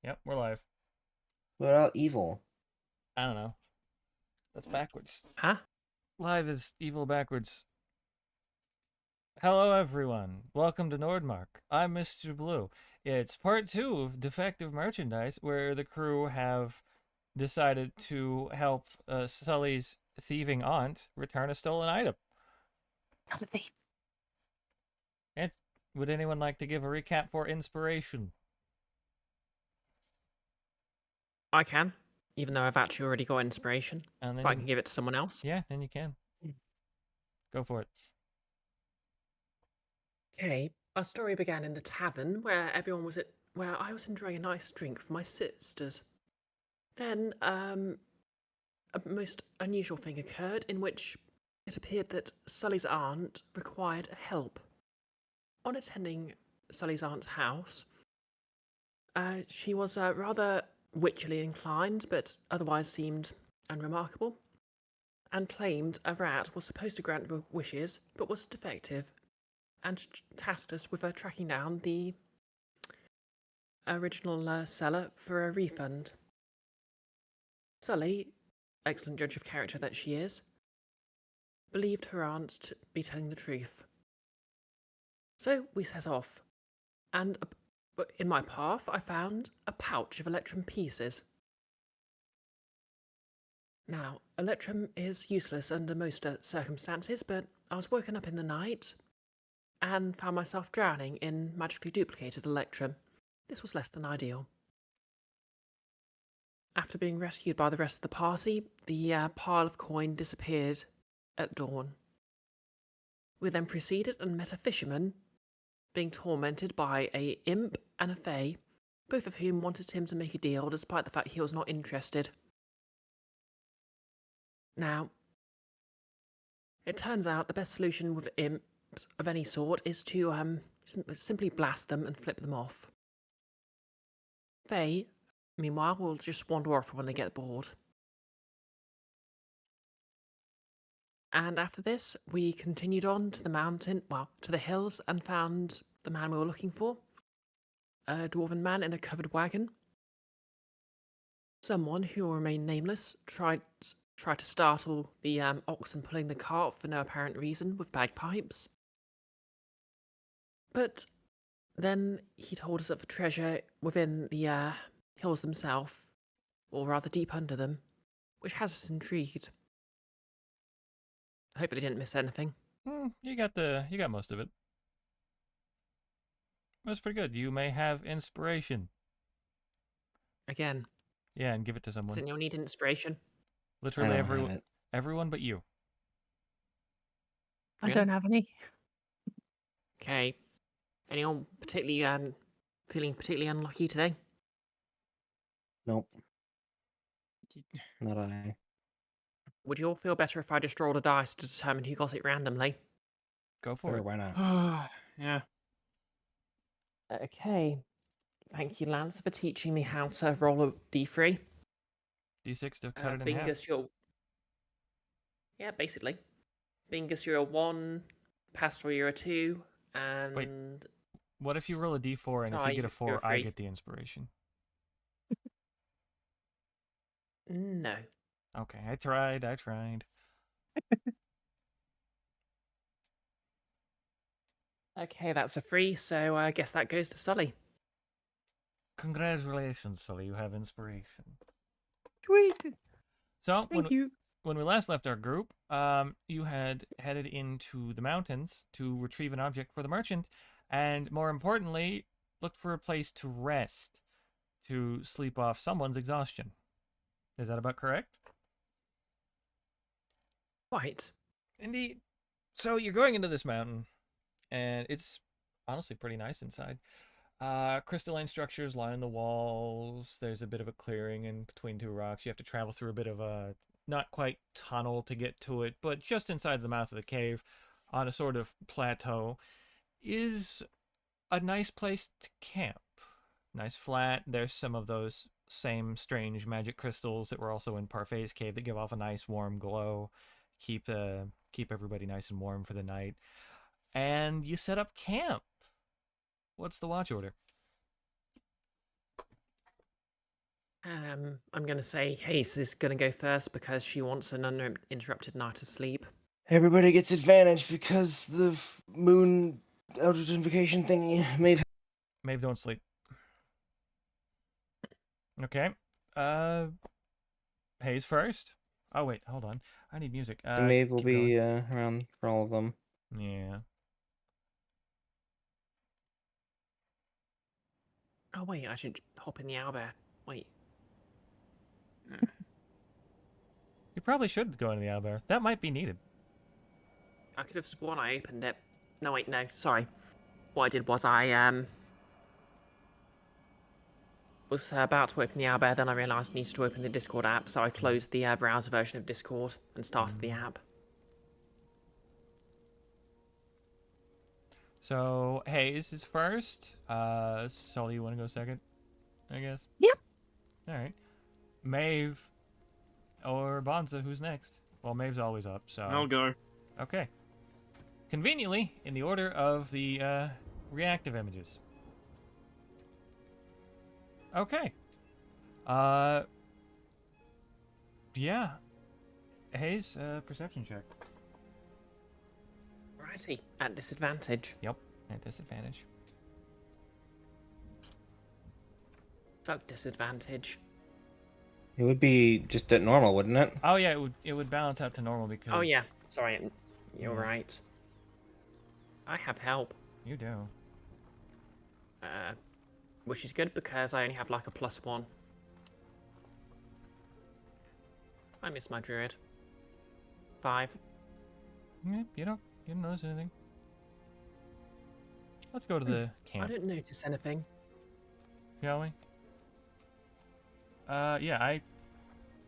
Yep, we're live. What about evil? I don't know. That's backwards. Huh? Live is evil backwards. Hello, everyone. Welcome to Nordmark. I'm Mr. Blue. It's part two of Defective Merchandise, where the crew have decided to help Sully's thieving aunt return a stolen item. Not a thief. And would anyone like to give a recap for inspiration? I can, even though I've actually already got inspiration. And then But I can give it to someone else. yeah, then you can. Go for it. Okay. Our story began in the tavern where I was enjoying a nice drink for my sisters. Then, a most unusual thing occurred in which it appeared that Sully's aunt required help. On attending Sully's aunt's house, she was rather witchily inclined, but otherwise seemed unremarkable, and claimed a rat was supposed to grant wishes, but was defective, and tasked us with tracking down the original seller for a refund. Sully, excellent judge of character that she is, believed her aunt to be telling the truth. So we set off, and in my path I found a pouch of electrum pieces. Now, electrum is useless under most circumstances, but I was woken up in the night and found myself drowning in magically duplicated electrum. This was less than ideal. After being rescued by the rest of the party, the pile of coin disappeared at dawn. We then proceeded and met a fisherman being tormented by a imp and a fae, both of whom wanted him to make a deal despite the fact he was not interested. Now, it turns out the best solution with imps of any sort is to simply blast them and flip them off. Fae, meanwhile, will just wander off when they get bored. And after this, we continued on to the mountain, to the hills, and found the man we were looking for. A dwarven man in a covered wagon. Someone who will remain nameless tried to startle the oxen pulling the cart for no apparent reason with bagpipes. But then he told us of a treasure within the hills themselves, or rather deep under them, which has us intrigued. Hopefully didn't miss anything. You got most of it. That's pretty good. You may have inspiration. Again, Yeah, and give it to does someone. anyone need inspiration? Literally I don't have it. everyone but you. I don't have any. Okay. Anyone particularly feeling particularly unlucky today? Nope, not I. Would you all feel better if I just rolled a dice to determine who got it randomly? Go for Sure, it. why not? Yeah. Okay. Thank you, Lance, for teaching me how to roll a d3. D6 to cut it in half. Bingus, you're... Yeah, basically. Bingus, you're a 1, Pastoral, you're a 2, and... What if you roll a D4 and if you get a 4, you're a I 3. get the inspiration? No. Okay, I tried. Okay, that's a 3, so I guess that goes to Sully. Congratulations, Sully, you have inspiration. Sweet. So, Thank you. when we last left our group, you had headed into the mountains to retrieve an object for the merchant, and more importantly, looked for a place to rest, to sleep off someone's exhaustion. Is that about correct? Right. Indeed. So you're going into this mountain, and it's honestly pretty nice inside. Crystalline structures line the walls. There's a bit of a clearing in between two rocks. You have to travel through a bit of a not quite tunnel to get to it, but just inside the mouth of the cave, on a sort of plateau, is a nice place to camp. Nice flat. There's some of those same strange magic crystals that were also in Parfait's cave that give off a nice warm glow. Keep everybody nice and warm for the night. And you set up camp. What's the watch order? I'm going to say Hayes is going to go first because she wants an uninterrupted night of sleep. Everybody gets advantage because the moon identification thingy made. Maeve, don't sleep. Okay. Uh, Hayes first. Oh wait, hold on. I need music. The maid will Keep going. be around for all of them. Yeah. Oh, wait, I should hop in the owlbear. Wait. You probably should go into the owlbear. That might be needed. I could have sworn I opened it. No, wait, no, sorry. What I did was I was about to open the owlbear, then I realised I needed to open the Discord app, so I closed the browser version of Discord and started the app. So Hayes is first. Sully, you want to go second? I guess. Yeah. All right. Maeve or Bonza, who's next? Well, Maeve's always up, so. I'll go. Okay. Conveniently, in the order of the reactive images. Okay. Yeah. Hayes, perception check. Righty, at disadvantage. Yep, at disadvantage. So disadvantage. It would be just at normal, wouldn't it? Oh yeah, it would balance out to normal because. Oh yeah, sorry, you're Yeah. right. I have help. You do. Which is good because I only have like a +1. I miss my druid. 5. Yeah, you don't notice anything. Let's go to the I camp, don't notice anything. shall we? Yeah,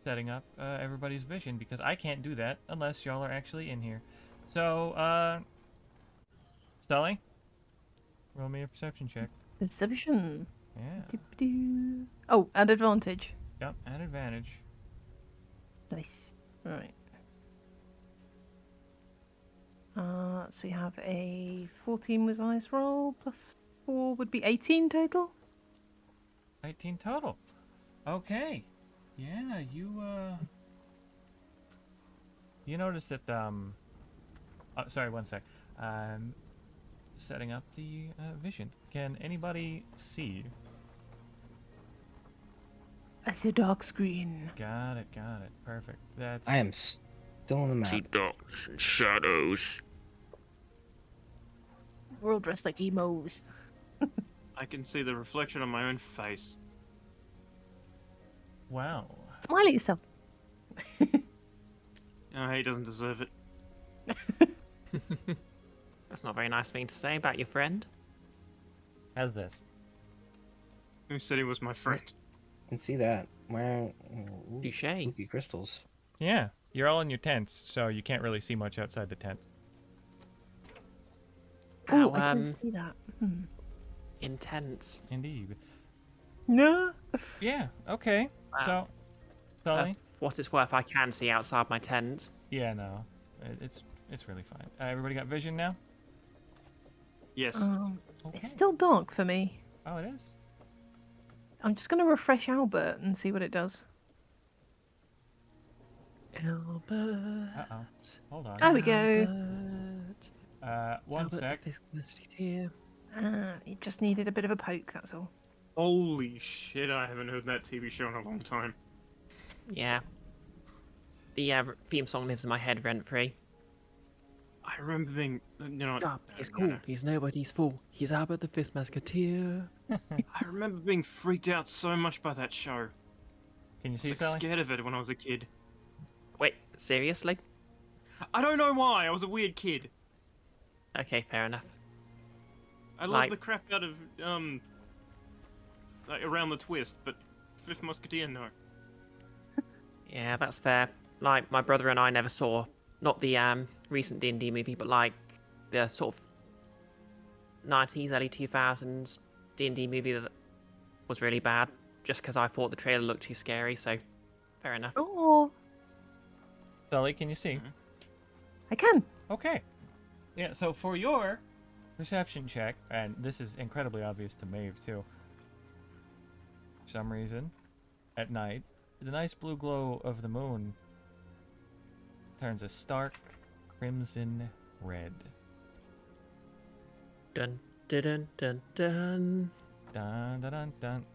setting up everybody's vision because I can't do that unless y'all are actually in here. So, Sully, roll me a perception check. Perception. Yeah. Doo-ba-doo. Oh, at advantage. Yep, at advantage. Nice. Right. So we have a 14 was highest roll, plus 4 would be 18 total. 18 total. Okay. Yeah, you notice that oh, sorry, one sec. Setting up the vision. Can anybody see? That's a dark screen. Got it. Perfect. That's I am still on the map. See darkness and shadows. We're all dressed like emos. I can see the reflection on my own face. wow. Smile at yourself. Oh, he doesn't deserve it. That's not a very nice thing to say about your friend. How's this? Who said he was my friend? I can see that. Wow. Ooh, Touche. spooky crystals. Yeah, you're all in your tents, so you can't really see much outside the tent. Oh, How I didn't see that. intense. Indeed. No. Yeah. Okay. Wow. So, Sully. For what it's worth, I can see outside my tent. Yeah. No. It's really fine. Everybody got vision now. Yes. Okay. It's still dark for me. Oh, it is. I'm just going to refresh Albert and see what it does. Albert. Uh-oh. Hold on. There we go. One Albert, sec. the here. It just needed a bit of a poke, that's all. Holy shit, I haven't heard that TV show in a long time. Yeah. The theme song lives in my head rent free. I remember being, He's cool. He's nobody's fool. He's Albert the Fist Musketeer. I remember being freaked out so much by that show. Can you I see, was like, Sally? scared of it when I was a kid. Wait, seriously? I don't know why. I was a weird kid. Okay, fair enough. I love Like- the crap out of like Around the Twist, but Fifth Musketeer, no. Yeah, that's fair. Like, my brother and I never saw, not the recent D&D movie, but like the sort of 90s, early 2000s D&D movie that was really bad, just because I thought the trailer looked too scary, so fair enough. Oh, Sully, can you see? I can. Okay. Yeah. So for your perception check, and this is incredibly obvious to Maeve too. For some reason, at night, the nice blue glow of the moon turns a stark crimson red. Dun dun dun dun dun. Dun dun dun dun.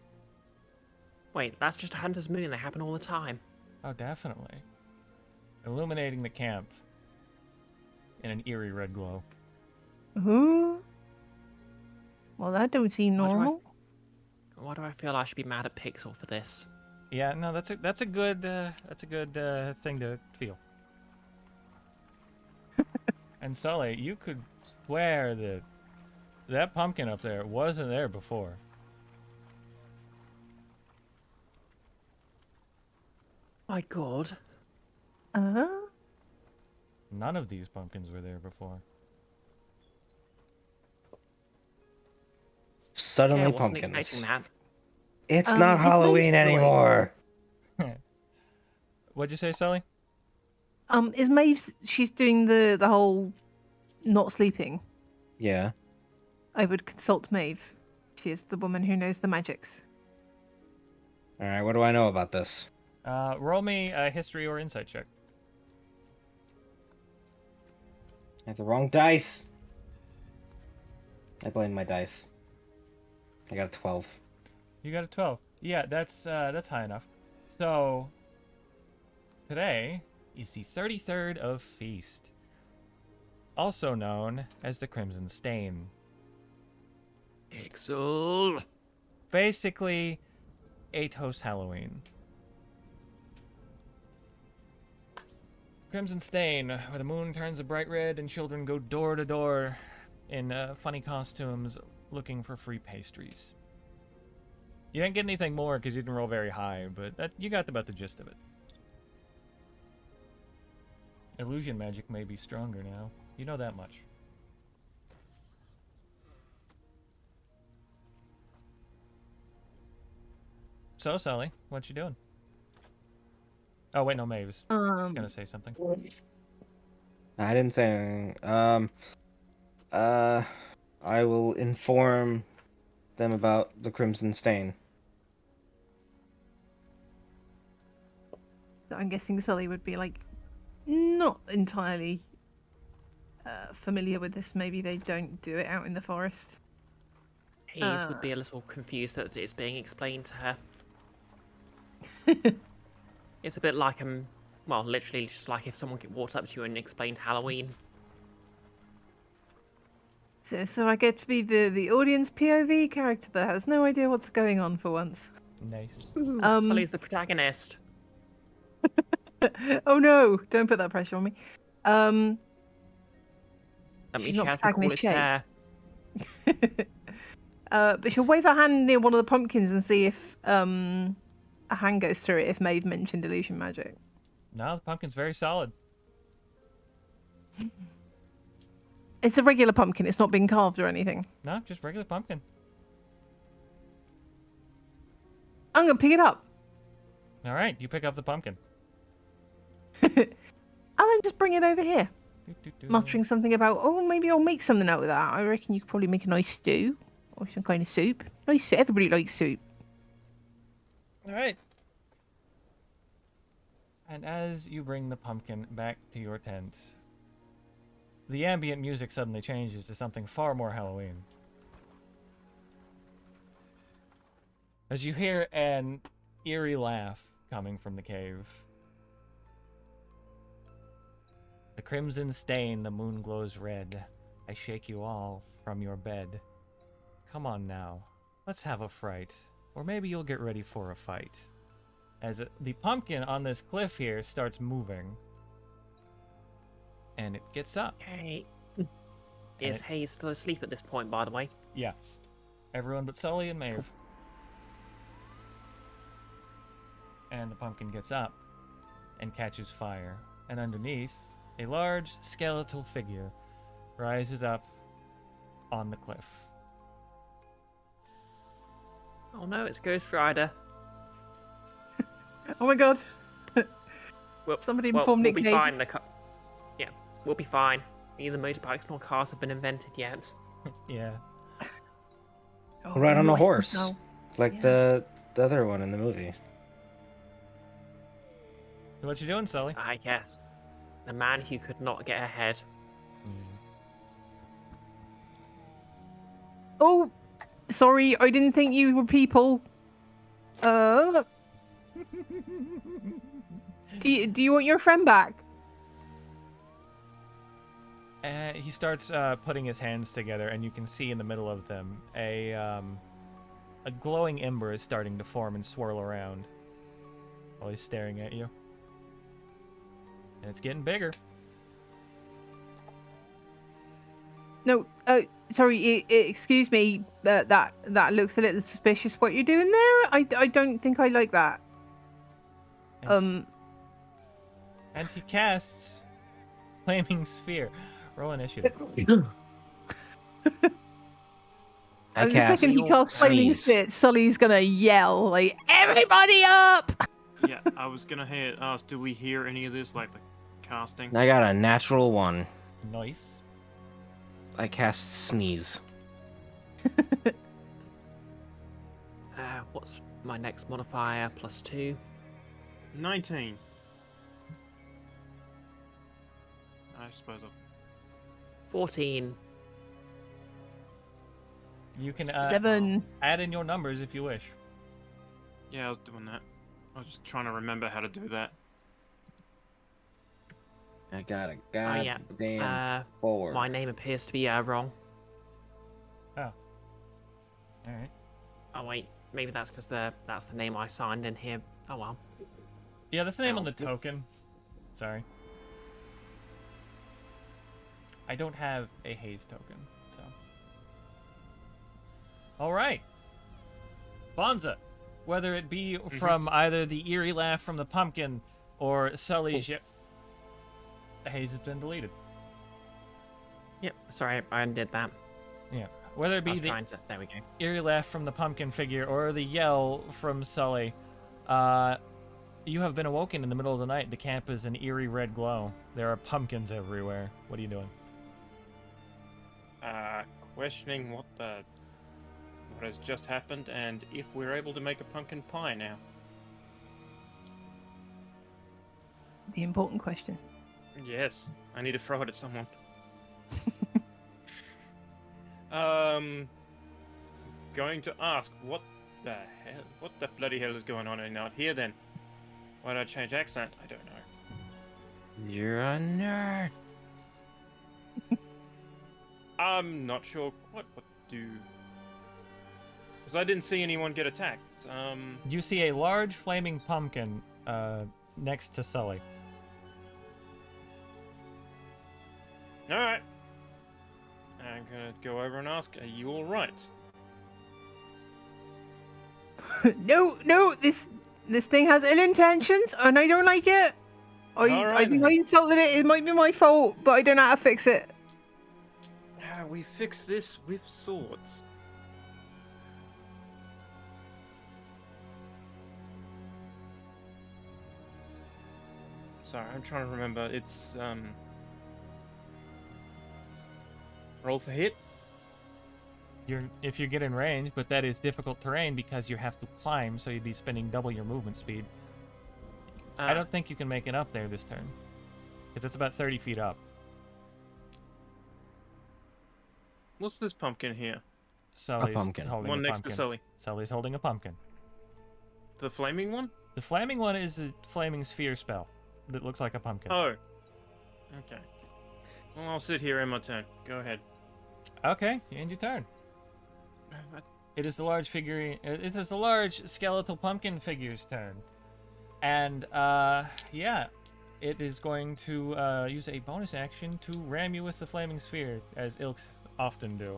Wait, that's just a hunter's moon. They happen all the time. Oh, definitely. Illuminating the camp in an eerie red glow. Ooh. Well, that don't seem Why do I normal. Why do I feel I should be mad at Pixel for this? Yeah, no, that's a good thing to feel. And Sully, you could swear that that pumpkin up there wasn't there before. My God. Uh-huh. None of these pumpkins were there before. Suddenly Yeah, I wasn't pumpkins. expecting that. It's not is Halloween Maeve- anymore. What'd you say, Sully? Is Maeve? She's doing the whole not sleeping. Yeah. I would consult Maeve. She is the woman who knows the magics. All right. What do I know about this? Roll me a history or insight check. I have the wrong dice. I blame my dice. I got a 12. You got a 12. Yeah, that's high enough. So today is the 33rd of Feast, also known as the Crimson Stain. Pixel. Basically, Atos Halloween. Crimson Stain, where the moon turns a bright red and children go door to door in funny costumes looking for free pastries. You didn't get anything more because you didn't roll very high, but you got about the gist of it. Illusion magic may be stronger now. You know that much. So, Sully, what you doing? Oh, wait, no, Maeve's gonna say something. I didn't say anything. I will inform them about the Crimson Stain. I'm guessing Sully would be like not entirely familiar with this. Maybe they don't do it out in the forest. Hayes would be a little confused that it's being explained to her. It's a bit like well, literally just like if someone walked up to you and explained Halloween. So I get to be the audience POV character that has no idea what's going on for once. Nice. Sully's the protagonist. Oh no! Don't put that pressure on me. That She's means she not has the protagonist coolest shape. hair. But she'll wave her hand near one of the pumpkins and see if a hand goes through it if Maeve mentioned illusion magic. No, the pumpkin's very solid. It's a regular pumpkin. It's not been carved or anything. No, just regular pumpkin. I'm gonna pick it up. All right, you pick up the pumpkin. I'll then just bring it over here, Doo-doo-doo. muttering something about, oh, maybe I'll make something out of that. I reckon you could probably make a nice stew or some kind of soup. Nice, everybody likes soup. All right. And as you bring the pumpkin back to your tent, the ambient music suddenly changes to something far more Halloween. As you hear an eerie laugh coming from the cave. The crimson stain, the moon glows red. I shake you all from your bed. Come on now, let's have a fright. Or maybe you'll get ready for a fight. As the pumpkin on this cliff here starts moving. And it gets up. Hey. Is Hayes still asleep at this point, by the way? Yeah. Everyone but Sully and Maeve. And the pumpkin gets up and catches fire. And underneath, a large skeletal figure rises up on the cliff. Oh no, it's Ghost Rider. Oh my god. Well, Somebody well, inform we'll Nick be Cage. fine. Yeah, we'll be fine. Neither motorbikes nor cars have been invented yet. Yeah. Oh, Right on a nice horse, smell. like Yeah. the other one in the movie. What you doing, Sully? I guess. The man who could not get ahead. Oh, sorry, I didn't think you were people. Do you want your friend back? He starts putting his hands together, and you can see in the middle of them a glowing ember is starting to form and swirl around while he's staring at you. And it's getting bigger. No, sorry, excuse me. That looks a little suspicious. What you're doing there? I don't think I like that. And he casts Flaming Sphere. Roll initiative. I The cast second he casts Flaming Sneeze. Sphere, Sully's gonna yell like, "Everybody up!" Yeah, I was gonna ask, do we hear any of this, like the casting? I got a natural 1. Nice. I cast Sneeze. What's my next modifier? +2. 19. I suppose I've... 14. You can 7. add in your numbers if you wish. Yeah, I was doing that. I was just trying to remember how to do that. I got a Oh yeah. goddamn 4. My name appears to be wrong. All right. Oh wait, maybe that's because that's the name I signed in here. Oh well. Yeah, that's the name on the Ow. token. Sorry. I don't have a haze token, so. All right. Bonza, whether it be from either the eerie laugh from the pumpkin or Sully's, the haze has been deleted. Yep. Sorry, I undid that. Yeah. Whether it I be was the trying to. There we go. eerie laugh from the pumpkin figure or the yell from Sully, you have been awoken in the middle of the night. The camp is an eerie red glow. There are pumpkins everywhere. What are you doing? Questioning what has just happened and if we're able to make a pumpkin pie now. The important question. Yes, I need to throw it at someone. Going to ask what the bloody hell is going on out here then? Why did I change accent? I don't know. You're a nerd. I'm not sure what do. Because I didn't see anyone get attacked. You see a large flaming pumpkin next to Sully. Alright. I'm gonna go over and ask, are you alright? No, this thing has ill intentions, and I don't like it. I Alright think then. I insulted it. It might be my fault, but I don't know how to fix it. We fix this with swords. Sorry, I'm trying to remember. It's roll for hit. If you get in range, but that is difficult terrain because you have to climb, so you'd be spending double your movement speed. I don't think you can make it up there this turn, because it's about 30 feet up. What's this pumpkin here? Sully's pumpkin. holding One a next pumpkin. to Sully. Sully's holding a pumpkin. The flaming one? The flaming one is a flaming sphere spell that looks like a pumpkin. Oh. Okay. Well, I'll sit here in my turn. Go ahead. Okay, you end your turn. It is the large figurine. It is the large skeletal pumpkin figure's turn, and yeah, it is going to use a bonus action to ram you with the flaming sphere, as ilks often do.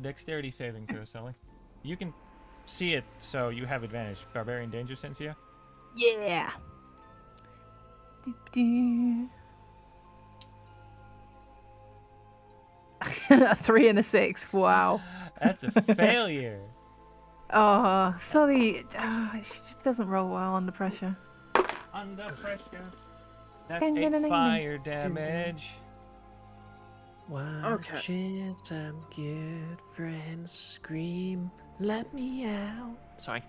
Dexterity saving throw, Sully. You can see it, so you have advantage. Barbarian danger sense, yeah. Yeah. Doop-doo. A 3 and a 6. Wow. That's a failure. Oh, Sully, she just doesn't roll well under pressure. Under pressure. That's Ding, ding, ding, 8 ding. fire damage. Watching some good friends scream, let me out. Sorry.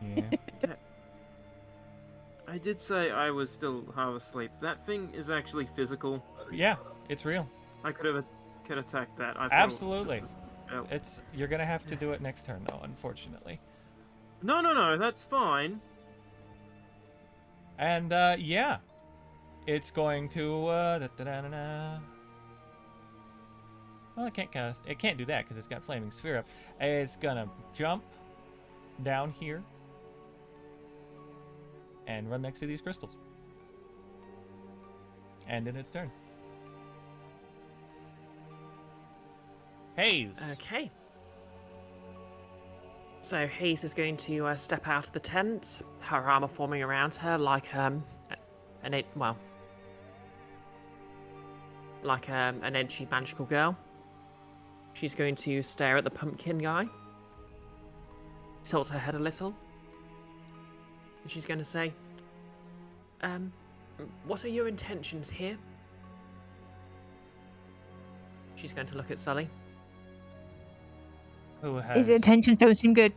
Yeah. I did say I was still half asleep. That thing is actually physical. Yeah, it's real. I could attack that. I thought Absolutely. just a spell. You're gonna have to do it next turn though, unfortunately. No, that's fine. And yeah, it's going to well, it can't do that because it's got flaming sphere up. It's gonna jump down here and run next to these crystals. And in its turn. Haze. Okay. So Hayes is going to step out of the tent, her armor forming around her like an edgy magical girl. She's going to stare at the pumpkin guy, tilt her head a little, and she's going to say, what are your intentions here? She's going to look at Sully. Who His has intentions don't seem good.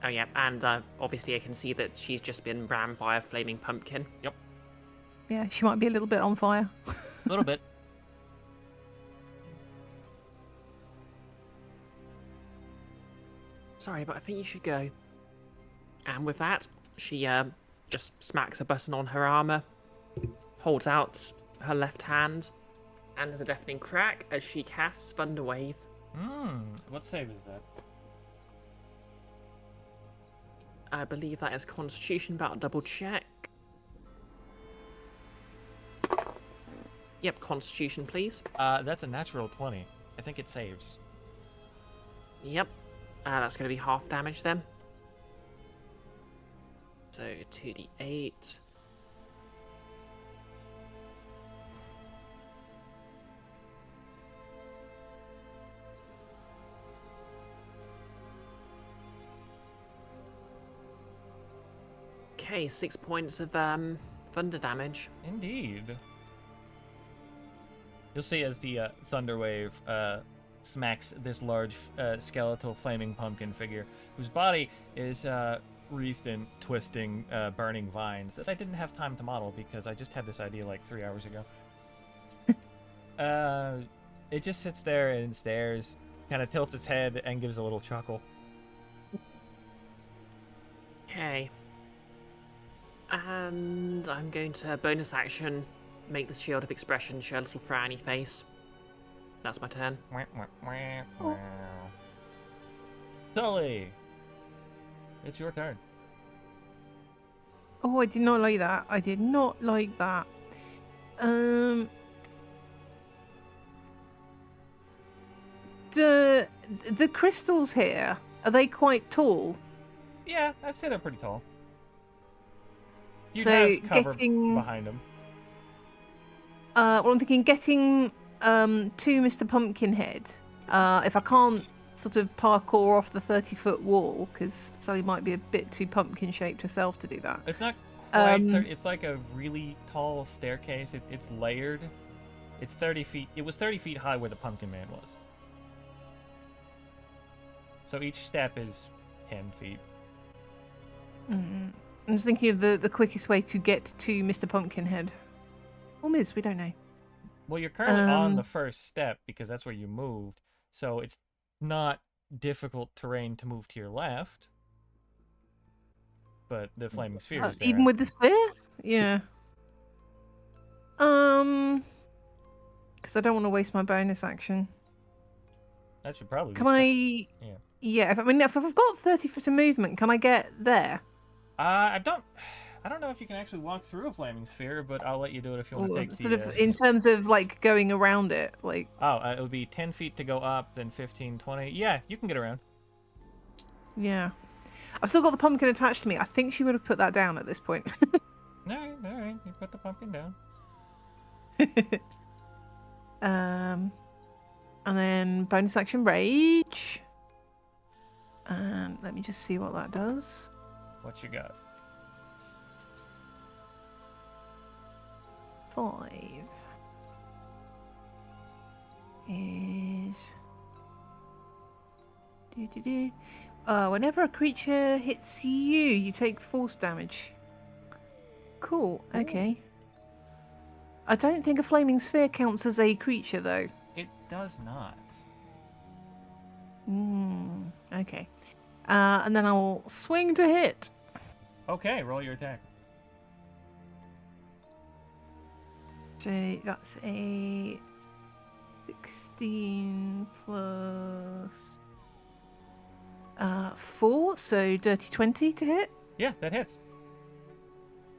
Oh yeah, and obviously I can see that she's just been rammed by a flaming pumpkin. Yeah, she might be a little bit on fire. a little bit. Sorry, but I think you should go. And with that, she just smacks a button on her armor, holds out her left hand, and there's a deafening crack as she casts Thunder Wave. What save is that? I believe that is Constitution, but I'll double check. Yep, Constitution, please. That's a natural 20. I think it saves. Yep. That's going to be half damage then. So 2d8. Okay, 6 points of thunder damage. Indeed. You'll see as the thunder wave smacks this large skeletal flaming pumpkin figure, whose body is wreathed in twisting, burning vines that I didn't have time to model because I just had this idea like 3 hours ago. It just sits there and stares, kind of tilts its head, and gives a little chuckle. Okay. And I'm going to bonus action make the Shield of Expression show a little frowny face. That's my turn. Sully, it's your turn. Oh, I did not like that. I did not like that. The crystals here, are they quite tall? Yeah, I'd say they're pretty tall. You'd So have cover getting- behind them. Well, I'm thinking getting to Mr. Pumpkinhead. If I can't sort of parkour off the 30-foot wall, because Sally might be a bit too pumpkin-shaped herself to do that. It's not quite. Um, It's like a really tall staircase. It's layered. It's 30 feet. It was 30 feet high where the Pumpkin Man was. So each step is 10 feet. I'm just thinking of the quickest way to get to Mr. Pumpkinhead. Or Ms., we don't know. Well, you're currently on the Um, first step because that's where you moved. So it's not difficult terrain to move to your left. But the flaming sphere is there. Even with the spear? Yeah. Because I don't want to waste my bonus action. That should probably be Can I? Yeah. Yeah. If I've got 30 foot of movement, can I get there? I don't know if you can actually walk through a flaming sphere, but I'll let you do it if you want to Or take sort the... of in terms of like going around it, like. it would be 10 feet to go up, then 15, 20. Yeah, you can get around. Yeah. I've still got the pumpkin attached to me. I think she would have put that down at this point. All right. You put the pumpkin down. And then bonus action rage. Let me just see what that does. What you got? 5 is whenever a creature hits you, you take force damage. Cool. Okay. I don't think a flaming sphere counts as a creature, though. It does not. Okay. And then I'll swing to hit. Okay, roll your attack. So that's a 16 plus 4, so dirty 20 to hit. Yeah, that hits.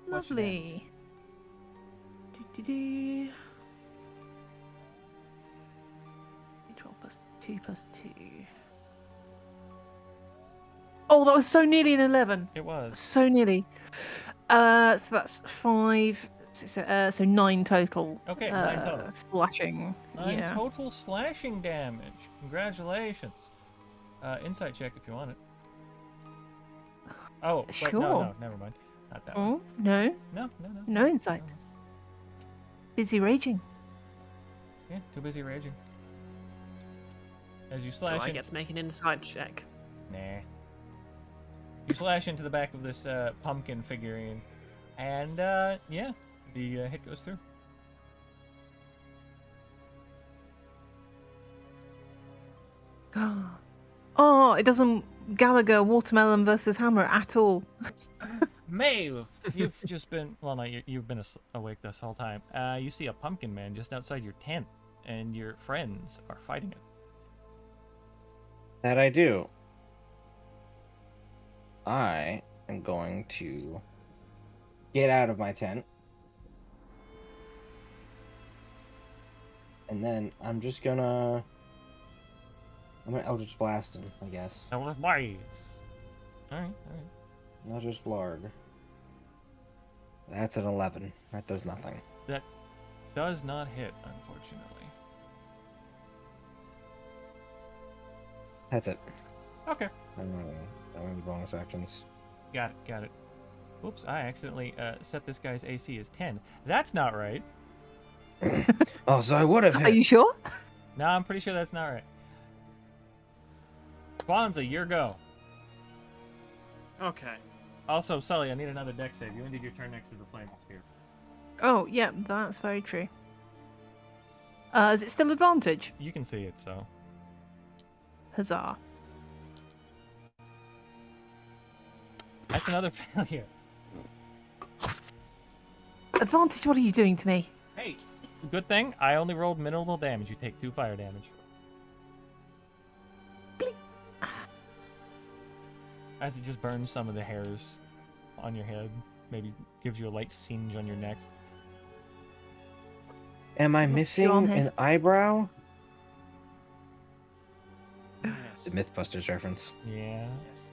What's your Lovely. Do. 12 plus 2 plus 2. Oh, that was so nearly an 11. It was. So nearly. So that's 5. So 9 total. Okay, 9 total. Slashing. 9 Yeah. total slashing damage. Congratulations. Insight check if you want it. Oh, wait, Sure. no, never mind. Not that one. Oh, no. No. No insight. No. Busy raging. Yeah, too busy raging. As you Do slash I in... get to make an inside check? Nah. You slash into the back of this pumpkin figurine, and yeah, the hit goes through. Oh, it doesn't Gallagher watermelon versus hammer at all. Maeve, you've just been, well, no, you've been awake this whole time. You see a pumpkin man just outside your tent, and your friends are fighting it. That I do. I am going to get out of my tent. And then I'm gonna Eldritch Blast him, I guess. Now let's blaze. Alright. Eldritch Blarg. That's an 11. That does nothing. That does not hit, unfortunately. That's it. Okay. I don't have any bonus actions. Got it. Oops, I accidentally set this guy's AC as 10. That's not right. Oh, so I would have Are hit. you sure? No, I'm pretty sure that's not right. Bonza, your go. Okay. Also, Sully, I need another deck save. You ended your turn next to the flaming sphere. Oh, yeah, that's very true. Is it still advantage? You can see it, so. Huzzah. That's another failure. Advantage, what are you doing to me? Hey, good thing I only rolled minimal damage. You take 2 fire damage. As it just burns some of the hairs on your head. Maybe gives you a light singe on your neck. Am I Lost missing your arm an hairs. eyebrow? Yes. It's a Mythbusters reference. Yeah. Yes.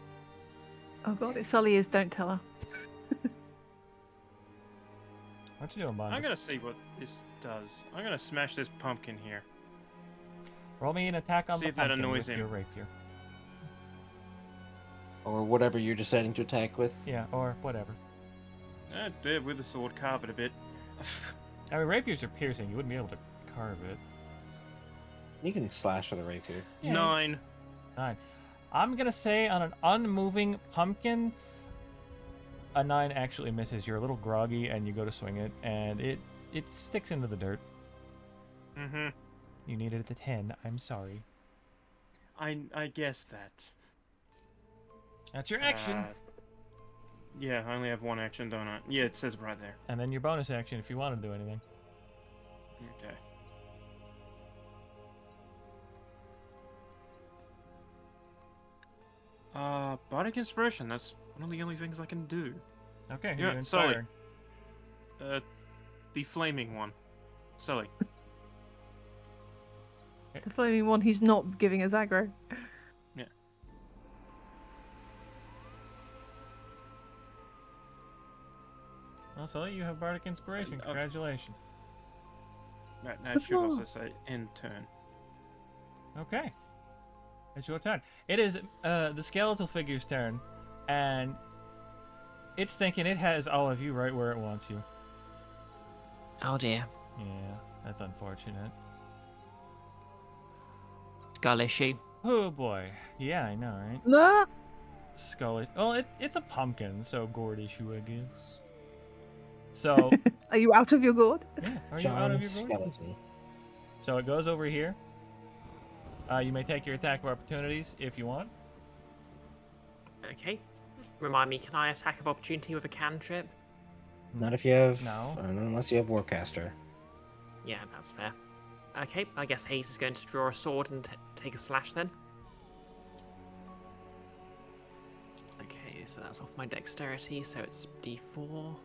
Oh god, if Sully is, don't tell her. What you doing, Bonza? I'm gonna see what this does. I'm gonna smash this pumpkin here. Roll me an attack on See the if that pumpkin annoys with him. your rapier. Or whatever you're deciding to attack with. Yeah, or whatever. Yeah, with the sword, carve it a bit. I mean, rapiers are piercing. You wouldn't be able to carve it. You can slash with a rapier. Yeah. 9. 9. I'm gonna say on an unmoving pumpkin, a 9 actually misses. You're a little groggy, and you go to swing it, and it sticks into the dirt. Mm-hmm. You needed it to 10. I'm sorry. I guessed that. That's your action. Yeah, I only have one action, don't I? Yeah, it says it right there. And then your bonus action if you want to do anything. Okay. Bardic Inspiration, that's one of the only things I can do. Okay, Yeah, you're Sully. inspired. The flaming one. Sully. The flaming one who's not giving us aggro. Well, Sully, you have Bardic Inspiration. Okay. Congratulations. Right, now it should also say end turn. Okay. It's your turn. It is the skeletal figure's turn, and it's thinking it has all of you right where it wants you. Oh dear. Yeah, that's unfortunate. Skull issue. Oh boy. Yeah, I know, right? No. Skull. Well, it's a pumpkin, so gourd issue, I guess. So, Are you out of your gourd? yeah, are you John out of your gourd? Skeleton. So it goes over here. You may take your attack of opportunities if you want. Okay. Remind me, can I attack of opportunity with a cantrip? Not if you have. No. Unless you have Warcaster. Yeah, that's fair. Okay, I guess Hayes is going to draw a sword and take a slash then. Okay, so that's off my dexterity, so it's d4.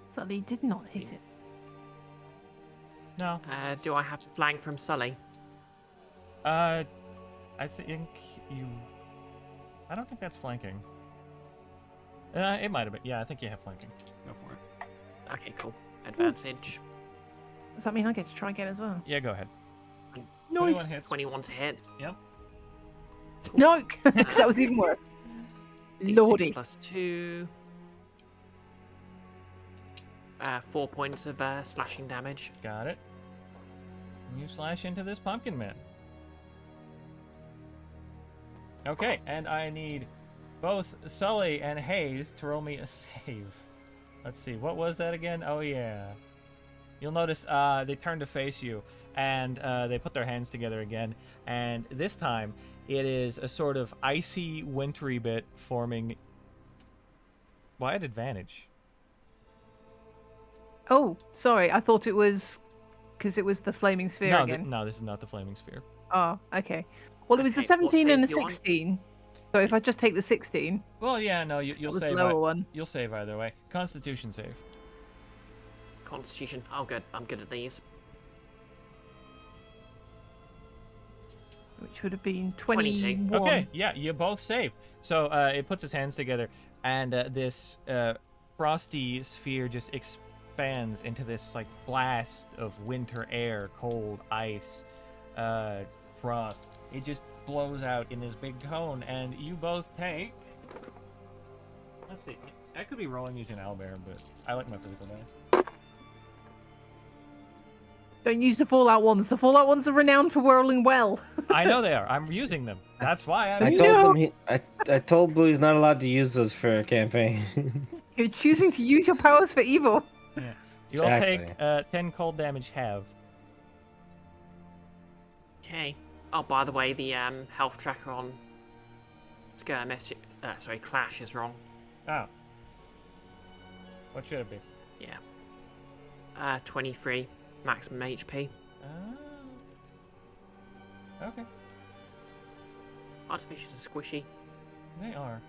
Sully did not hit it. No. Do I have flank from Sully? I think you. I don't think that's flanking. It might have been. Yeah, I think you have flanking. Go for it. Okay, cool. Advantage. Does that mean I get to try again as well? Yeah, go ahead. Nice. 21 hits. 21 to hit. Yep. No, because that was even worse. D6 Lordy. plus 2. 4 points of slashing damage. Got it. And you slash into this pumpkin man. Okay, and I need both Sully and Hayes to roll me a save. Let's see, what was that again? Oh yeah. You'll notice they turn to face you, and they put their hands together again. And this time, it is a sort of icy, wintry bit forming. Well, I had advantage. Oh, sorry. I thought it was because it was the flaming sphere No, again. no, this is not the flaming sphere. Oh, okay. Well, it was a Okay, what 17 and a save do you want? 16. So if I just take the 16, Well, yeah, no, that you'll was the save. lower one. You'll save either way. Constitution save. Constitution. Oh, good. I'm good at these. Which would have been 22. 21. Okay, yeah, you both save. So it puts his hands together, and this frosty sphere just expands into this like blast of winter air, cold ice, frost. It just blows out in this big cone, and you both take. Let's see. I could be rolling using owlbear, but I like my physical dice. Don't use the Fallout ones. The Fallout ones are renowned for whirling well. I know they are. I'm using them. That's why I'm. I using told them I told Blue he's not allowed to use those for a campaign. You're choosing to use your powers for evil. Yeah. You all take Exactly. 10 cold damage halved. Okay. Oh, by the way, the health tracker on Skirmish, Clash is wrong. Oh. What should it be? Yeah. 23 maximum HP. Okay. Artificials are squishy. They are.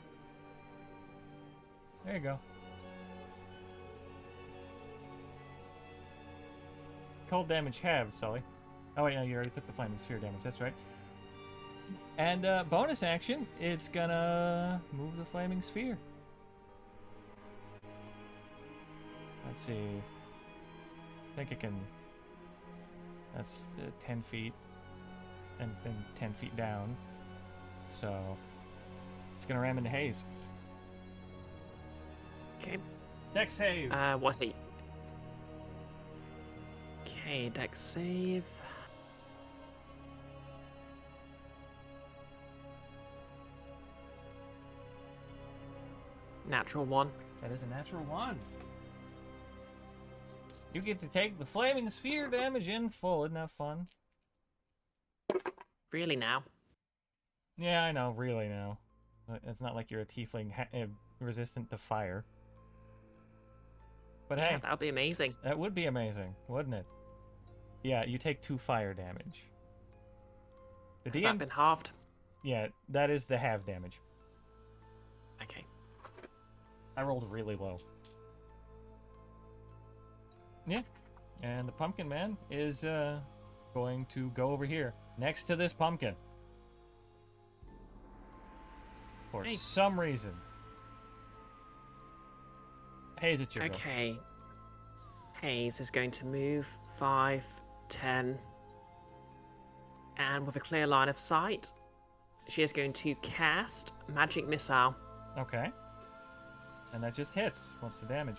There you go. Cold damage halved, Sully. Oh wait, no, you already took the flaming sphere damage. That's right. And bonus action, it's gonna move the flaming sphere. Let's see. I think it can. That's 10 feet, and then 10 feet down. So it's gonna ram into Hayes. Okay. Dex save. What's it? Okay, dex save. Natural 1. That is a natural 1. You get to take the flaming sphere damage in full. Isn't that fun? Really now? Yeah, I know. Really now. It's not like you're a tiefling resistant to fire. But Yeah, hey, that would be amazing. that would be amazing, wouldn't it? Yeah, you take 2 fire damage. The Has DM. that been halved? Yeah, that is the half damage. Okay. I rolled really low. Yeah, and the pumpkin man is going to go over here next to this pumpkin. For Hey. some reason. Hayes, it's your go. Okay. Hayes is going to move 5, 10, and with a clear line of sight, she is going to cast Magic Missile. Okay. And that just hits. What's the damage?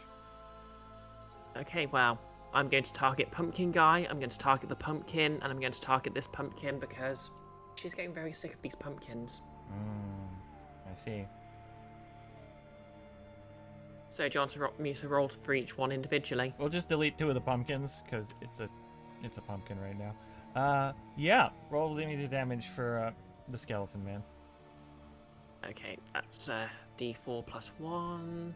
Okay, well, I'm going to target Pumpkin Guy, I'm going to target the pumpkin, and I'm going to target this pumpkin because she's getting very sick of these pumpkins. I see. So do you want me to roll for each one individually? We'll just delete 2 of the pumpkins because it's a pumpkin right now. Yeah. Roll the damage for the skeleton man. Okay, that's D4 plus 1.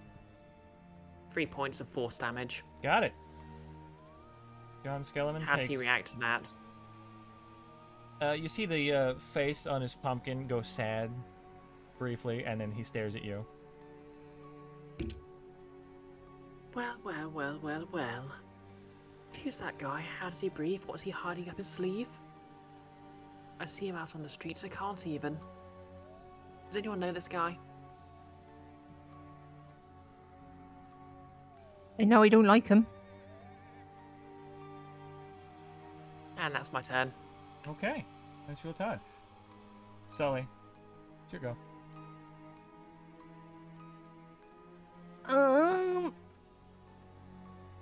3 points of force damage. Got it. John Skeleton How does takes. he react to that? You see the face on his pumpkin go sad briefly, and then he stares at you. Well, well, well, well, well. Who's that guy? How does he breathe? What's he hiding up his sleeve? I see him out on the streets. I can't even. Does anyone know this guy? I know I don't like him. And that's my turn. Okay, that's your turn. Sully, it's your go.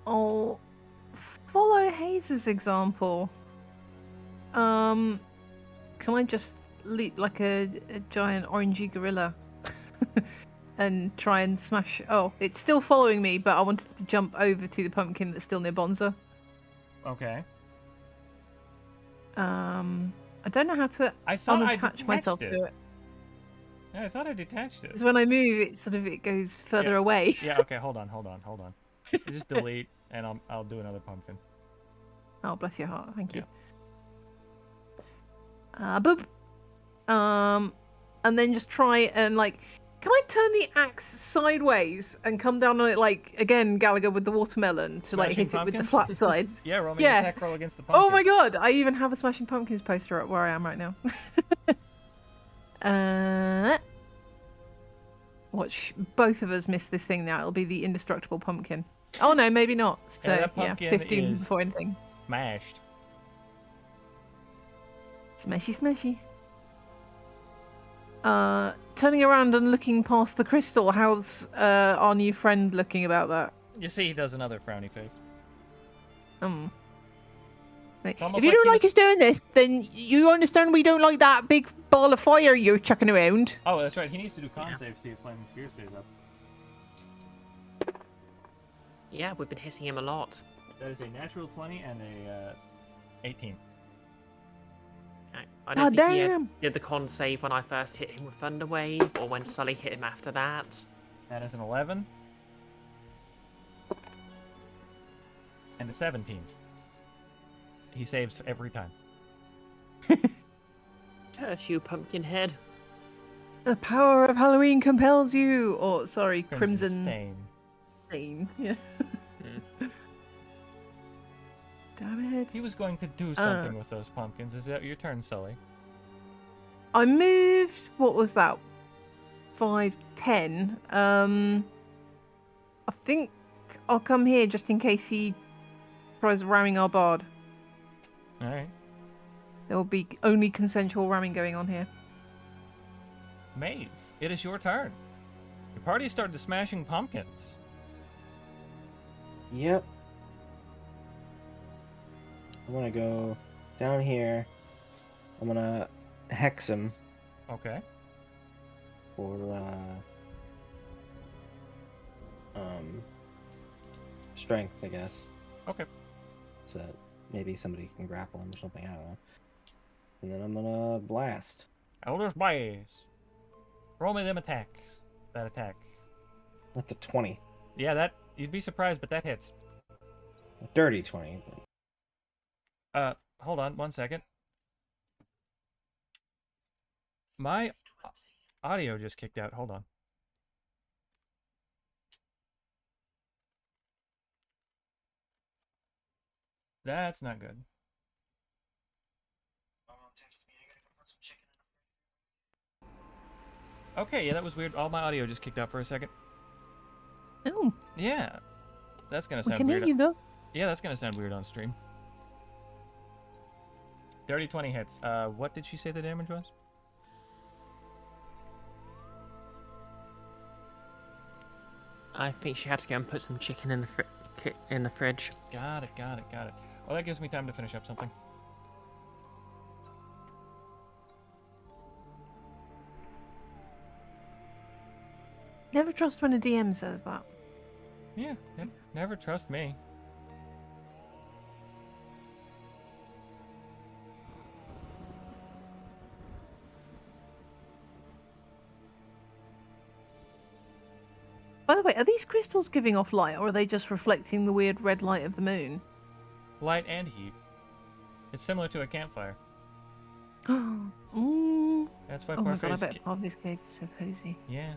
I'll follow Hayes' example. Can I just leap like a giant orangey gorilla and try and smash? Oh, it's still following me, but I wanted to jump over to the pumpkin that's still near Bonza. Okay. I don't know how to I thought I unattach myself detached it. to it. Yeah, I thought I detached it. Because when I move, it goes further Yeah. away. Yeah. Okay. Hold on. You just delete, and I'll do another pumpkin. Oh, bless your heart. Thank you. Yeah. Boop. And then just try and can I turn the axe sideways and come down on it again, Gallagher with the watermelon to Smashing hit it with the pumpkins? flat side? Yeah. Roll me Yeah. an attack roll against the pumpkin. Oh my god! I even have a Smashing Pumpkins poster up where I am right now. Watch both of us miss this thing now. It'll be the indestructible pumpkin. Oh no, maybe not. So that pumpkin 15 is- before anything. Smashed. Smashy. Turning around and looking past the crystal, how's our new friend looking about that? You see, he does another frowny face. If almost you like don't he like was- us doing this, then you understand we don't like that big ball of fire you're chucking around. Oh, that's right. He needs to do con save to see if Flaming Sphere stays up. Yeah, we've been hitting him a lot. That is a natural 20 and a 18. I don't think he damn. did the con save when I first hit him with Thunder Wave, or when Sully hit him after that. That is an 11. And a 17. He saves every time. Curse you, Pumpkinhead. The power of Halloween compels you. Or, sorry, Crimson Stain. Stain. Yeah. Damn it. He was going to do something with those pumpkins. Is that your turn, Sully? I moved, what was that? 5, 10. I think I'll come here just in case he tries ramming our bard. Alright. There will be only consensual ramming going on here. Maeve, it is your turn. Your party started smashing pumpkins. Yep. I'm gonna go down here. I'm gonna hex him Okay. for strength, I guess. Okay. So that maybe somebody can grapple him or something. I don't know. And then I'm gonna blast. Elder's Blaze. Roll me them attacks. That attack. That's a 20, Yeah, that you'd be surprised, but that hits. a dirty 20. Hold on 1 second. My audio just kicked out. Hold on. That's not good. Okay, yeah, that was weird. All my audio just kicked out for a second. Oh, Yeah, that's gonna we sound can hear weird. you though. Yeah, that's gonna sound weird on stream. 30-20 hits. What did she say the damage was? I think she had to go and put some chicken in the fridge. Got it. Well, that gives me time to finish up something. Never trust when a DM says that. Yeah, never trust me. By the way, are these crystals giving off light, or are they just reflecting the weird red light of the moon? Light and heat. It's similar to a campfire. Ooh. That's why Oh my god, I parfaits bet part of this cave is so cozy. Yeah.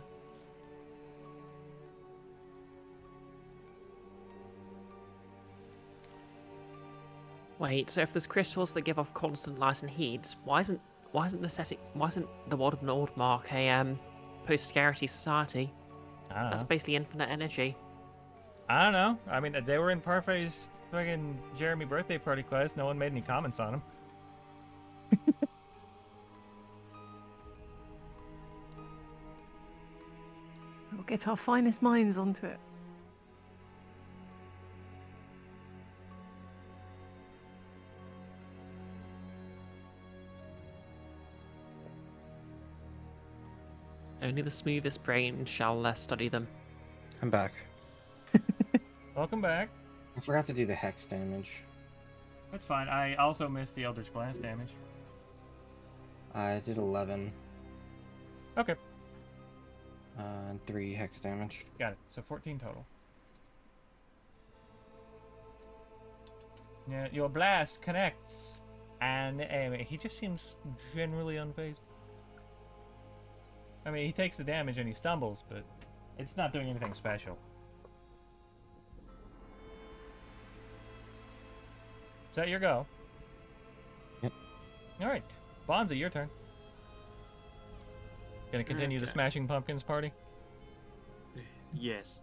Wait, so if there's crystals that give off constant light and heat, why isn't the world of Nordmark a post-scarcity society? I don't That's know. basically infinite energy. I don't know. I mean, they were in Parfait's fucking Jeremy birthday party class. No one made any comments on them. We'll get our finest minds onto it. Only the smoothest brain shall study them. I'm back. Welcome back. I forgot to do the hex damage. That's fine. I also missed the Eldritch Blast damage. I did 11 Okay, and 3 hex damage. got it. So 14 total. Yeah, your blast connects, and he just seems generally unfazed. I mean, he takes the damage and he stumbles, but it's not doing anything special. Is that your go? Yep. Alright. Bonza, your turn. Gonna continue the Okay. Smashing Pumpkins party? Yes.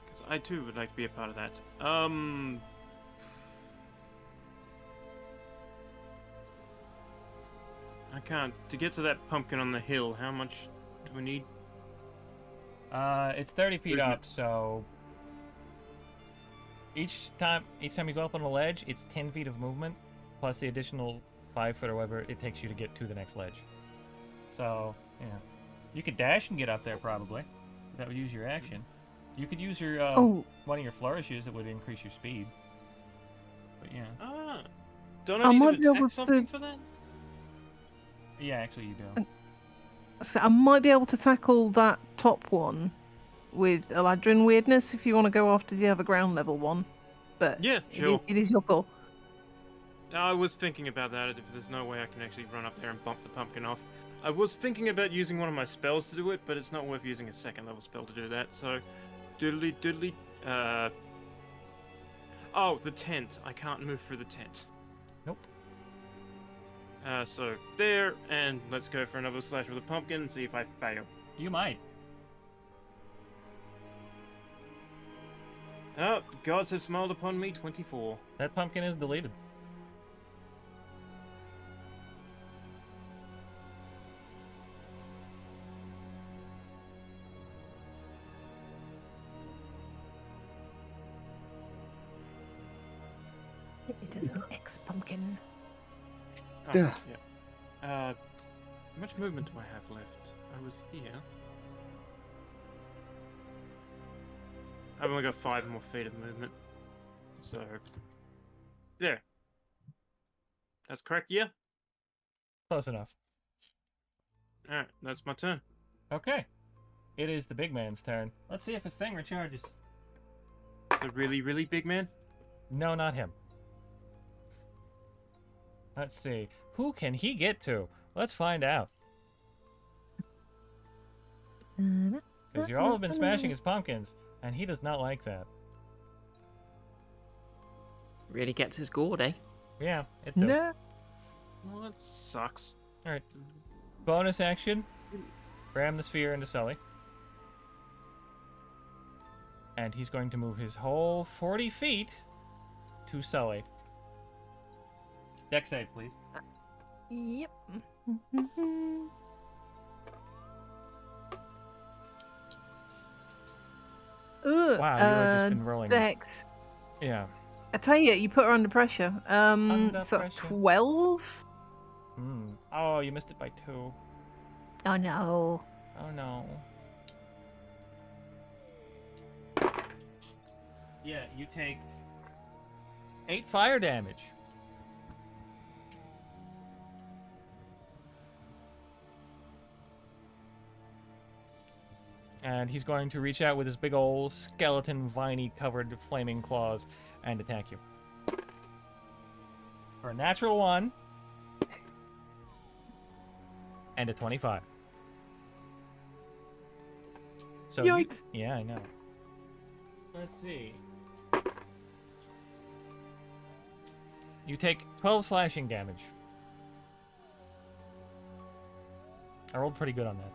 Because I too would like to be a part of that. I can't. To get to that pumpkin on the hill, how much do we need? It's 30 feet Movement. up, so each time you go up on a ledge, it's 10 feet of movement, plus the additional 5 foot or whatever it takes you to get to the next ledge. So, yeah. You could dash and get up there, probably. That would use your action. You could use your one of your flourishes that would increase your speed. But yeah. Ah, don't I I might need be to able attack something to- for that? Yeah, actually you do. So I might be able to tackle that top one with Eladrin weirdness if you want to go after the other ground level one. But Yeah, it sure. it is your call. I was thinking about that. If there's no way I can actually run up there and bump the pumpkin off. I was thinking about using one of my spells to do it, but it's not worth using a second level spell to do that. So, doodly doodly. Oh, the tent. I can't move through the tent. Nope. So there, and let's go for another slash with a pumpkin and see if I fail. You might. Oh, gods have smiled upon me. 24. That pumpkin is deleted. It is an ex-pumpkin. Oh, Yeah. How much movement do I have left? I was here. I've only got 5 more feet of movement. So, there. That's correct, yeah? Close enough. Alright, that's my turn. Okay. It is the big man's turn. Let's see if his thing recharges. The really, really big man? No, not him. Let's see. Who can he get to? Let's find out. Because you all have been smashing his pumpkins, and he does not like that. Really gets his gourd, eh? Yeah, it does. No. Well, that sucks. Alright. Bonus action. Ram the sphere into Sully. And he's going to move his whole 40 feet to Sully. Deck save, please. Yep. Ugh, Wow, you have just been rolling. Dex. Yeah. I tell you, you put her under pressure. Under So that's pressure. 12. Hmm. Oh, you missed it by 2. Oh no. Oh no. Yeah, you take 8 fire damage. And he's going to reach out with his big old skeleton, viney covered flaming claws and attack you. For a natural 1 and a 25. So Yikes. yeah, I know. Let's see. You take 12 slashing damage. I rolled pretty good on that.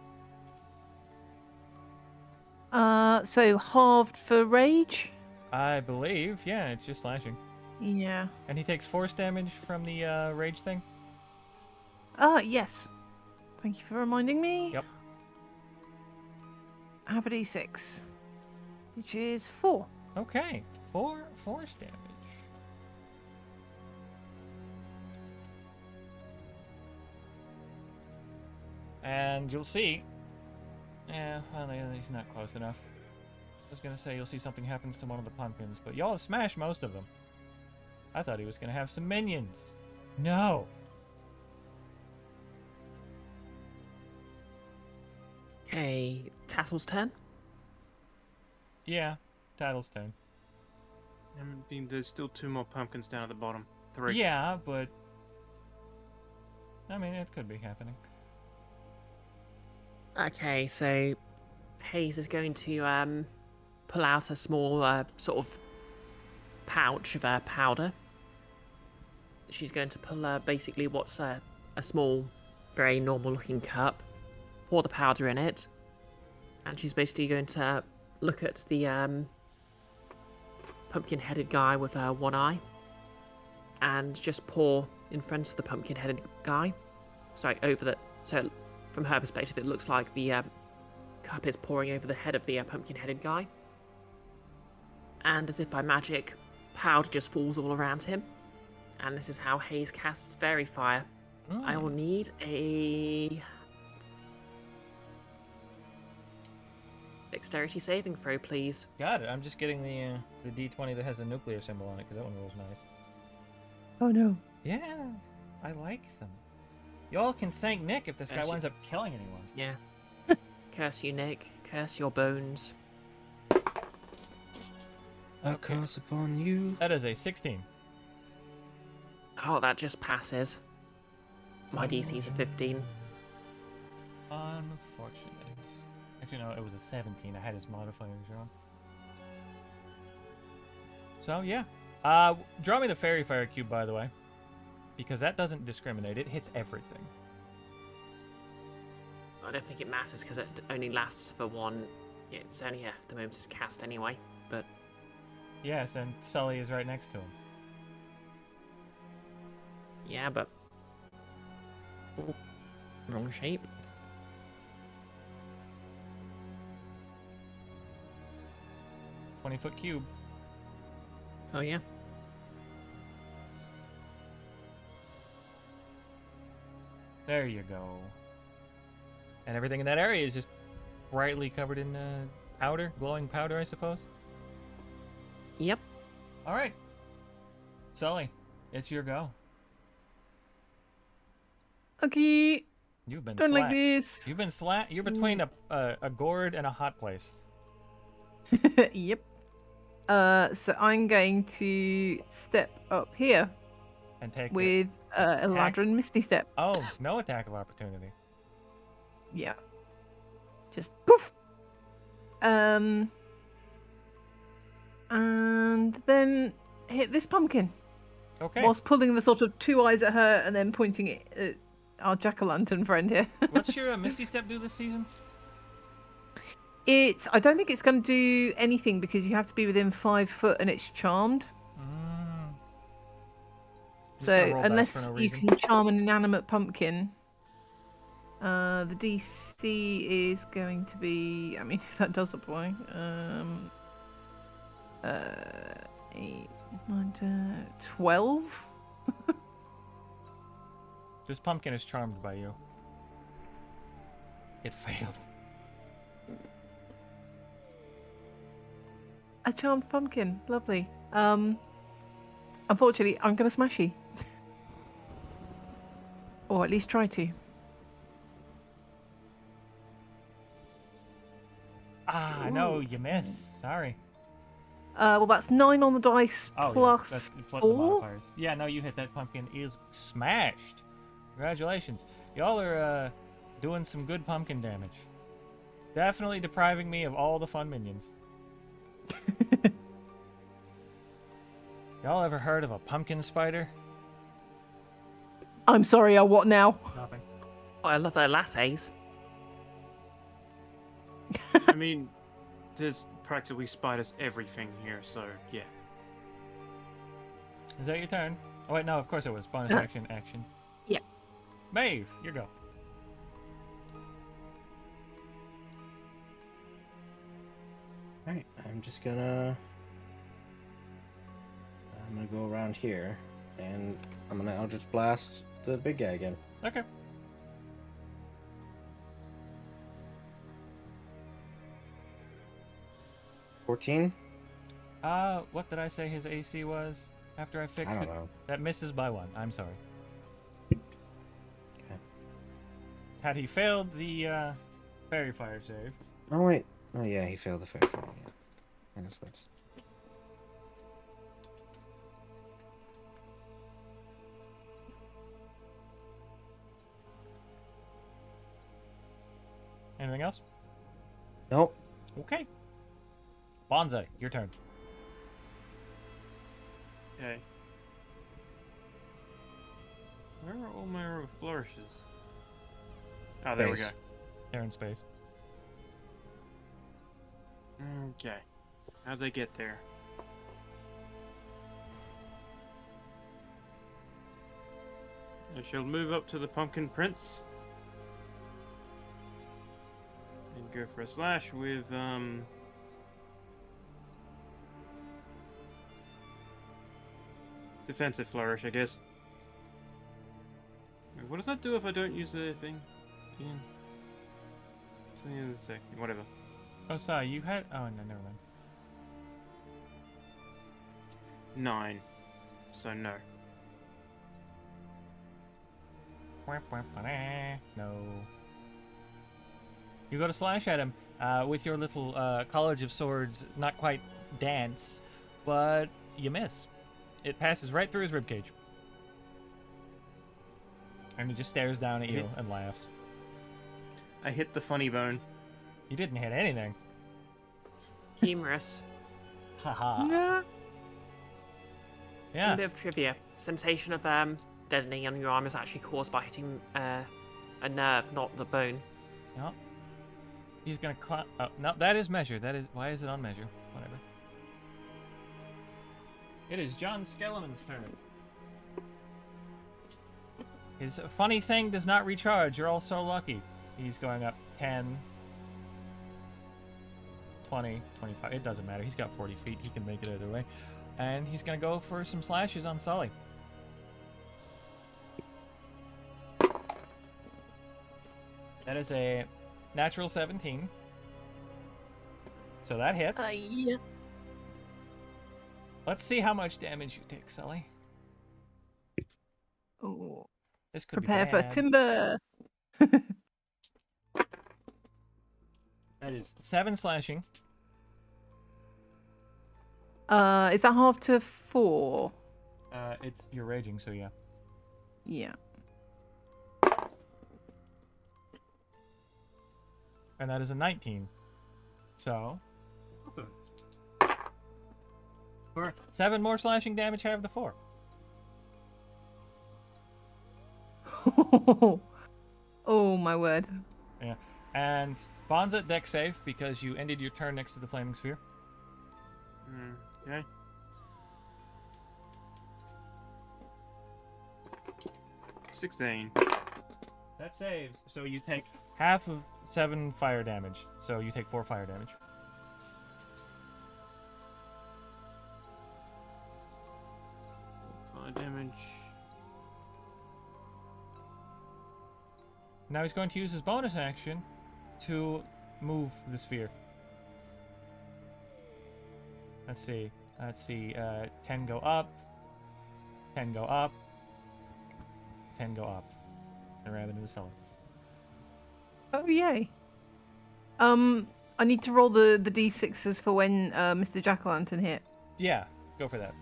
So halved for rage? I believe, yeah, it's just slashing. Yeah. And he takes force damage from the rage thing? Yes. Thank you for reminding me. Yep. I have a d6, which is 4. Okay, 4 force damage. And you'll see. Yeah, well, he's not close enough. I was gonna say you'll see something happens to one of the pumpkins, but y'all have smashed most of them. I thought he was gonna have some minions. No. Okay, Tattle's turn. Yeah, Tattle's turn. I mean, there's still 2 more pumpkins down at the bottom. 3. Yeah, but I mean, it could be happening. Okay, so Hayes is going to pull out a small sort of pouch of powder. She's going to pull basically what's a small, very normal-looking cup, pour the powder in it, and she's basically going to look at the pumpkin-headed guy with one eye, and just pour in front of the pumpkin-headed guy. Sorry, over the... So from her perspective, it looks like the cup is pouring over the head of the pumpkin-headed guy. And as if by magic, powder just falls all around him. And this is how Hayes casts Fairy Fire. I will need a dexterity saving throw, please. Got it. I'm just getting the D20 that has the nuclear symbol on it because that one rolls nice. Oh no. Yeah, I like them. Y'all can thank Nick if this guy Yes, winds up killing anyone. Yeah. Curse you, Nick. Curse your bones. I curse upon you. That is a 16. Oh, that just passes. My DC's a 15. Unfortunate. Actually, no, it was a 17. I had his modifiers wrong. So, yeah. Draw me the Fairy Fire Cube, by the way. Because that doesn't discriminate. It hits everything. I don't think it matters because it only lasts for one. Yeah, it's only the moment it's cast anyway. But Yes, and Sully is right next to him. yeah, but oh, wrong shape. 20-foot cube. Oh yeah. There you go. And everything in that area is just brightly covered in powder, glowing powder, I suppose. Yep. All right, Sully, it's your go. Okay. You've been Don't like slack. this. You've been slack. You're between a gourd and a hot place. Yep. So I'm going to step up here And take it. with Eladrin Misty Step. Oh, no attack of opportunity. Yeah. Just poof. And then hit this pumpkin Okay. whilst pulling the sort of 2 eyes at her and then pointing it at our jack-o'-lantern friend here. What's your Misty Step do this season? I don't think it's going to do anything because you have to be within 5 foot and it's charmed. Just gonna So roll dice unless for no you reason. can charm an inanimate pumpkin, the DC is going to be. I mean, if that does apply, 8, 9, 10, 12. This pumpkin is charmed by you. It failed. A charmed pumpkin. Lovely. Unfortunately, I'm going to smash you. Or at least try to. Ah, no, you miss. Sorry. Well, that's 9 on the dice Oh, plus yeah. That's plus the 4. modifiers. Yeah, no, you hit that pumpkin is smashed. Congratulations. Y'all are doing some good pumpkin damage. Definitely depriving me of all the fun minions. Y'all ever heard of a pumpkin spider? I'm sorry, what now? Nothing. Oh, I love their lasses. I mean, there's practically spiders everything here, so yeah. Is that your turn? Oh, wait, no, of course it was. Bonus action, action. Yeah. Maeve, your go. Alright, I'm gonna go around here, and I'm gonna Eldritch Blast the big guy again. Okay. $14? What did I say his AC was after I fixed I don't it? know. That misses by 1. I'm sorry. Okay. Had he failed the fairy fire save. Oh wait. Oh yeah, he failed the fair fire. Yeah. Minus what? Anything else? Nope. Okay. Bonsai, your turn. Okay. Where are all my flourishes? Oh, there we go. Space. They're in space. Okay. How'd they get there? I shall move up to the Pumpkin Prince. And go for a slash with, Defensive Flourish, I guess. Wait, what does that do if I don't use the thing? Again? Whatever. Oh, sorry, you had... Oh, no, never mind. 9. So no. No. You go to slash at him with your little College of Swords, not quite dance, but you miss. It passes right through his ribcage. And he just stares down at you and laughs. I hit the funny bone. You didn't hit anything. Humorous. Haha. Nah. A Yeah. bit of trivia. Sensation of deadening on your arm is actually caused by hitting a nerve, not the bone. No. He's gonna climb. Oh, no, that is measure. That is. Why is it on measure? Whatever. It is John Skelliman's turn. His funny thing does not recharge. You're all so lucky. He's going up 10, 20, 25. It doesn't matter. He's got 40 feet. He can make it either way. And he's going to go for some slashes on Sully. That is a natural 17. So that hits. Yeah. Let's see how much damage you take, Sully. Oh. This could Prepare be for bad. timber. That is 7 slashing. Is that half to 4? It's you're raging, so yeah. Yeah. And that is a 19. So for 7 more slashing damage, have the 4. Oh my word. Yeah. And Bonza, deck save because you ended your turn next to the flaming sphere. Okay. 16. That saves. So you take half of 7 fire damage. So you take 4 fire damage. Fire damage. Now he's going to use his bonus action to move the sphere. Let's see. 10 go up. 10 go up. 10 go up. And revenue is selling. Oh yay. I need to roll the d6s for when Mr. Jack-o'-lantern hit. Yeah, go for that.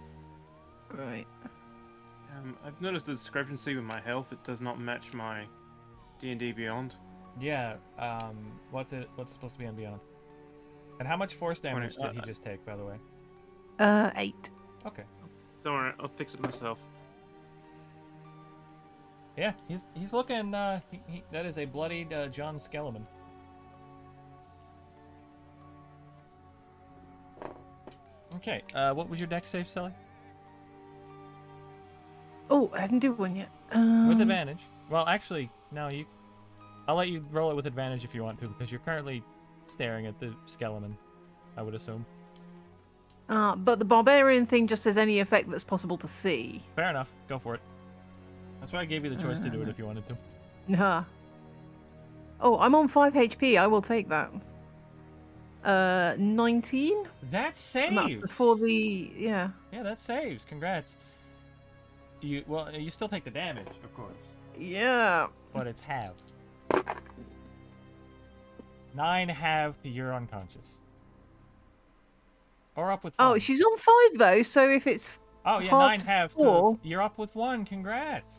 Right. I've noticed a discrepancy with my health. It does not match my D&D Beyond. Yeah, what's it supposed to be on Beyond? And how much force damage 20, did he just take, by the way? 8. Okay. Don't worry, I'll fix it myself. Yeah, he's looking, that is a bloodied John Skellerman. Okay, what was your dex save, Sally? Oh, I didn't do one yet. With advantage. Well, actually, no, I'll let you roll it with advantage if you want to, because you're currently staring at the skeleton, I would assume. But the barbarian thing just says any effect that's possible to see. Fair enough. Go for it. That's why I gave you the choice to do it if you wanted to. Nah. Oh, I'm on 5 HP. I will take that. 19? That saves! And that's before the... Yeah. Yeah, that saves. Congrats. You still take the damage, of course. Yeah. But it's half. 9 half to you're unconscious. Or up with 1. Oh, she's on 5 though, so if it's... Oh, yeah, half 9 to half 4. to... You're up with 1. Congrats.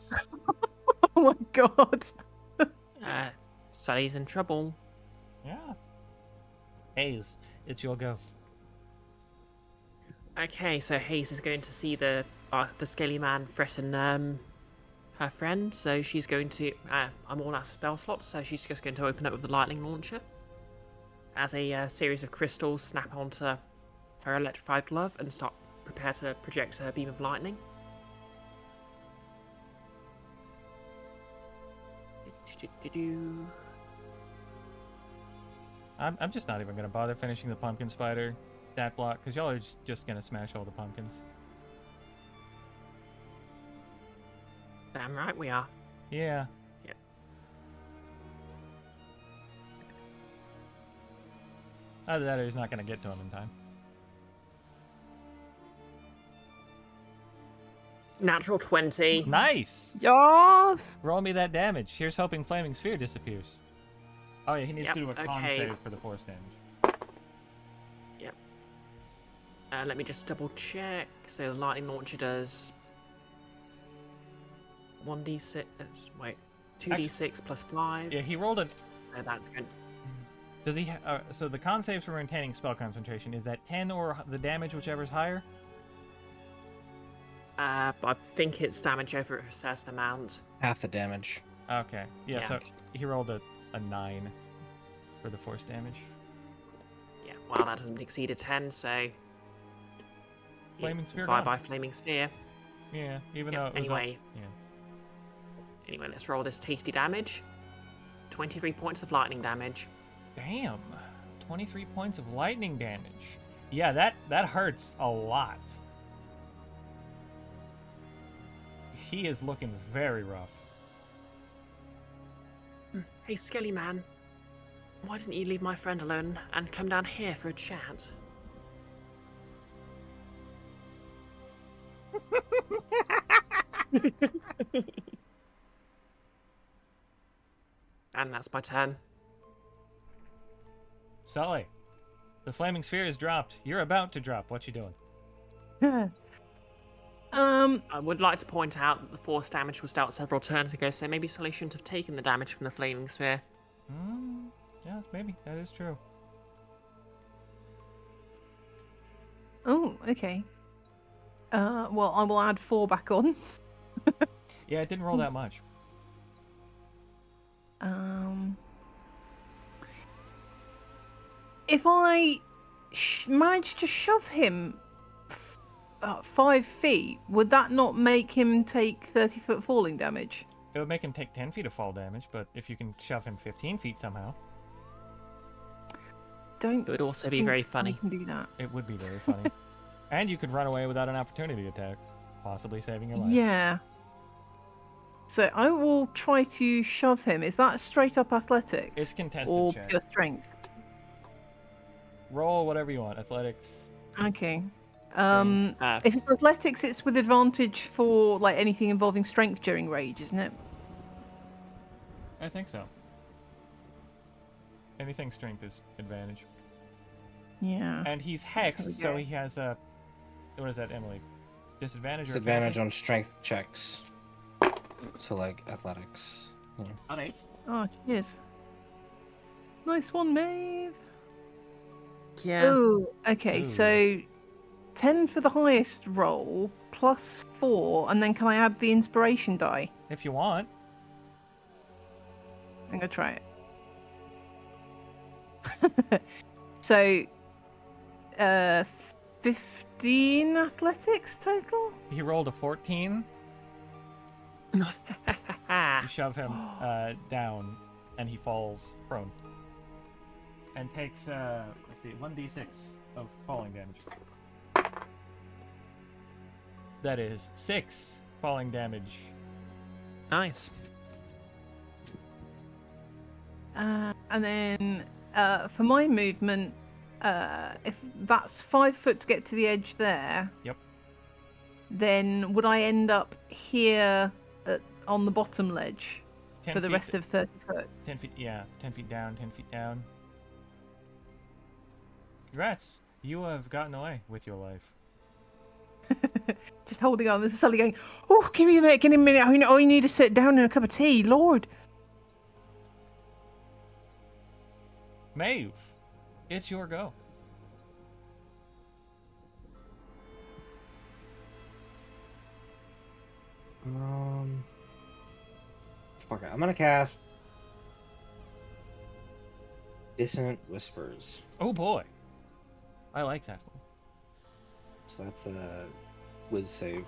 Oh my god. Sally's in trouble. Yeah. Hayes, it's your go. Okay, so Hayes is going to see the scaly man threaten her friend, so she's going to. I'm all out of spell slots, so she's just going to open up with the lightning launcher. As a series of crystals snap onto her electrified glove and prepare to project her beam of lightning. I'm just not even going to bother finishing the pumpkin spider stat block, because y'all are just going to smash all the pumpkins. Damn right we are. Yeah. Yep. Either that or he's not going to get to him in time. Natural 20. Nice! Yes! Roll me that damage. Here's hoping Flaming Sphere disappears. Oh yeah, he needs Yep, to do a con okay. save for the force damage. Yep. Let me just double check. So the lightning launcher does 1d6. Wait, 2d6 plus 5. Yeah, he rolled an... So that's good. Does he? So the con saves for maintaining spell concentration, is that 10 or the damage, whichever's higher? But I think it's damage over a certain amount. Half the damage. Okay. Yeah, Yeah. so he rolled a 9 for the force damage. Yeah, well, that doesn't exceed a 10, so. Flaming Sphere Bye gone. bye, Flaming Sphere. Yeah, even Yep, though it was anyway. yeah. Anyway, let's roll this tasty damage. 23 points of lightning damage. Damn. 23 points of lightning damage. Yeah, that hurts a lot. He is looking very rough. Hey, Skelly Man. Why didn't you leave my friend alone and come down here for a chat? And that's my turn. Sully, the flaming sphere is dropped. You're about to drop. What you doing? I would like to point out that the force damage was dealt several turns ago, so maybe Sully shouldn't have taken the damage from the flaming sphere. Yes, maybe. That is true. Oh, okay. Well, I will add 4 back on. Yeah, it didn't roll that much. If I manage to shove him 5 feet, would that not make him take 30-foot falling damage? It would make him take 10 feet of fall damage, but if you can shove him 15 feet somehow, It would also be think very I funny. can do that. it would be very funny. And you could run away without an opportunity attack, possibly saving your life. Yeah. So I will try to shove him. Is that straight up athletics? It's contested or check. pure strength? Roll whatever you want. Athletics. Okay. If it's athletics, it's with advantage for like anything involving strength during rage, isn't it? I think so. Anything strength is advantage. Yeah. And he's That's how we hexed, so go. he has a... What is that, Emily? Disadvantage or Disadvantage penalty? on strength checks. So like athletics. Yeah. On 8. Oh, cheers. Nice one, Maeve. Yeah. Oh, okay. Ooh. So 10 for the highest roll, plus 4, and then can I add the inspiration die? If you want. I'm gonna try it. So, 15 athletics total. He rolled a 14. You shove him down, and he falls prone. And takes, let's see, 1d6 of falling damage. That is 6 falling damage. Nice. And then for my movement, if that's 5 foot to get to the edge there. Yep. Then would I end up here on the bottom ledge 10 for the feet- rest of 30 foot? 10 feet, yeah. 10 feet down, 10 feet down. Congrats. You have gotten away with your life. Just holding on. This is Sully going, oh, give me a minute, give me a minute. I need to sit down and a cup of tea, Lord. Maeve, it's your go. Fuck it. I'm gonna cast Dissonant Whispers. Oh boy. I like that one. So that's a whiz save.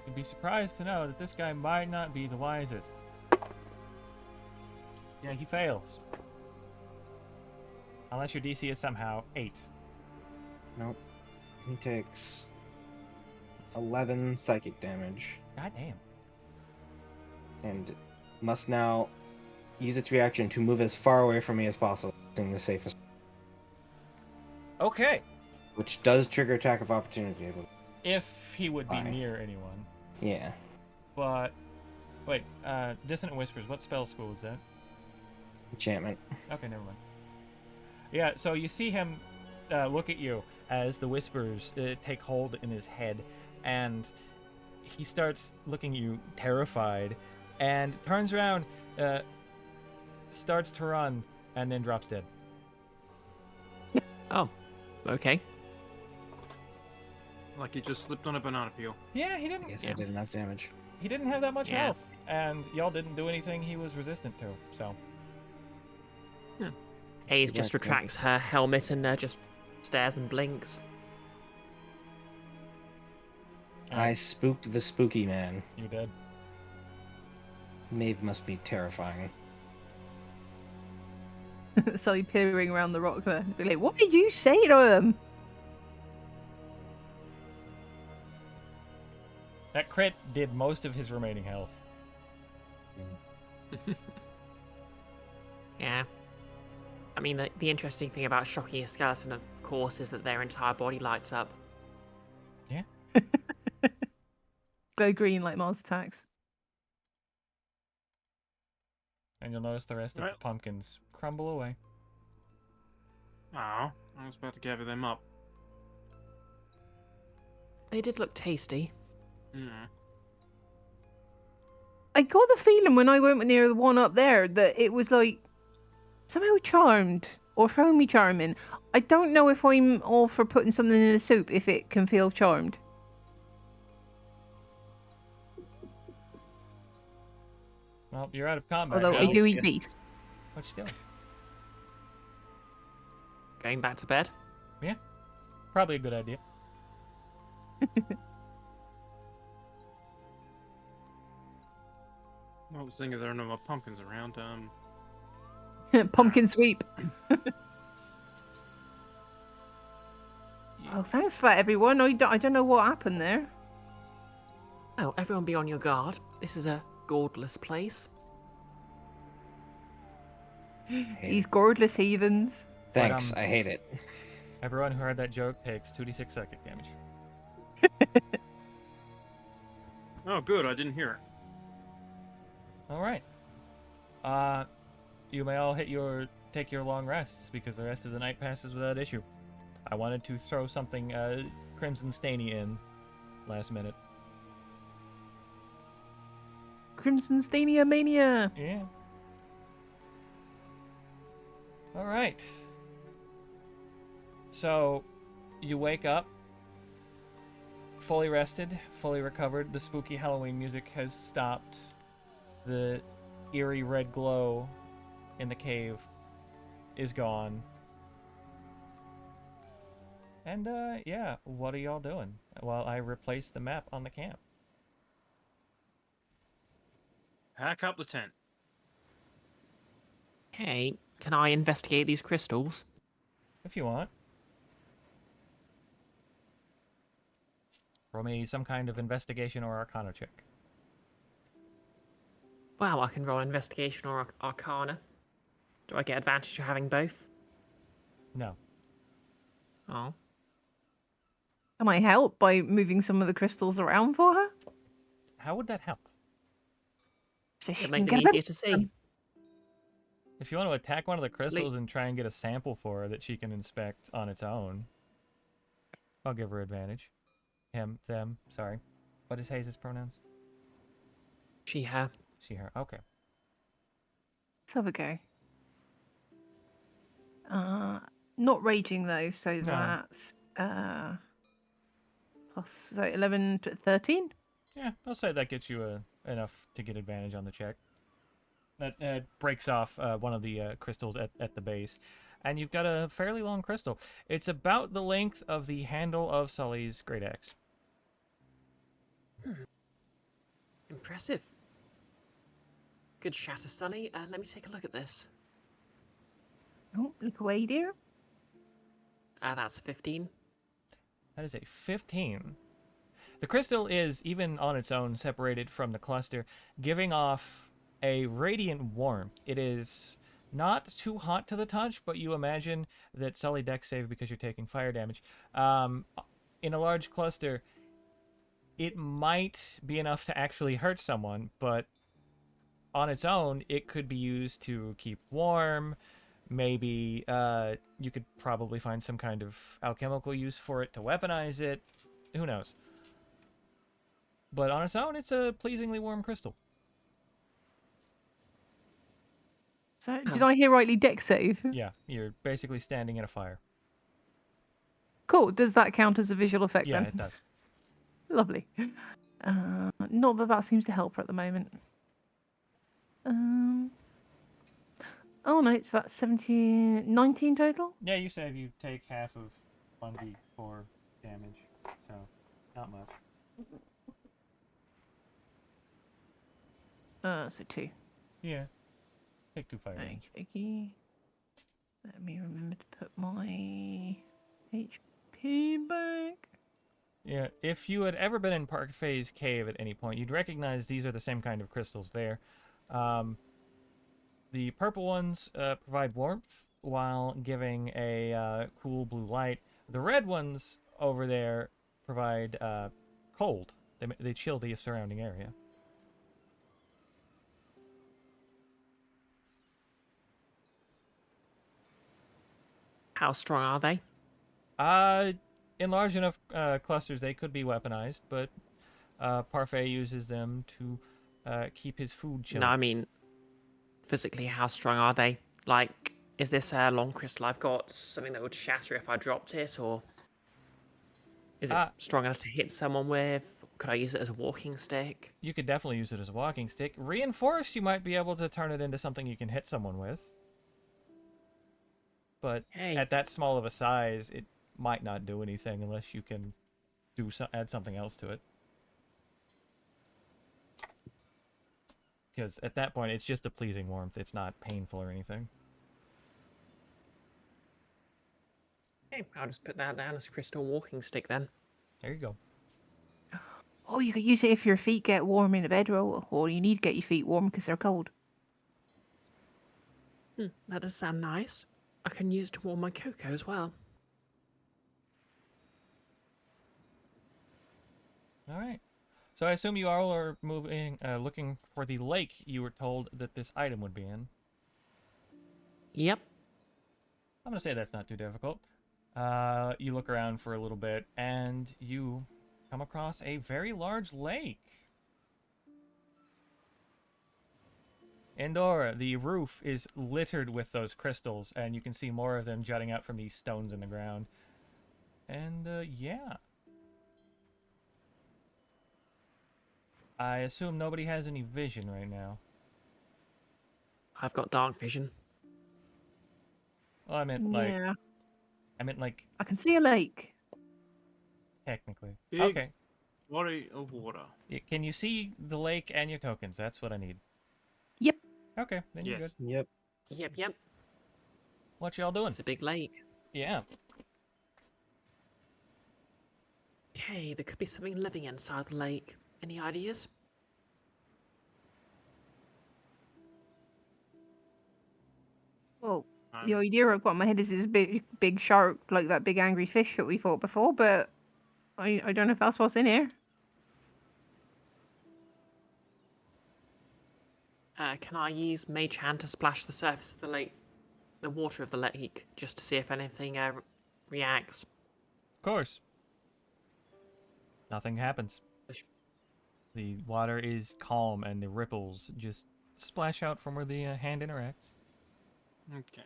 You'd be surprised to know that this guy might not be the wisest. Yeah, he fails. Unless your DC is somehow 8. Nope. He takes 11 psychic damage God damn. and must now use its reaction to move as far away from me as possible, using the safest, Okay. which does trigger attack of opportunity. I believe. If he would be Fine. near anyone. Yeah. But wait, Dissonant Whispers, what spell school is that? Enchantment. Okay, never mind. Yeah, so you see him look at you as the whispers take hold in his head, and he starts looking at you terrified, and turns around, starts to run, and then drops dead. Oh, okay. Like he just slipped on a banana peel. Yeah, he I didn't. guess I Yeah. did enough damage. He didn't have that much Yeah. health, and y'all didn't do anything he was resistant to. So Hayes just Yeah, retracts her helmet and just stares and blinks. I spooked the spooky man. you're dead. Maeve must be terrifying. Sully peering around the rock there. Be like, what did you say to him? That crit did most of his remaining health. Yeah. I mean, the interesting thing about shocking a skeleton, of course, is that their entire body lights up. Go green like Mars attacks. And you'll notice the rest of Right. the pumpkins crumble away. Oh, I was about to gather them up. They did look tasty. Hmm. I got the feeling when I went near the one up there that it was like somehow charmed or throw me charming. I don't know if I'm all for putting something in a soup if it can feel charmed. Well, you're out of combat. Although I now. do eat Yes. beef. What you doing? Going back to bed? Probably a good idea. I was thinking there are no more pumpkins around. Pumpkin sweep. Oh, thanks for that, everyone. I don't know what happened there. Oh, everyone be on your guard. This is a godless place. These gourdless heathens. Thanks, But, I hate it. Everyone who heard that joke takes 2d6 psychic damage. Oh, good. I didn't hear it. All right. You may all take your long rests because the rest of the night passes without issue. I wanted to throw something Crimson Stainy in last minute. Crimson Stania Mania. Yeah. All right. So, you wake up fully rested, fully recovered. The spooky Halloween music has stopped. The eerie red glow in the cave is gone. And, yeah, what are y'all doing while I replace the map on the camp? Pack up the tent. Okay, can I investigate these crystals? If you want. Roll me some kind of investigation or arcana check. Well, I can roll investigation or arcana. Do I get advantage for having both? No. Oh. Can I help by moving some of the crystals around for her? How would that help? So she It'll can make them get a easier to see. If you want to attack one of the crystals and try and get a sample for her that she can inspect on its own, I'll give her advantage. Him, them, sorry. What is Hayes' pronouns? She, her. She, her. Okay. Let's have a go. Not raging though, so No. that's plus so 11 to 13. Yeah, I'll say that gets you enough to get advantage on the check. That breaks off one of the crystals at the base. And you've got a fairly long crystal. It's about the length of the handle of Sully's great axe. Impressive. Good shatter, Sully. Let me take a look at this. Oh, look away, dear. That's a 15. That is a 15. The crystal is, even on its own, separated from the cluster, giving off a radiant warmth. It is not too hot to the touch, but you imagine that Sully dex save because you're taking fire damage. In a large cluster, it might be enough to actually hurt someone, but on its own, it could be used to keep warm. Maybe you could probably find some kind of alchemical use for it to weaponize it. Who knows? But on its own, it's a pleasingly warm crystal. So, did I hear rightly? Dex save. Yeah, you're basically standing in a fire. Cool. Does that count as a visual effect Yeah, then? it does. Lovely. Not that seems to help her at the moment. Oh no, so that's 17, 19 total. Yeah, you save. You take half of 1d4 damage, so not much. So 2. Yeah, take 2 fire damage. Okay. Let me remember to put my HP back. Yeah, if you had ever been in Parfay's cave at any point, you'd recognize these are the same kind of crystals there. The purple ones provide warmth while giving a cool blue light. The red ones over there provide cold. They chill the surrounding area. How strong are they? In large enough clusters, they could be weaponized, but Parfait uses them to keep his food chilled. No, I mean, physically, how strong are they? Like, is this a long crystal I've got something that would shatter if I dropped it, or is it strong enough to hit someone with? Could I use it as a walking stick? You could definitely use it as a walking stick. Reinforced, you might be able to turn it into something you can hit someone with. But at that small of a size, it might not do anything unless you can add something else to it. Because at that point, it's just a pleasing warmth. It's not painful or anything. Okay, I'll just put that down as a crystal walking stick then. There you go. Oh, you could use it if your feet get warm in a bedroll, or you need to get your feet warm because they're cold. That does sound nice. I can use it to warm my cocoa as well. All right. So I assume you all are moving, looking for the lake you were told that this item would be in. Yep. I'm gonna say that's not too difficult. You look around for a little bit, and you come across a very large lake. Indoor, the roof is littered with those crystals, and you can see more of them jutting out from these stones in the ground. And, yeah. I assume nobody has any vision right now. I've got dark vision. Well, Yeah, I meant like, I can see a lake. technically. Big Okay. body of water. Can you see the lake and your tokens? That's what I need. Yep. Okay, then you're good. Yes. Yep. Yep. What y'all doing? It's a big lake. Yeah. Okay, there could be something living inside the lake. Any ideas? Well, Um, the idea I've got in my head is this big shark, like that big angry fish that we fought before, but I don't know if that's what's in here. Can I use Mage Hand to splash the surface of the lake, the water of the lake, just to see if anything reacts? Of course. Nothing happens. The water is calm and the ripples just splash out from where the hand interacts. Okay.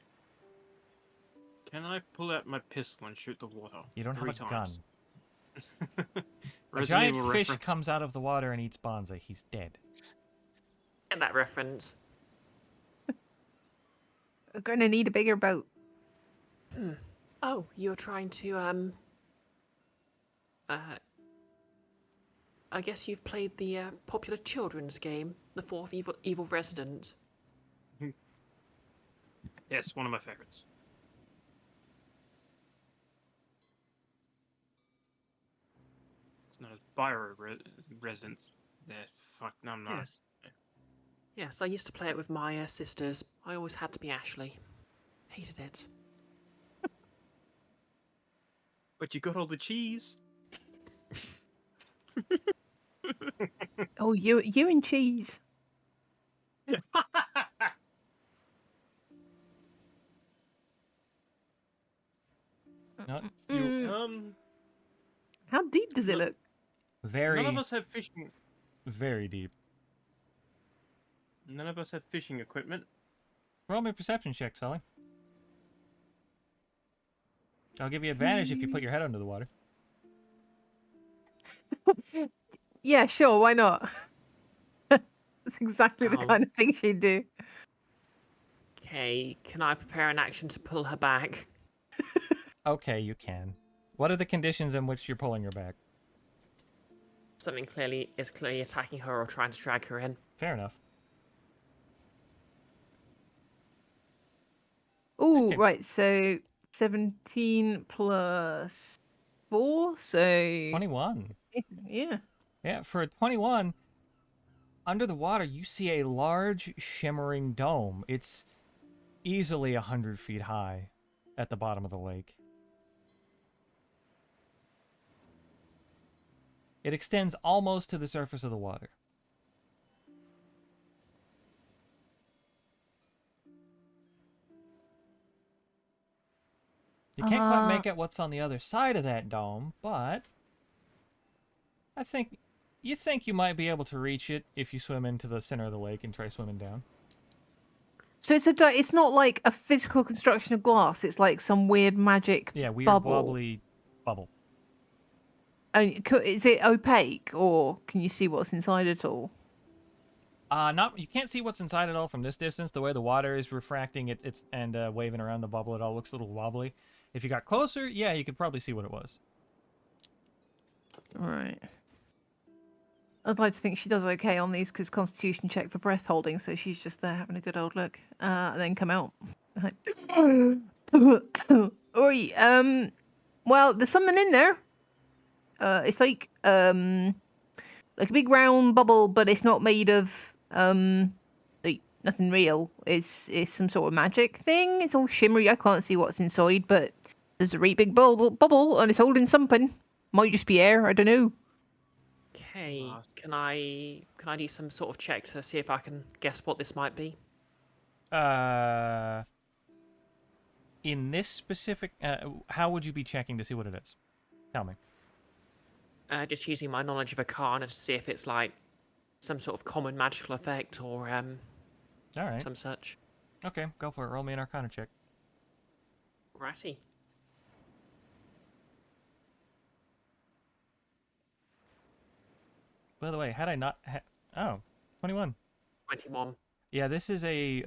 Can I pull out my pistol and shoot the water? You don't have a 3 gun. times? A Resident giant Evil fish reference. comes out of the water and eats Bonza. He's dead. Get that reference. We're gonna need a bigger boat. Oh, you're trying to I guess you've played the popular children's game, The Fourth Evil Resident. Yes, one of my favorites. It's not a residence. Yeah, fuck, no, I'm not. Yes. Yes, I used to play it with my sisters. I always had to be Ashley. Hated it. But you got all the cheese. Oh, you and cheese. No, Mm, how deep does it no- look? very, None of us have fishing. very deep. None of us have fishing equipment. Roll me a perception check, Sully. I'll give you advantage if you put your head under the water. Yeah, sure, why not? That's exactly the Ow. kind of thing she'd do. Okay, can I prepare an action to pull her back? Okay, you can. What are the conditions in which you're pulling her back? Something clearly attacking her or trying to drag her in. Fair enough. Ooh, Okay. right, so 17 plus 4, so 21. yeah. Yeah, for a 21, under the water, you see a large shimmering dome. It's easily 100 feet high at the bottom of the lake. It extends almost to the surface of the water. You can't quite make out what's on the other side of that dome, but you think you might be able to reach it if you swim into the center of the lake and try swimming down. So it's not like a physical construction of glass, it's like some weird magic Yeah, weird bubble. wobbly bubble. And is it opaque, or can you see what's inside at all? You can't see what's inside at all from this distance. The way the water is refracting it's and waving around the bubble, it all looks a little wobbly. If you got closer, yeah, you could probably see what it was. Right. I'd like to think she does okay on these because Constitution check for breath holding, so she's just there having a good old look, and then come out. Oi, well, there's something in there. It's like a big round bubble, but it's not made of like nothing real. It's some sort of magic thing. It's all shimmery. I can't see what's inside, but there's a really big bubble, and it's holding something. Might just be air. I don't know. Okay. Ah. Can I do some sort of check to see if I can guess what this might be? Uh, in this specific, how would you be checking to see what it is? Tell me. Just using my knowledge of Arcana to see if it's like some sort of common magical effect or All right. some such. Okay, go for it. Roll me an Arcana check. Righty. By the way, had I not oh, 21. 21. Yeah, this is a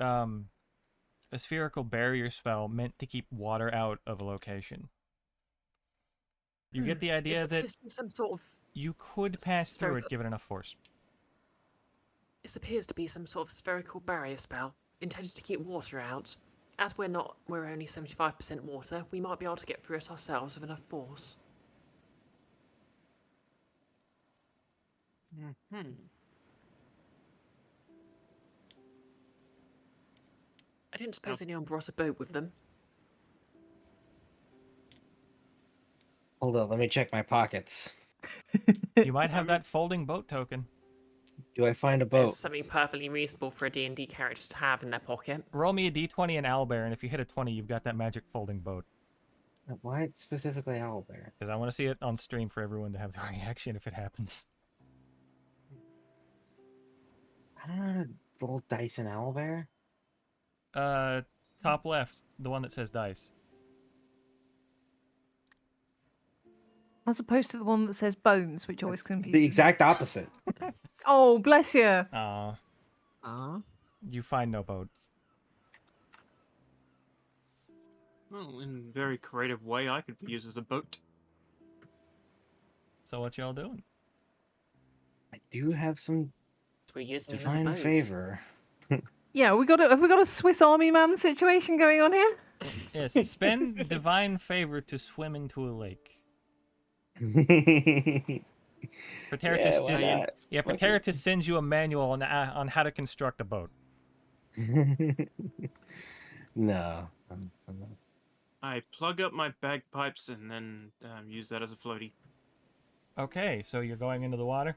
spherical barrier spell meant to keep water out of a location. You get the It idea that appears to be some sort of you could pass through it spherical. given enough force. This appears to be some sort of spherical barrier spell intended to keep water out. As we're only 75% water, we might be able to get through it ourselves with enough force. Hmm. I didn't suppose anyone brought a boat with them. Hold on, let me check my pockets. You might have that folding boat token. Do I find a It's boat? something perfectly reasonable for a D&D character to have in their pocket. Roll me a d20 and owlbear, and if you hit a 20, you've got that magic folding boat. Why specifically owlbear? Because I want to see it on stream for everyone to have the reaction if it happens. I don't know how to roll dice in owlbear. Top left, the one that says dice. As opposed to the one that says bones, which always That's confuses the me. exact opposite. Oh, bless you. Aw, Ah. you find no boat. Well, in a very creative way, I could be used as a boat. So what y'all doing? I do have some So we're using another divine boat. favor. Yeah, have we got a Swiss Army man situation going on here? Yes, spend divine favor to swim into a lake. Yeah, Preteritus why just not? yeah, Fuck it. Preteritus sends you a manual on how to construct a boat. No. I'm not. I plug up my bagpipes and then use that as a floaty. Okay, so you're going into the water.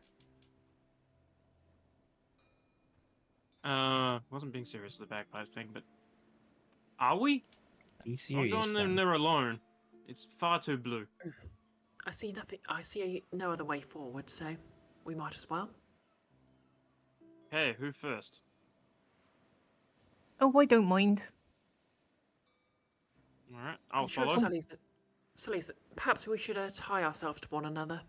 Wasn't being serious with the bagpipes thing, but are we? Be I'm serious going then. there alone. It's far too blue. I see nothing. I see no other way forward, so we might as well. Hey, who first? Oh, I don't mind. All right, I'll I'm sure follow. Sully's. Perhaps we should tie ourselves to one another.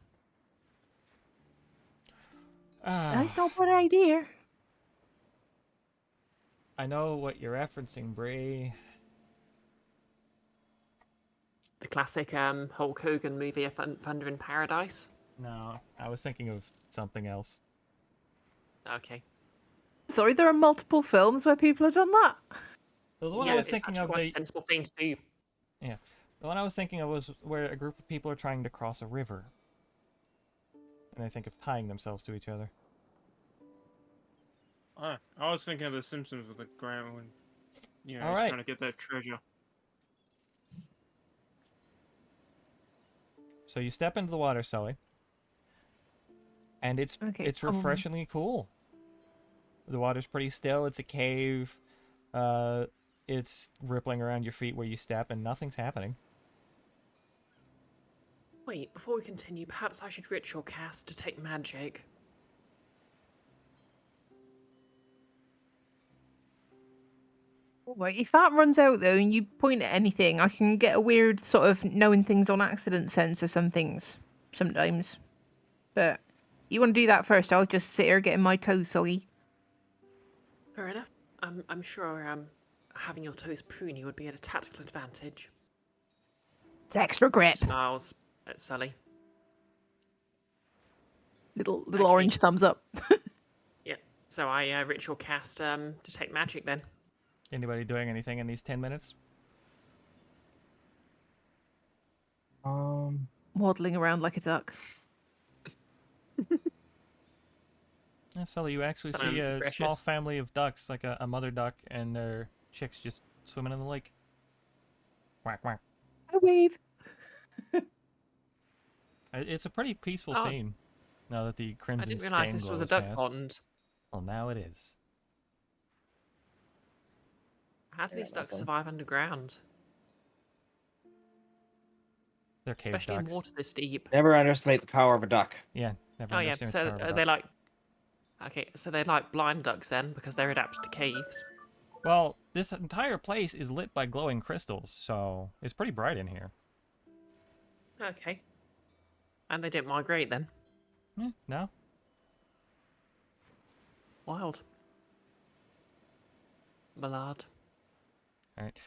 That's Ah, not a bad idea. I know what you're referencing, Bree. The classic Hulk Hogan movie, Thunder in Paradise. No, I was thinking of something else. Okay. Sorry, there are multiple films where people have done that. The one I Yeah, was it's thinking actually of, quite a sensible thing to do. the one I was thinking of was where a group of people are trying to cross a river, and they think of tying themselves to each other. I was thinking of The Simpsons with the grandma when, you know, All he's right. trying to get that treasure. So you step into the water, Sully, and it's Okay. refreshingly cool. The water's pretty still. It's a cave. It's rippling around your feet where you step, and nothing's happening. Wait, before we continue, perhaps I should ritual cast Detect Magic. Right, if that runs out though, and you point at anything, I can get a weird sort of knowing things on accident sense of some things sometimes. But you want to do that first? I'll just sit here getting my toes soggy. Fair enough. I'm sure having your toes pruny would be at a tactical advantage. It's extra grip. Smiles at Sully. Little Okay. orange thumbs up. Yeah. So I ritual cast Detect Magic then. Anybody doing anything in these 10 minutes? Waddling around like a duck. Yeah, Sully, you actually Sounds see a precious. small family of ducks, like a mother duck and their chicks just swimming in the lake. Quack, quack. I wave. It's a pretty peaceful Oh. scene. Now that the I crimson didn't realise stain this glow was a is duck past. pond. Well, now it is. How do Yeah, these ducks nothing. survive underground? They're cave Especially in ducks. water this deep. Never underestimate the power of a duck. Yeah, never Oh yeah, understand the so power of a are duck. they like... Okay, so they're like blind ducks then, because they're adapted to caves. Well, this entire place is lit by glowing crystals, so it's pretty bright in here. Okay. And they didn't migrate then. No? Wild. Ballad. Alright.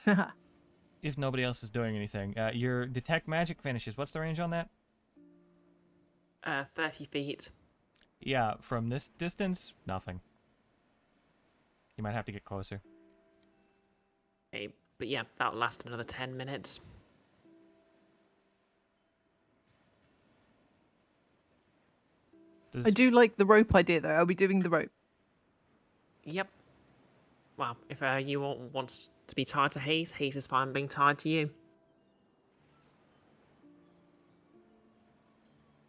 If nobody else is doing anything, your detect magic finishes. What's the range on that? 30 feet. Yeah, from this distance, nothing. You might have to get closer. Okay, but yeah, that'll last another 10 minutes. Does I do like the rope idea, though. Are we doing the rope? Yep. Well, if you wants to be tied to Hayes, Hayes is fine being tied to you.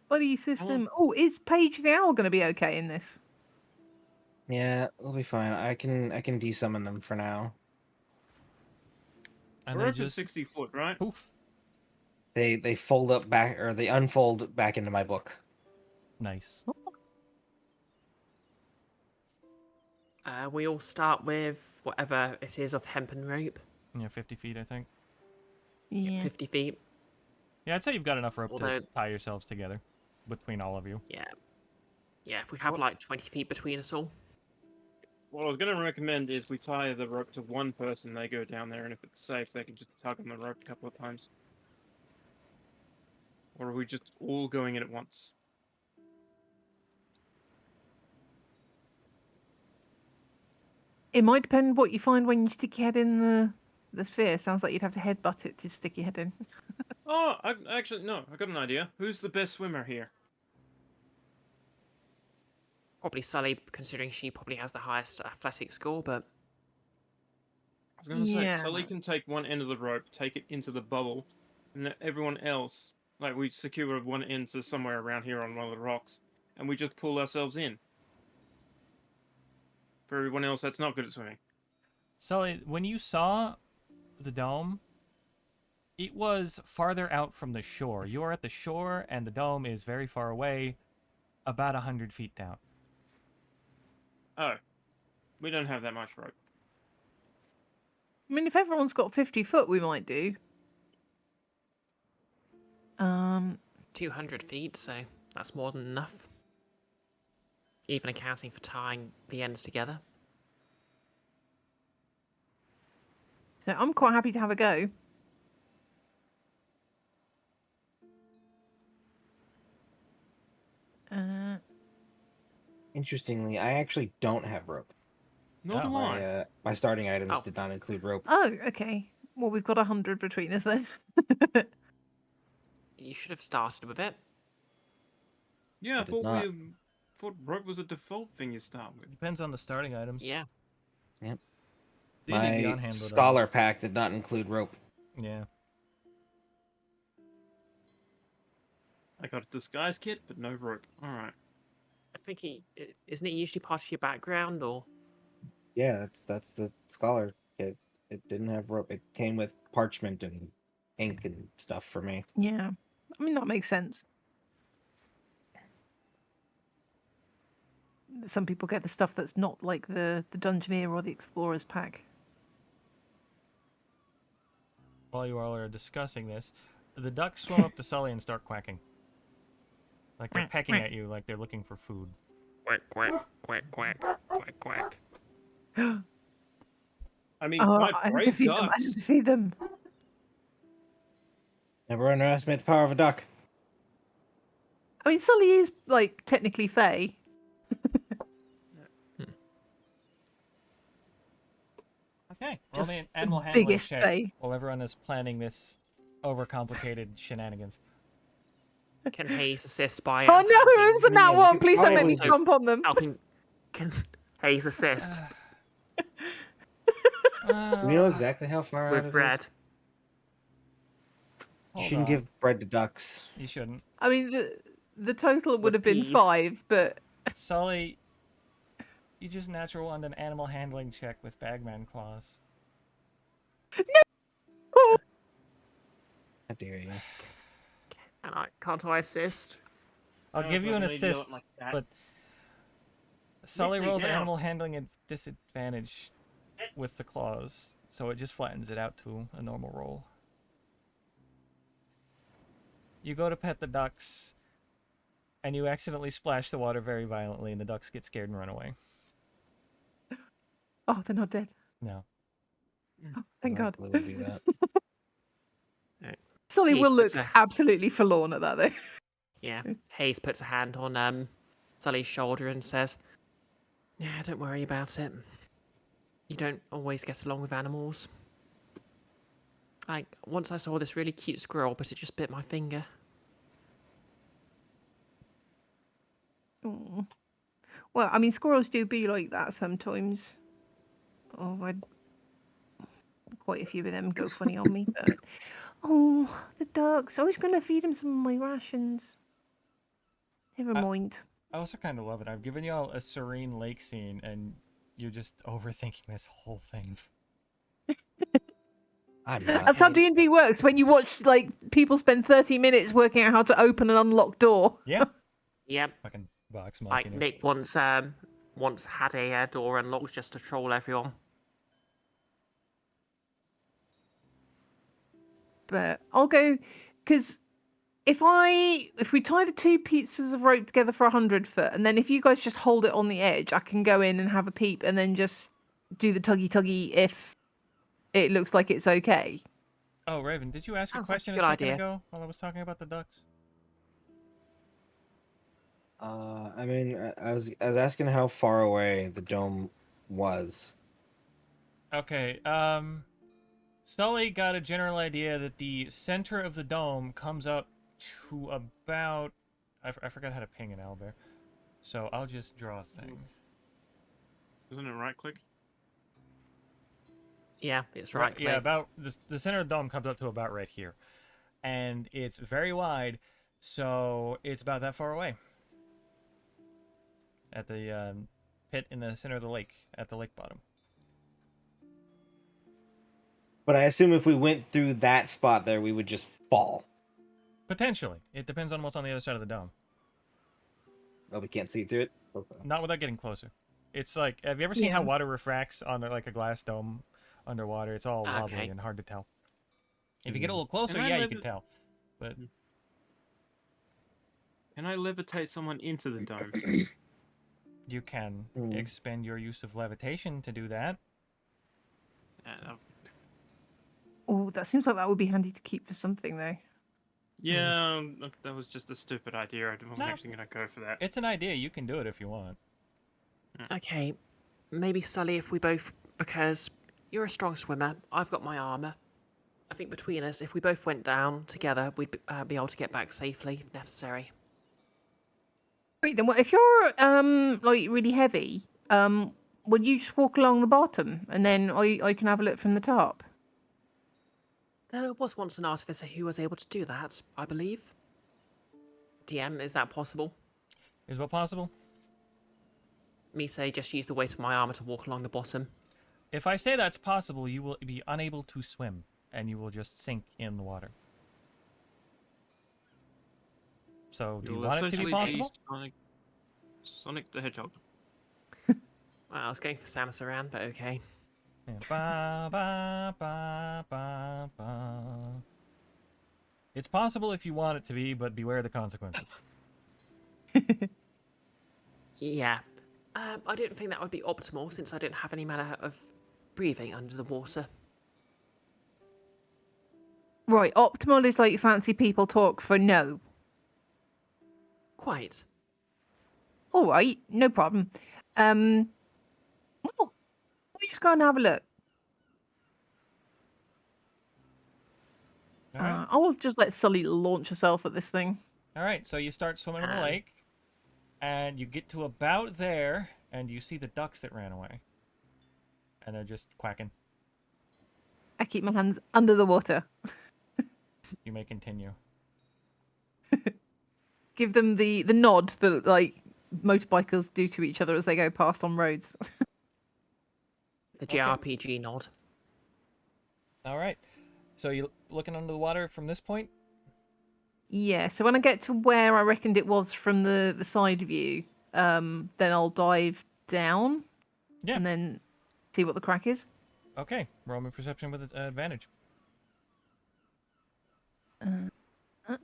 Buddy system. Oh, is Paige the Owl going to be okay in this? Yeah, it'll be fine. I can desummon them for now. and The they rope is just 60 foot, right? poof. They fold up back, or they unfold back into my book. Nice. We all start with whatever it is of hempen rope. Yeah, 50 feet, I think. Yeah. 50 feet. Yeah, I'd say you've got enough rope Although- to tie yourselves together between all of you. Yeah. Yeah, if we have like 20 feet between us all. What I was going to recommend is we tie the rope to one person, they go down there, and if it's safe, they can just tug on the rope a couple of times. Or are we just all going in at once? It might depend what you find when you stick your head in the sphere. Sounds like you'd have to headbutt it to stick your head in. Oh, actually, no, I got an idea. Who's the best swimmer here? Probably Sully, considering she probably has the highest athletic score, but I was going to say, Yeah. Sully can take one end of the rope, take it into the bubble, and then everyone else, like we secure one end to somewhere around here on one of the rocks, and we just pull ourselves in. For everyone else that's not good at swimming. Sully, when you saw the dome, it was farther out from the shore. You are at the shore, and the dome is very far away, about 100 feet down. Oh, we don't have that much rope. I mean, if everyone's got 50 foot, we might do. 200 feet, so that's more than enough. Even accounting for tying the ends together. So I'm quite happy to have a go. Interestingly, I actually don't have rope. Nor do I. My starting items Oh. did not include rope. Oh, okay. Well, we've got 100 between us then. You should have started with it. Yeah, I I did thought not. we thought rope was a default thing you start with. Depends on the starting items. Yeah. D&D My Beyond handle doesn't. scholar pack did not include rope. Yeah. I got a disguise kit, but no rope. Alright. I think isn't it usually part of your background, or Yeah, that's the scholar kit. It didn't have rope. It came with parchment and ink and stuff for me. Yeah. I mean, that makes sense. Some people get the stuff that's not like the Dungeoneer or the Explorer's pack. While you all are discussing this, the ducks swim up to Sully and start quacking. Like they're pecking at you, like they're looking for food. quack quack quack quack quack quack. I mean, Oh, my I have to brave feed them. I have ducks. to feed them. Never underestimate the power of a duck. I mean, Sully is like technically Fey. Okay, roll Just me an the animal handling biggest check Fey. while everyone is planning this overcomplicated shenanigans. Can Hayes assist by? Oh no, it wasn't that Yeah, one. you Please don't make probably me just- jump on them. Helping. Can Hayes assist Do we know exactly how far out with it is? bread? You shouldn't give bread to ducks. You shouldn't. I mean, the total would With have been peas. 5, but Sully, you just natural on an animal handling check with Bagman claws. How dare you? Can't I assist? I'll I give was you an hoping they'd yell assist, it like that. but Sully Mitzi, rolls down. animal handling at disadvantage with the claws, so it just flattens it out to a normal roll. You go to pet the ducks, and you accidentally splash the water very violently, and the ducks get scared and run away. oh, they're not dead. No. Oh, thank God. Likely would do that. Sully He's will look put a- absolutely forlorn at that, though. Yeah. Hayes puts a hand on Sully's shoulder and says, "Yeah, don't worry about it. You don't always get along with animals. Like, once I saw this really cute squirrel, but it just bit my finger." Aw. Well, I mean, squirrels do be like that sometimes. Oh, quite a few of them go funny on me, but oh, the ducks! I was going to feed them some of my rations. Never mind. I also kind of love it. I've given y'all a serene lake scene, and you're just overthinking this whole thing. I'm not. That's how Okay. D&D works. When you watch like people spend 30 minutes working out how to open an unlocked door. Yeah. Yep. Fucking Vox Like Machina. Nick once had a door unlocked just to troll everyone. But I'll go because if we tie the 2 pieces of rope together for 100 foot, and then if you guys just hold it on the edge, I can go in and have a peep, and then just do the tuggy if it looks like it's okay. Oh, Raven, did you ask a Sounds like a question good a second idea. ago while I was talking about the ducks? I mean, I was asking how far away the dome was. Okay, Sully got a general idea that the center of the dome comes up to about... I forgot how to ping an owlbear. So I'll just draw a thing. Isn't it right click? Yeah, it's right click. Yeah, about... The center of the dome comes up to about right here. And it's very wide, so it's about that far away. At the pit in the center of the lake, at the lake bottom. But I assume if we went through that spot there, we would just fall. Potentially. It depends on what's on the other side of the dome. Oh, we can't see through it? Okay. Not without getting closer. It's like, have you ever seen how water refracts on like a glass dome underwater? It's all wobbly Okay. and hard to tell. If you get a little closer, Can I yeah, you live can it- tell. But Can I levitate someone into the dome? you can Mm. expend your use of levitation to do that. Uh, Oh, that seems like that would be handy to keep for something, though. yeah, that was just a stupid idea. I wasn't No. actually going to go for that. It's an idea. You can do it if you want. Okay, maybe Sully, if we both, because you're a strong swimmer, I've got my armor. I think between us, if we both went down together, we'd be able to get back safely if necessary. Great, then what if you're like really heavy? Would you just walk along the bottom and then I can have a look from the top? There was once an artificer who was able to do that, I believe. DM, is that possible? Is what possible? Me say just use the weight of my armor to walk along the bottom. If I say that's possible, you will be unable to swim, and you will just sink in the water. So, do you You'll want it to be essentially possible? Sonic the Hedgehog. Well, I was going for Samus Aran, but okay. Yeah. Ba, ba, ba, ba, ba. It's possible if you want it to be, but beware the consequences. Yeah. I don't think that would be optimal since I don't have any manner of breathing under the water. Right, optimal is like fancy people talk for no. Quite. All right, no problem. Well, we just go and have a look. All right. I'll just let Sully launch herself at this thing. All right. So you start swimming in the Um, lake, and you get to about there, and you see the ducks that ran away, and they're just quacking. I keep my hands under the water. You may continue. give them the nod that like motorbikers do to each other as they go past on roads. The Okay. JRPG nod. All right. So you looking under the water from this point? Yeah, so when I get to where I reckoned it was from the side view, then I'll dive down Yeah. and then see what the crack is. Okay. Roll me perception with advantage. Uh, uh.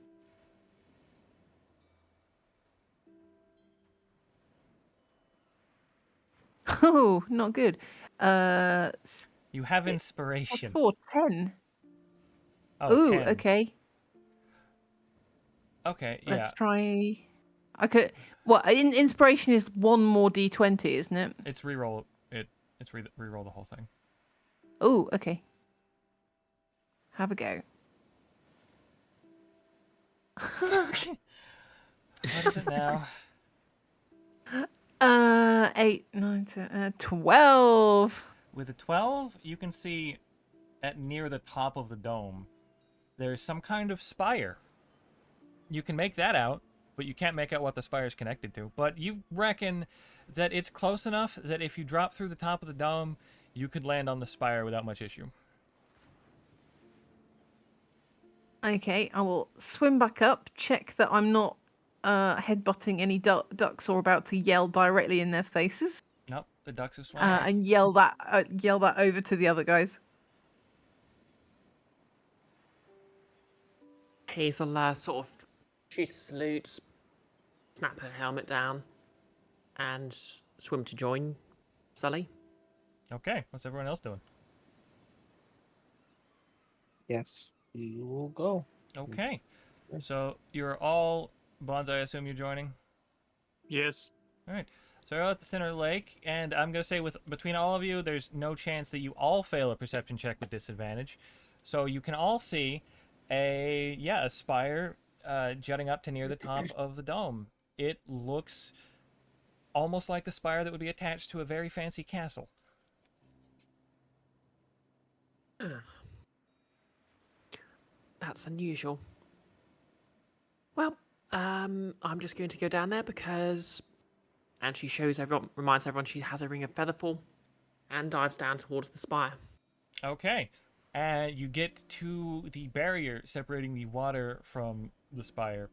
Oh, not good. You have What's inspiration. 4? 10. Oh, Ooh, 10. okay. Okay, yeah. Let's try. I could. What? Inspiration is one more d20, isn't it? It's reroll it. It's reroll the whole thing. Oh, okay. Have a go. What is it now? 8, 9, 10, 12. With a 12, you can see at near the top of the dome, there's some kind of spire. You can make that out, but you can't make out what the spire is connected to. But you reckon that it's close enough that if you drop through the top of the dome, you could land on the spire without much issue. Okay, I will swim back up, check that I'm not headbutting any ducks or about to yell directly in their faces, Nope, the ducks are swimming. and yell that over to the other guys. Hazel sort of shoots a salute, snap her helmet down, and swim to join Sully. Okay, what's everyone else doing? Yes, you will go. Okay, so you're all Bonds. I assume you're joining. Yes. All right. So we're at the center of the lake, and I'm gonna say between all of you, there's no chance that you all fail a perception check with disadvantage. So you can all see a spire jutting up to near the top of the dome. It looks almost like the spire that would be attached to a very fancy castle. That's unusual. Well, I'm just going to go down there because, and she reminds everyone she has a ring of featherfall, and dives down towards the spire. Okay. And you get to the barrier separating the water from the spire.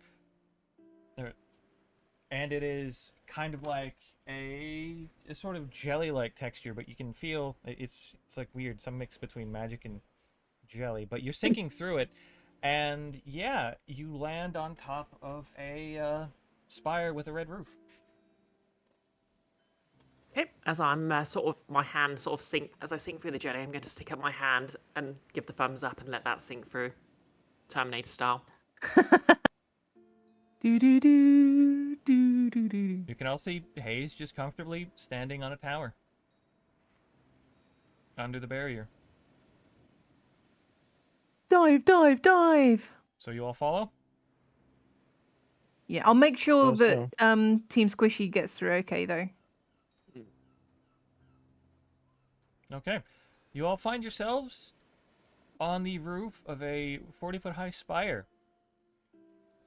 And it is kind of like a sort of jelly-like texture, but you can feel it's like weird, some mix between magic and jelly. But you're sinking through it, and yeah, you land on top of a spire with a red roof. Okay. As I'm my hand sort of sink as I sink through the jelly, I'm going to stick up my hand and give the thumbs up and let that sink through, Terminator style. Do do do do do do. You can also see Hayes just comfortably standing on a tower under the barrier. Dive, dive, dive! So you all follow? Yeah, I'll make sure Suppose that Team Squishy gets through okay though. Okay. You all find yourselves on the roof of a 40-foot high spire.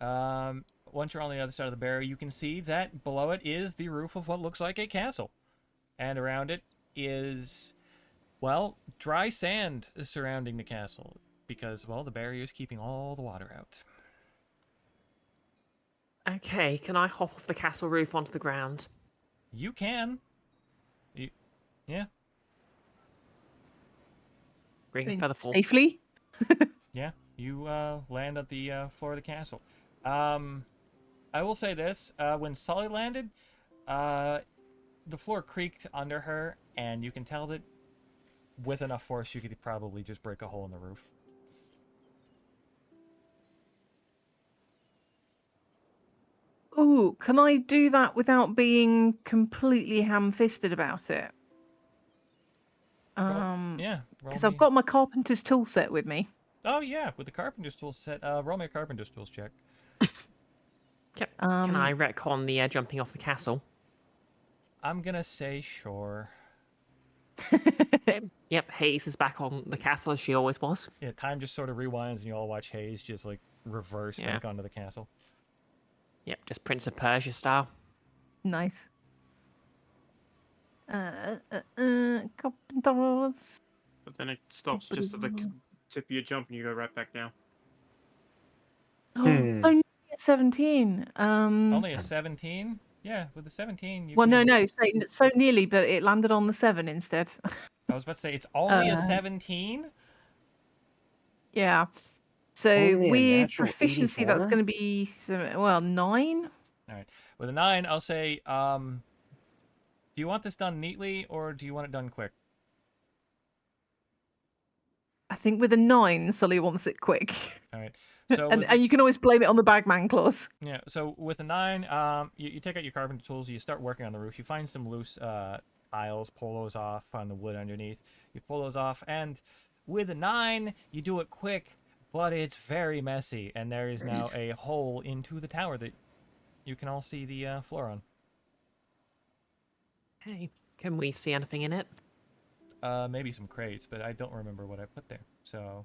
Once you're on the other side of the barrier, you can see that below it is the roof of what looks like a castle. And around it is, well, dry sand surrounding the castle. Because, well, the barrier is keeping all the water out. Okay, can I hop off the castle roof onto the ground? You can. Yeah. Ring of featherfall. Safely? Yeah, you land at the floor of the castle. I will say this: when Sully landed, the floor creaked under her, and you can tell that with enough force, you could probably just break a hole in the roof. Ooh, can I do that without being completely ham-fisted about it? Yeah. Because I've got my carpenter's tool set with me. Oh yeah, with the carpenter's tools set. Roll me a carpenter's tools check. Can I retcon the jumping off the castle? I'm gonna say sure. Yep, Hayes is back on the castle as she always was. Yeah, time just sort of rewinds, and you all watch Hayes just like reverse back onto the castle. Yep, just Prince of Persia style. Nice. Carpenters. But then it stops just at the tip of your jump and you go right back down. So nearly at 17. Only a 17? Yeah, with the 17, you Well, can. no, so nearly, but it landed on the 7 instead. I was about to say, it's only a Uh, 17? Yeah. So Only a with natural proficiency, that's 84? going to be 9. All right. With a 9, I'll say, do you want this done neatly or do you want it done quick? I think with a 9, Sully wants it quick, All right. So and with the, you can always blame it on the bagman clause. yeah, so with a 9, you take out your carpenter tools, you start working on the roof. You find some loose tiles, pull those off on the wood underneath. You pull those off, and with a 9, you do it quick, but it's very messy, and there is now a hole into the tower that you can all see the floor on. Hey, can we see anything in it? Maybe some crates, but I don't remember what I put there. So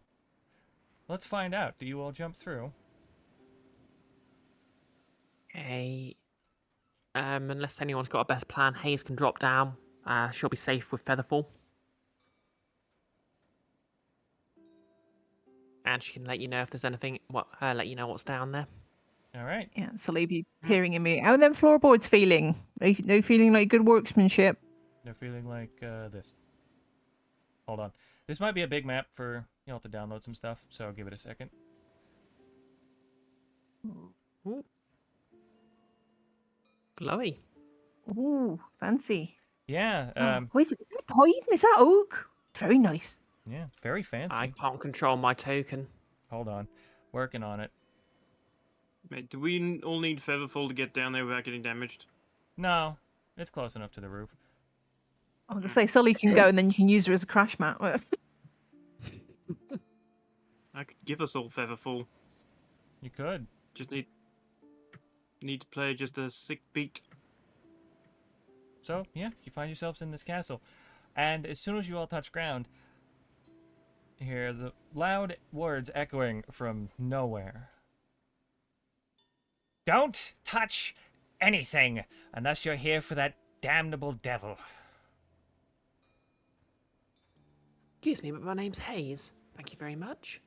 let's find out. Do you all jump through? Hey, unless anyone's got a better plan, Hayes can drop down. She'll be safe with Featherfall. And she can let you know if there's anything. Let you know what's down there. All right. Yeah, Sully be peering at me. How are them floorboards feeling? They feeling like good workmanship? They're feeling like this. Hold on. This might be a big map for you know to download some stuff, so give it a second. Ooh. Glowy. Ooh, fancy. Yeah. What is it? Is that pine? Is that oak? Very nice. Yeah. Very fancy. I can't control my token. Hold on. Working on it. Mate, do we all need Featherfall to get down there without getting damaged? No, it's close enough to the roof. I was gonna say Sully can go, and then you can use her as a crash mat. I could give us all Featherfall. You could. Just need to play just a sick beat. So yeah, you find yourselves in this castle, and as soon as you all touch ground, you hear the loud words echoing from nowhere. Don't touch anything unless you're here for that damnable devil. Excuse me, but my name's Hayes. Thank you very much.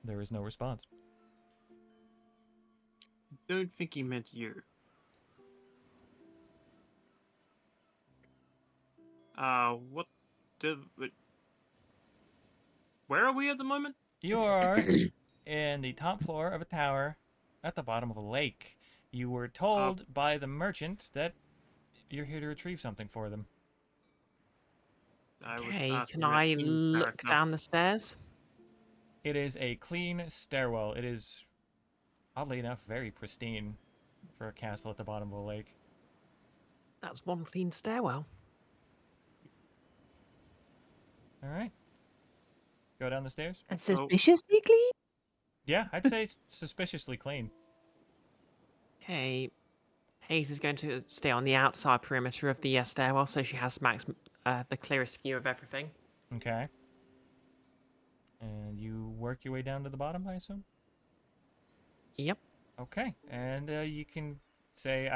There is no response. Don't think he meant you. What the... Where are we at the moment? You are in the top floor of a tower at the bottom of a lake. You were told by the merchant that you're here to retrieve something for them. Okay, can I look down the stairs? It is a clean stairwell. It is, oddly enough, very pristine for a castle at the bottom of a lake. That's one clean stairwell. All right. Go down the stairs. And suspiciously clean. Yeah, I'd say suspiciously clean. Okay, Hayes is going to stay on the outside perimeter of the stairwell, so she has the clearest view of everything. Okay. And you work your way down to the bottom, I assume? Yep. Okay. And you can say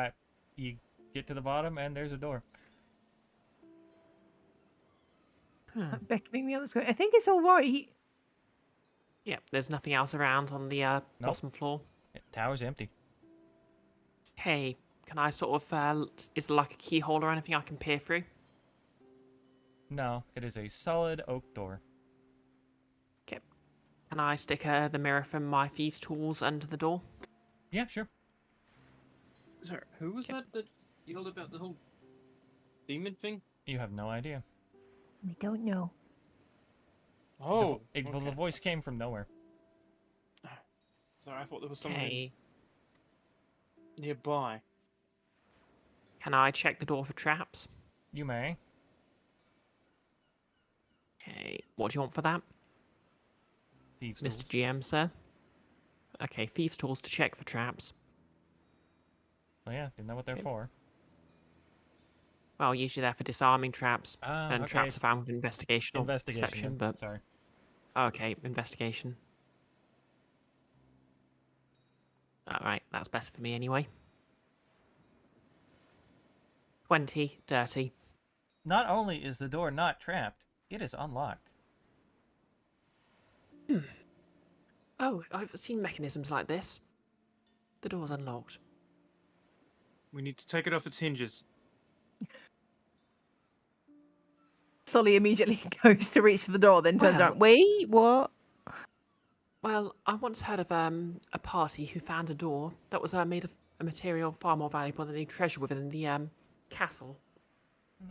you get to the bottom and there's a door. I'm beckoning the others. I think it's all right. Yep, there's nothing else around on the bottom floor. Tower's empty. Hey, can I sort of, is there like a keyhole or anything I can peer through? No, it is a solid oak door. Okay. Can I stick the mirror from my thieves' tools under the door? Yeah, sure. Sorry, who was that yelled about the whole demon thing? You have no idea. We don't know. Oh, The voice came from nowhere. Sorry, I thought there was someone Okay. nearby. Can I check the door for traps? You may. Okay. What do you want for that? Thieves' Mr. tools. GM, sir? Okay, thieves' tools to check for traps. Oh yeah, isn't that what they're Okay. for? Well, usually they're for disarming traps, and Okay. traps are found with investigation or Investigation. perception, then. but... Sorry. Okay, investigation. Alright, that's better for me anyway. 20, dirty. Not only is the door not trapped, it is unlocked. Oh, I've seen mechanisms like this. The door's unlocked. We need to take it off its hinges. Solly immediately goes to reach for the door, then turns Well- around. Wait, what? Well, I once heard of a party who found a door that was made of a material far more valuable than any treasure within the castle,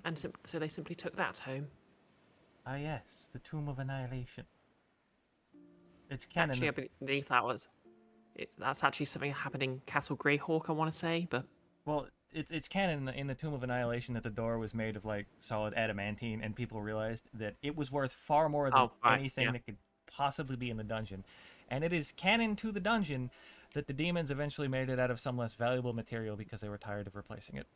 and so they simply took that home. Ah, yes, the Tomb of Annihilation. It's canon. Actually, I believe that's actually something that happened in Castle Greyhawk, I want to say, but Well, it's canon in the Tomb of Annihilation that the door was made of like solid adamantine, and people realized that it was worth far more than Oh, right, anything yeah. that could possibly be in the dungeon. And it is canon to the dungeon that the demons eventually made it out of some less valuable material because they were tired of replacing it.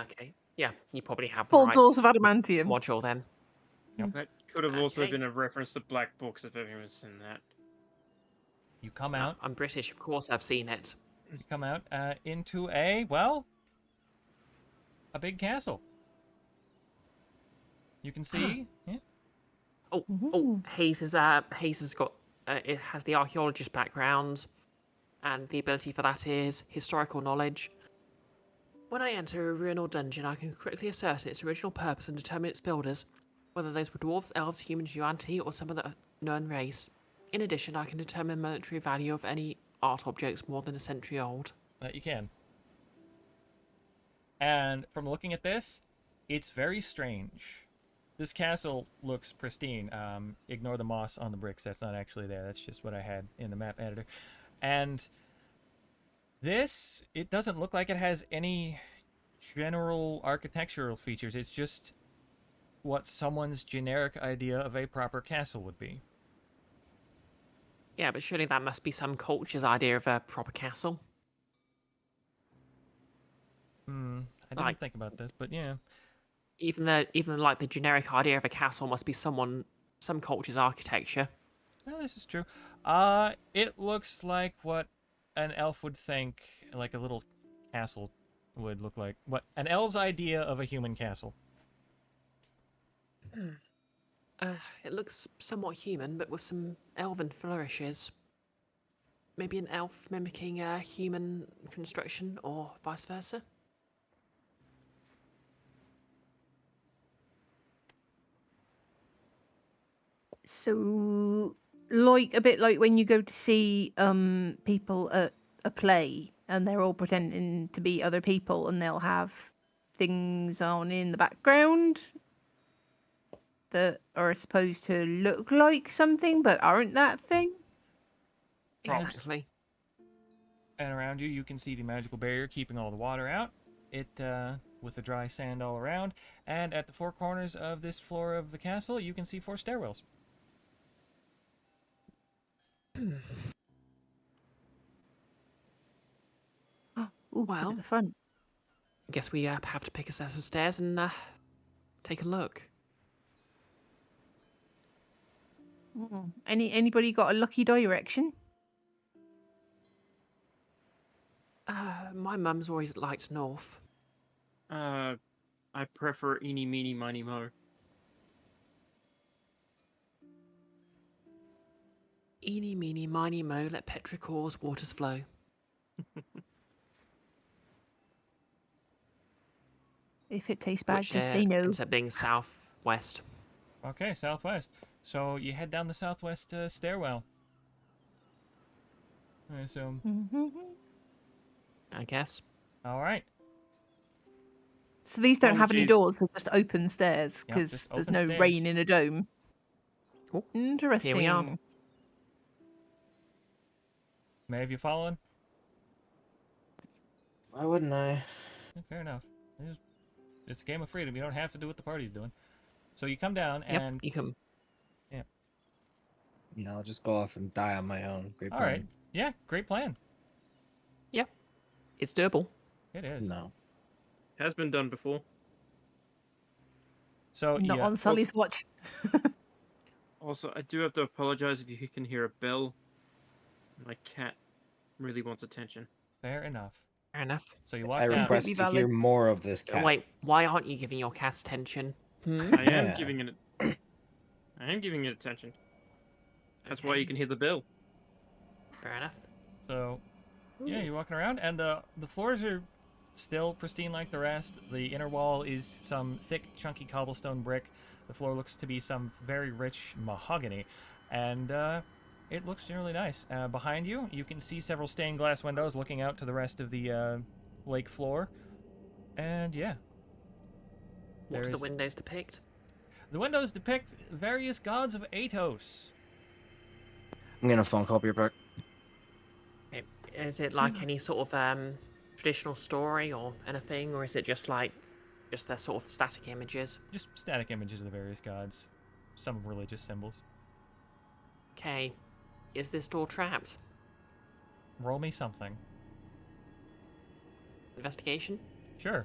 okay. Yeah, you probably have the Full right doors of adamantium. module then. That could have also Okay. been a reference to Black Books if anyone's seen that. You come out. I'm British, of course, I've seen it. You come out into a big castle. You can see. Yeah. Oh, Ooh. Hayes has got it has the archaeologist background, and the ability for that is historical knowledge. When I enter a ruin or dungeon, I can quickly ascertain its original purpose and determine its builders, whether those were dwarves, elves, humans, yuan-ti, or some other known race. In addition, I can determine monetary value of any art objects more than a century old. You can. And from looking at this, it's very strange. This castle looks pristine. Ignore the moss on the bricks. That's not actually there. That's just what I had in the map editor. And this, it doesn't look like it has any general architectural features. It's just what someone's generic idea of a proper castle would be. Yeah, but surely that must be some culture's idea of a proper castle. I didn't Like- think about this, but yeah. Even like the generic idea of a castle must be some culture's architecture. Well, this is true. It looks like what an elf would think, like a little castle would look like. What an elf's idea of a human castle. It looks somewhat human, but with some elven flourishes. Maybe an elf mimicking a human construction, or vice versa. So, like a bit like when you go to see people at a play and they're all pretending to be other people and they'll have things on in the background that are supposed to look like something but aren't that thing. Props. Exactly. And around you, you can see the magical barrier keeping all the water out. It with the dry sand all around. And at the four corners of this floor of the castle, you can see 4 stairwells. Ooh, Well. well, at the front. Guess we have to pick a set of stairs and take a look. Anybody got a lucky direction? My mum's always liked north. I prefer eeny, meeny, miny, mo. Eeny, meeny, miny, mo, let petrichor's waters flow. If it tastes bad, Which just say no. ends up being southwest. Okay, southwest. So you head down the southwest stairwell. I assume. I guess. All right. So these don't Oh, have any geez. doors; they're just open stairs Yep, because just there's open no stairs. rain in a dome. Oh, Interesting. May have you following? Why wouldn't I? Yeah, fair enough. It's a game of freedom. You don't have to do what the party's doing. So you come down Yep, and you can. Yeah, I'll just go off and die on my own. Great all plan. right. Yeah, great plan. It's doable. It is. No. Has been done before. So Not yeah, on Sully's watch. Also, I do have to apologize if you can hear a bell. My cat really wants attention. Fair enough. Fair enough. So you I walk down. request Completely to hear valid. more of this cat. Wait, why aren't you giving your cat attention? Hmm? I am Yeah. giving it. I am giving it attention. That's why Okay. you can hear the bell. Fair enough. So yeah, Ooh. you're walking around, and the floors are still pristine like the rest. The inner wall is some thick, chunky cobblestone brick. The floor looks to be some very rich mahogany, and it looks generally nice. Behind you, you can see several stained glass windows looking out to the rest of the lake floor, and yeah, What do there the is. windows depict? The windows depict various gods of Athos. I'm gonna phone call up your back. Is it like any sort of traditional story or anything, or is it just like just their sort of static images? Just static images of the various gods, some religious symbols. Okay. Is this door trapped? Roll me something. Investigation? Sure.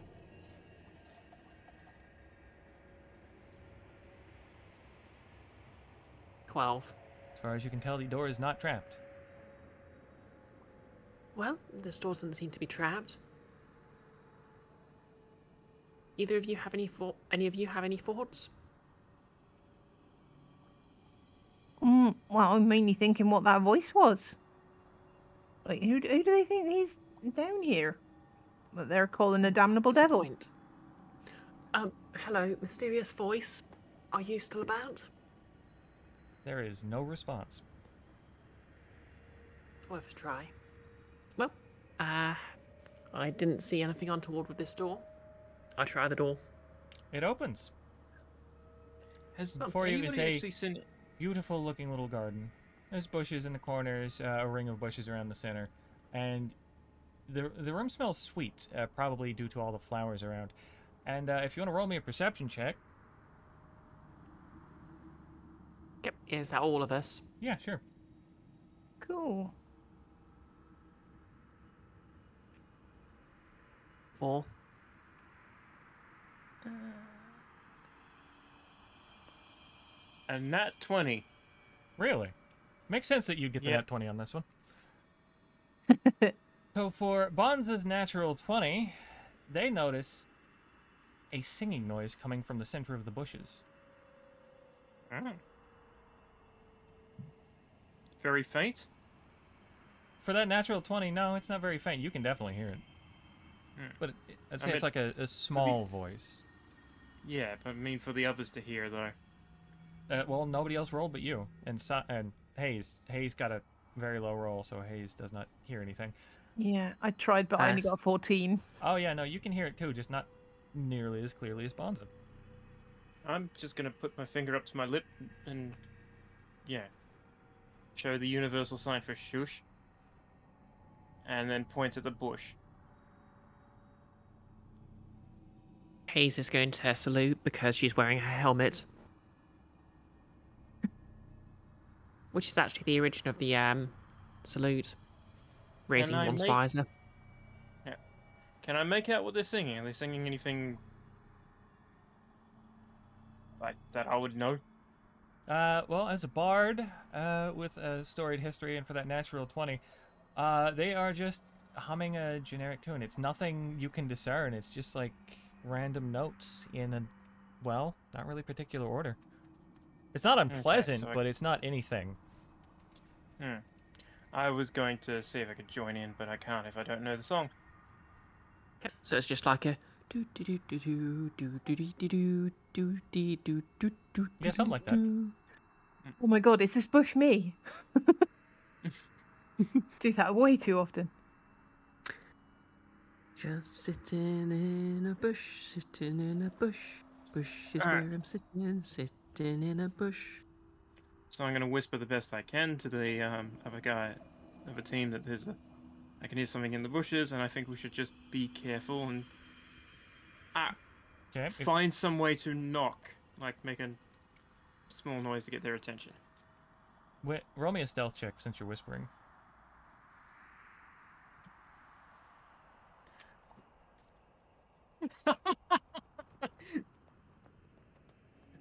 12. As far as you can tell, the door is not trapped. Well, this door doesn't seem to be trapped. Either of you have any of you have any thoughts? Well, I'm mainly thinking what that voice was. Like, who do they think he's down here? That they're calling a damnable That's a devil. point. Hello, mysterious voice. Are you still about? There is no response. Worth a try. Well, I didn't see anything untoward with this door. I try the door. It opens. Has Before you is anybody a actually seen? beautiful looking little garden. There's bushes in the corners, a ring of bushes around the center, and the room smells sweet, probably due to all the flowers around. And if you want to roll me a perception check, Yep, is that all of us? yeah, sure. Cool. 4. A nat 20. Really, makes sense that you'd get the Yep. nat 20 on this one. So for Bonza's natural 20, they notice a singing noise coming from the center of the bushes. Mm. Very faint. For that natural 20, no, it's not very faint. You can definitely hear it. But I'd say I it's like a small voice. Yeah, but I mean for the others to hear though. Well, nobody else rolled but you. And Hayes. Hayes got a very low roll, so Hayes does not hear anything. Yeah, I tried, but I only Pass. got a 14. Oh, yeah, no, you can hear it too, just not nearly as clearly as Bonza. I'm just gonna put my finger up to my lip and yeah, show the universal sign for shush, and then point at the bush. Hayes is going to salute because she's wearing her helmet. Which is actually the origin of the salute. Raising I one's make- visor. Can I make out what they're singing? Are they singing anything like that I would know? Well, as a bard with a storied history, and for that natural 20, they are just humming a generic tune. It's nothing you can discern. It's just like random notes in a, well, not really particular order. It's not unpleasant, so but it's not anything. I was going to see if I could join in, but I can't if I don't know the song. Yep. So it's just like a do do do do do do do do do do do do do do. Yeah, something like that. Oh my god, is this bush me? Do that way too often. Just sitting in a bush, sitting in a bush. Bush is Alright. where I'm sitting, sitting in a bush. So I'm gonna whisper the best I can to the other team that I can hear something in the bushes, and I think we should just be careful and Okay. find some way to knock, like make a small noise to get their attention. Roll me a stealth check since you're whispering.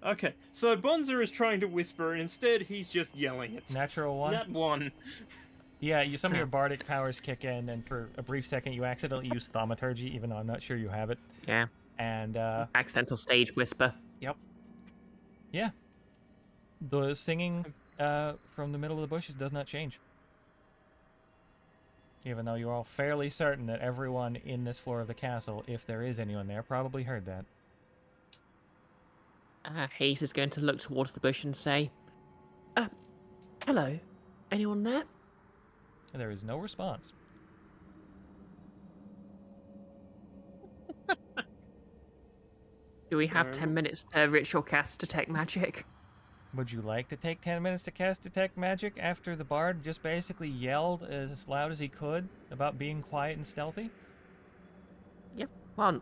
Okay, so Bonza is trying to whisper, and instead he's just yelling it. Natural 1. Nat 1. Yeah, some of Yeah. your bardic powers kick in, and for a brief second, you accidentally use thaumaturgy, even though I'm not sure you have it. Yeah. And Accidental stage whisper. yep, yeah, the singing from the middle of the bushes does not change. Even though you're all fairly certain that everyone in this floor of the castle, if there is anyone there, probably heard that. Hayes is going to look towards the bush and say, hello. Anyone there? And there is no response. Do we have 10 minutes to ritual cast Detect Magic? Would you like to take 10 minutes to cast Detect Magic after the bard just basically yelled as loud as he could about being quiet and stealthy? Yep. Well,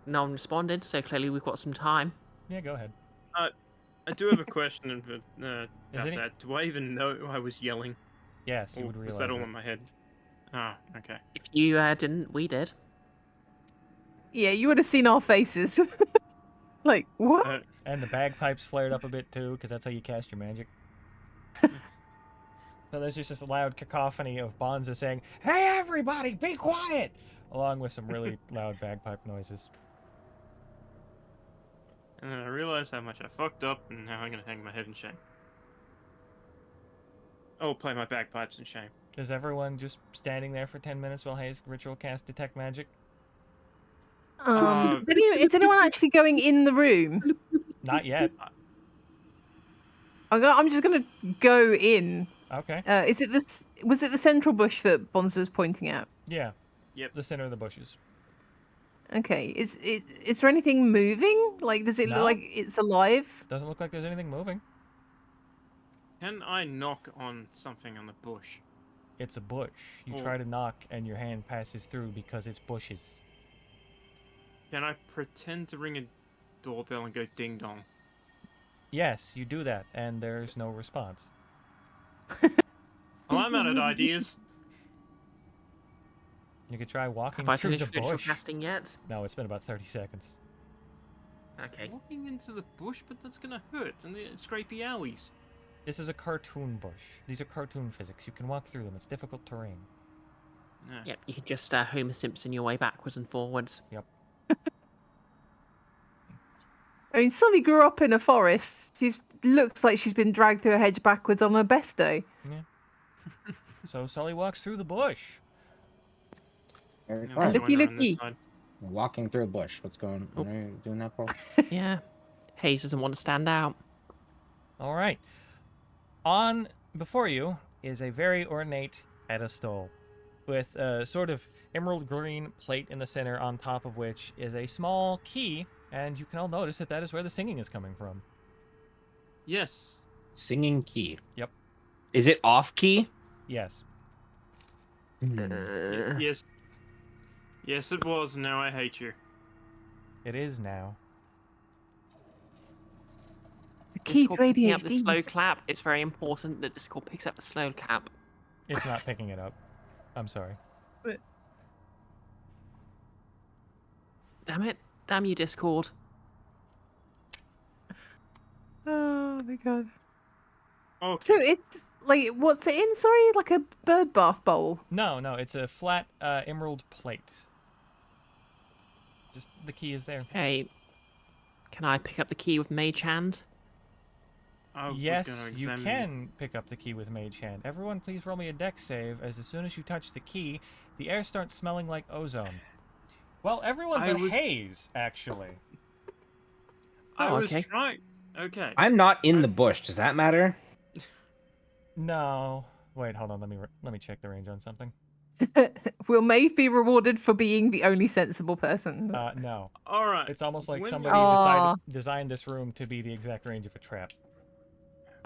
no one responded, so clearly we've got some time. Yeah, go ahead. I do have a question about Is it? that. Do I even know I was yelling? Yes, you Or would was realize that all it. in my head? Ah, okay. If you didn't, we did. Yeah, you would have seen our faces. Like, what? And the bagpipes flared up a bit too, because that's how you cast your magic. So there's just this loud cacophony of Bonza saying, "Hey everybody, be quiet!" along with some really loud bagpipe noises. And then I realized how much I fucked up, and now I'm gonna hang my head in shame. Oh, play my bagpipes in shame. Is everyone just standing there for 10 minutes while Hayes ritual cast Detect Magic? Uh, Is anyone actually going in the room? Not yet. I'm just gonna go in. Okay. Is it this? Was it the central bush that Bonzo was pointing at? Yeah. Yep. The center of the bushes. Okay. Is there anything moving? Like, does it look No. like it's alive? Doesn't look like there's anything moving. Can I knock on something on the bush? It's a bush. You Oh. try to knock and your hand passes through because it's bushes. Can I pretend to ring a doorbell and go ding dong? Yes, you do that, and there's no response. Well, I'm out of ideas. You could try walking Have I through the finished ritual bush. casting yet? No, it's been about 30 seconds. Okay. Walking into the bush, but that's gonna hurt, and the scrapey owies. This is a cartoon bush. These are cartoon physics. You can walk through them. It's difficult terrain. Yeah. Yep, you can just Homer Simpson your way backwards and forwards. Yep. I mean, Sully grew up in a forest. She looks like she's been dragged through a hedge backwards on her best day. Yeah. So Sully walks through the bush. Very Yeah, quiet. Looky, going around this looky. side. Walking through a bush. What's going on? What are you doing that for? Yeah. Hayes doesn't want to stand out. All right. On before you is a very ornate pedestal with a sort of emerald green plate in the center, on top of which is a small key, and you can all notice that that is where the singing is coming from. Yes. Singing key. Yep. Is it off key? Yes. Yes. Yes, it was. Now I hate you. It is now. The key to Discord picking up the ADHD. slow clap. It's very important that Discord picks up the slow clap. It's not picking it up. I'm sorry. Damn it. Damn you, Discord. Oh my god. Okay. So it's like, what's it in? Sorry, like a bird bath bowl. No, it's a flat emerald plate. Just the key is there. Hey, can I pick up the key with Mage Hand? I was Yes, gonna you examine can pick up the key with Mage Hand. Everyone, please roll me a dex save, as soon as you touch the key, the air starts smelling like ozone. Well, everyone I but was- Hayes, actually. I Oh, was okay. trying. Okay. I'm not in the bush. Does that matter? No. Wait, hold on. Let me check the range on something. Will Maeve be rewarded for being the only sensible person? No. All right. It's almost like When somebody Aw. designed this room to be the exact range of a trap.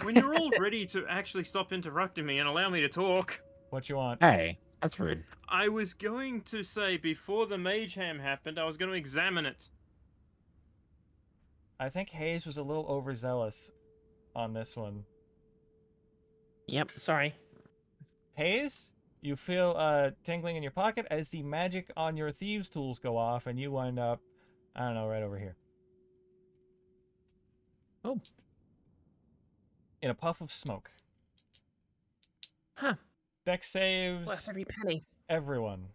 When you're all ready to actually stop interrupting me and allow me to talk, What you want? Hey, that's rude. I was going to say before the mage ham happened, I was going to examine it. I think Hayes was a little overzealous on this one. Yep, sorry. Hayes, you feel tingling in your pocket as the magic on your thieves' tools go off, and you wind up, I don't know, right over here. Oh. In a puff of smoke. Huh. Dex saves Worth every penny. everyone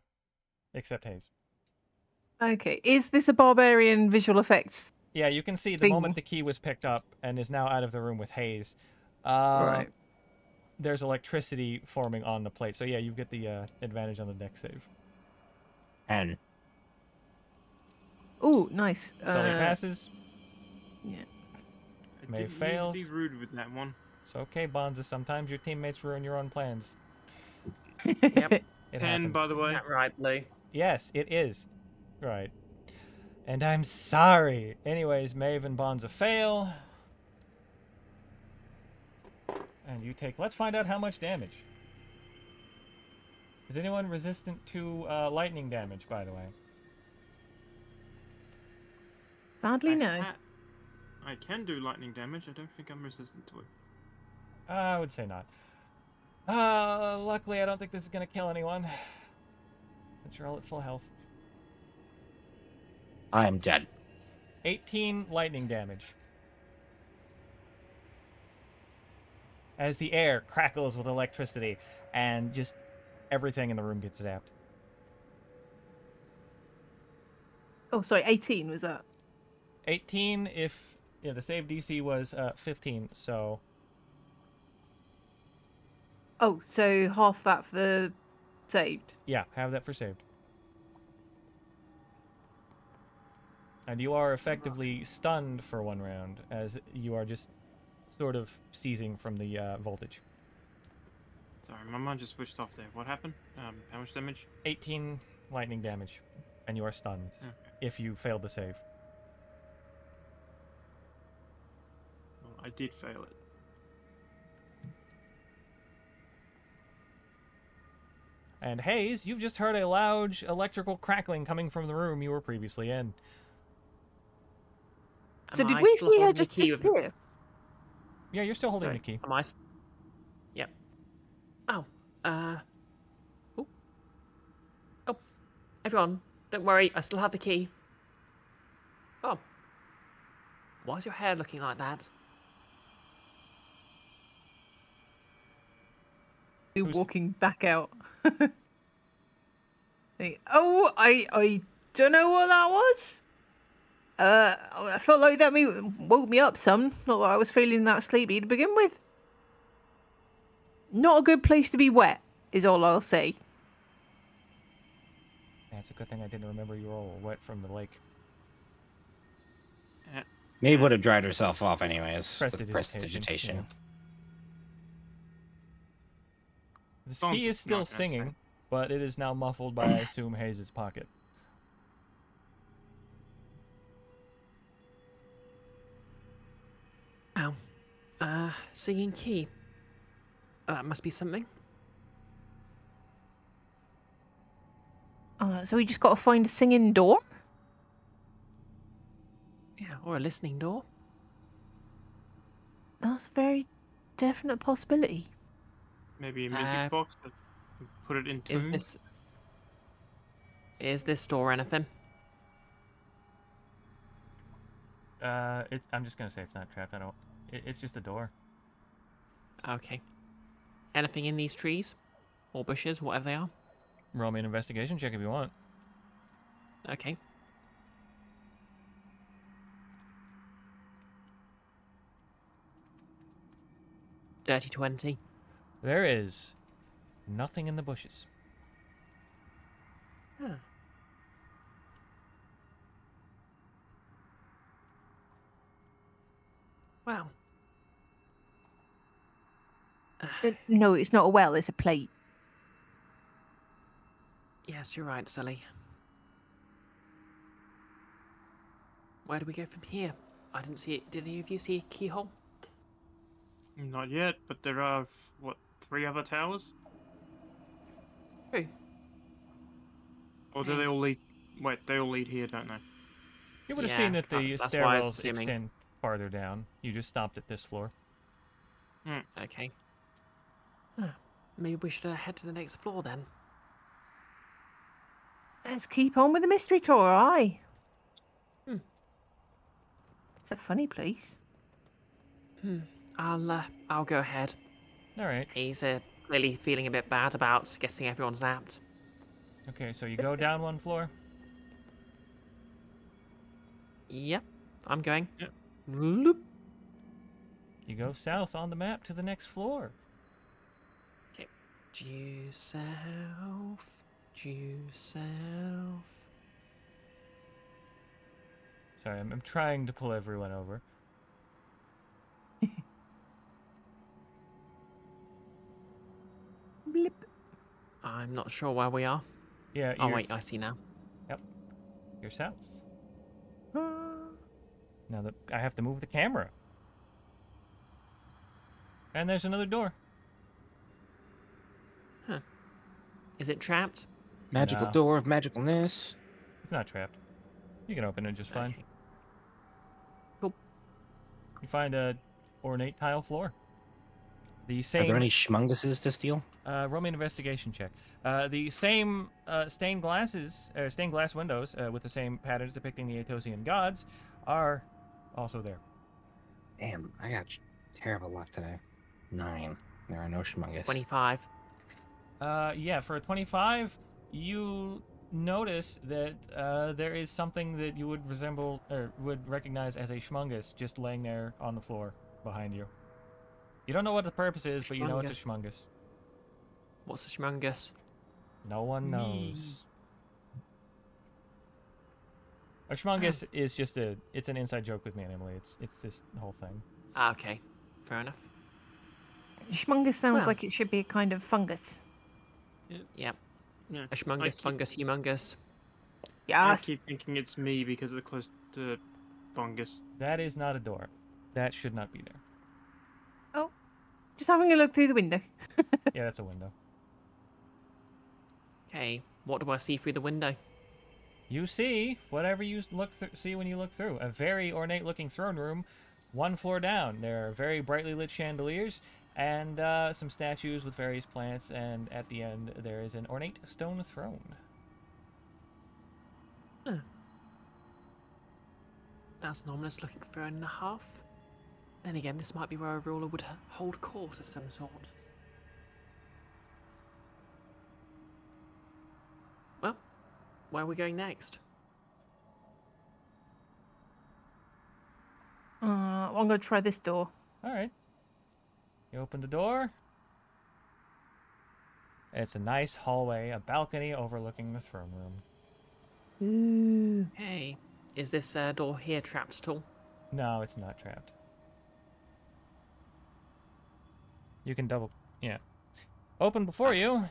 except Hayes. Okay. Is this a barbarian visual effect? Yeah, you can see the Thing. moment the key was picked up and is now out of the room with Hayes. Uh, Right. There's electricity forming on the plate. So yeah, you get the advantage on the deck save. And Oh, nice. Sully passes. Yeah. I May didn't mean to be fails. rude with that one. It's okay, Bonza. Sometimes your teammates ruin your own plans. Yep. It 10, happens. by the Isn't way. that right, Blue? Yes, it is. Right. And I'm sorry. Anyways, Maeve and Bonza fail. And you take... Let's find out how much damage. Is anyone resistant to lightning damage, by the way? Sadly, no. I can do lightning damage. I don't think I'm resistant to it. I would say not. Luckily, I don't think this is going to kill anyone. Since you're all at full health. I am dead. 18 lightning damage. As the air crackles with electricity and just everything in the room gets zapped. Oh, sorry. 18 was that? 18 if... Yeah, the save DC was 15, so... Oh, so half that for the saved. Yeah, have that for saved. And you are effectively stunned for 1 round, as you are just sort of seizing from the voltage. Sorry, my mind just switched off there. What happened? How much damage? 18 lightning damage, and you are stunned Okay. if you failed the save. Well, I did fail it. And Hayes, you've just heard a loud electrical crackling coming from the room you were previously in. So Am did I we still see her holding the just key with me? disappear? Yeah, you're still holding Sorry, the key. am I? Yep. Oh, Oh. Oh. Everyone, don't worry. I still have the key. Oh. Why is your hair looking like that? You Who's- walking back out. Oh, I don't know what that was. I felt like that woke me up some. Not that I was feeling that sleepy to begin with. Not a good place to be wet, is all I'll say. Yeah, it's a good thing I didn't remember you were all wet from the lake. Maeve would have dried herself off anyways. With Prestidigitation, prestidigitation. yeah. This Bones key is is still not gonna singing, sing. but it is now muffled by, I assume, Hayes' pocket. wow. Singing key. That must be something. So we just got to find a singing door. Yeah, or a listening door. That's a very definite possibility. Maybe a music box that put it in tune. Is this door anything? I'm just gonna say it's not trapped. It's just a door. Okay. Anything in these trees or bushes, whatever they are? Roll me an investigation check if you want. Okay. Dirty 20. There is nothing in the bushes. Huh. Wow. No, it's not a well, it's a plate. Yes, you're right, Sully. Where do we go from here? I didn't see it. Did any of you see a keyhole? Not yet, but there are, what, 3 other towers? True. Or do they all lead... Wait, they all lead here, don't they? You would have Yeah, seen that the that's what I was stairwells assuming. extend farther down. You just stopped at this floor. Okay. Maybe we should head to the next floor then. Let's keep on with the mystery tour, aye. Hmm. It's a funny place. I'll go ahead. All right. He's clearly feeling a bit bad about guessing everyone's zapped. Okay, so you go down one floor. Yep, I'm going. Yep. Loop. You go south on the map to the next floor. Okay. Due south. Due south. Sorry, I'm trying to pull everyone over. Blip. I'm not sure where we are. Yeah, Oh you're. wait, I see now. Yep, you're south. Ah. Now that I have to move the camera. And there's another door. Huh. Is it trapped? Magical No. door of magicalness. It's not trapped. You can open it just fine. Okay. Cool. You find a ornate tile floor. The Are same. there any schmunguses to steal? Roll me an investigation check. The same stained glass windows with the same patterns depicting the Athosian gods are also there. Damn, I got terrible luck today. 9. There are no schmungus. 25. Yeah, for a 25, you notice that there is something that you would resemble or would recognize as a schmungus just laying there on the floor behind you. You don't know what the purpose is, but you know it's a schmungus. What's a schmungus? No one knows. A schmungus is just it's an inside joke with me and Emily. It's this whole thing. Ah, okay. Fair enough. Schmungus sounds Well. like it should be a kind of fungus. Yep. Yeah. A schmungus, fungus, humongous. I Yes. keep thinking it's me because of the close to fungus. That is not a door. That should not be there. Just having a look through the window. Yeah, that's a window. Okay. What do I see through the window? You see whatever you see when you look through. A very ornate-looking throne room, one floor down. There are very brightly lit chandeliers and some statues with various plants. And at the end, there is an ornate stone throne. That's an ominous looking throne and a half. Then again, this might be where a ruler would hold court of some sort. Well, where are we going next? I'm going to try this door. All right. You open the door. It's a nice hallway, a balcony overlooking the throne room. Ooh. Hey, is this door here trapped at all? No, it's not trapped. You can yeah. Open before you.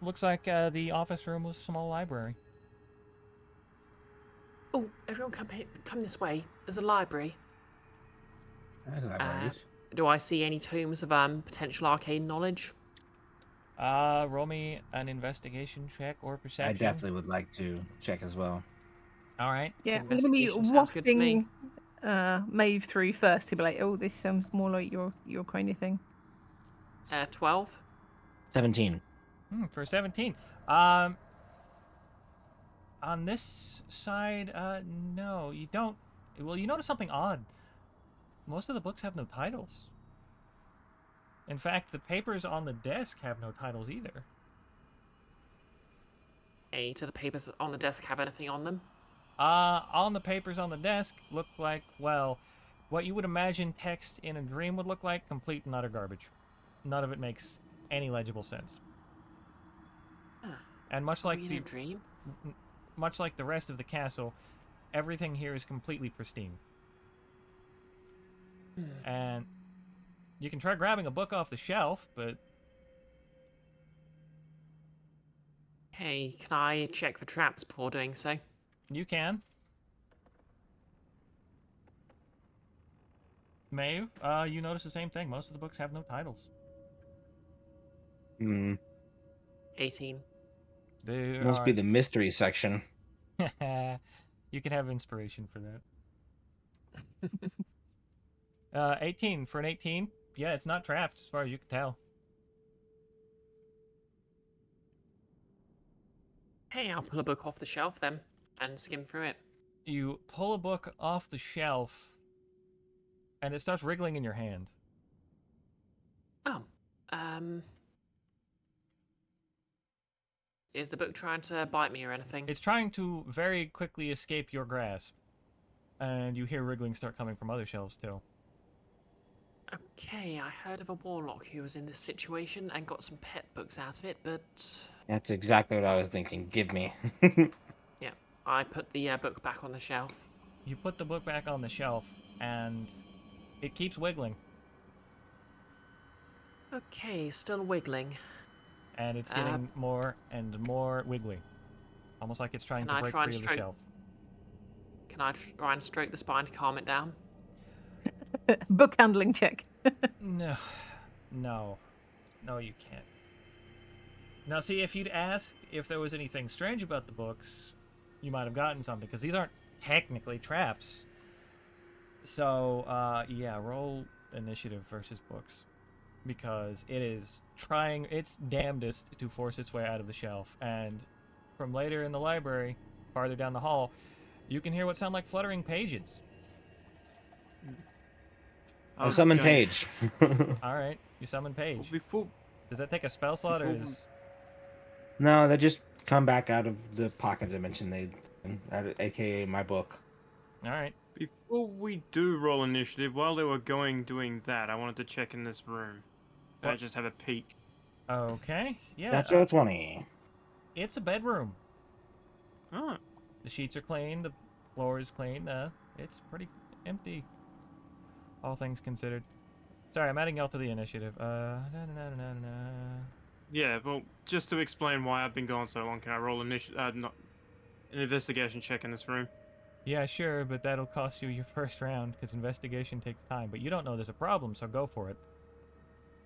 Looks like the office room was a small library. Oh, everyone come this way. There's a library. Do I see any tomes of potential arcane knowledge? Roll me an investigation check or perception. I definitely would like to check as well. All right. Yeah, I'm going to be Investigation sounds good to me. wafting Maeve through first to be like, oh, this sounds more like your kind of thing. 12. 17. For 17. On this side, no, you don't. Well, you notice something odd. Most of the books have no titles. In fact, the papers on the desk have no titles either. Hey, do the papers on the desk have anything on them? On the papers on the desk look like, well, what you would imagine text in a dream would look like, complete and utter garbage. None of it makes any legible sense. And much like in a dream? Much like the rest of the castle, everything here is completely pristine. And you can try grabbing a book off the shelf, but... Hey, can I check for traps before doing so? You can. Maeve, you notice the same thing. Most of the books have no titles. 18. 18. Must be the mystery section. You can have inspiration for that. 18. For an 18, yeah, it's not trapped as far as you can tell. Hey, I'll pull a book off the shelf then and skim through it. You pull a book off the shelf, and it starts wriggling in your hand. Oh, Is the book trying to bite me or anything? It's trying to very quickly escape your grasp. And you hear wriggling start coming from other shelves, too. Okay, I heard of a warlock who was in this situation and got some pet books out of it, but That's exactly what I was thinking. Give me. yeah, I put the book back on the shelf. You put the book back on the shelf, and it keeps wiggling. Okay, still wiggling. And it's getting more and more wiggly. Almost like it's trying Can to I break try and free of the stroke- shelf. Can I try and stroke the spine to calm it down? Book handling check. No. No. No, you can't. Now, see, if you'd asked if there was anything strange about the books, you might have gotten something, because these aren't technically traps. So, yeah, roll initiative versus books. Because it is trying its damnedest to force its way out of the shelf. And from later in the library, farther down the hall, you can hear what sound like fluttering pages. I summon Okay. Paige. Alright, you summon Page. Before Does that take a spell slot, or Before we- is... No, they just come back out of the pocket dimension, aka my book. Alright. Before we do roll initiative, while they were doing that, I wanted to check in this room. I What? just have a peek. Okay. Yeah, Natural 20. it's a bedroom. Oh, The sheets are clean, the floor is clean, it's pretty empty. All things considered. Sorry, I'm adding y'all to the initiative. yeah. Well, just to explain why I've been gone so long, can I roll not an investigation check in this room? Yeah, sure, but that'll cost you your first round, because investigation takes time. But you don't know there's a problem, so go for it.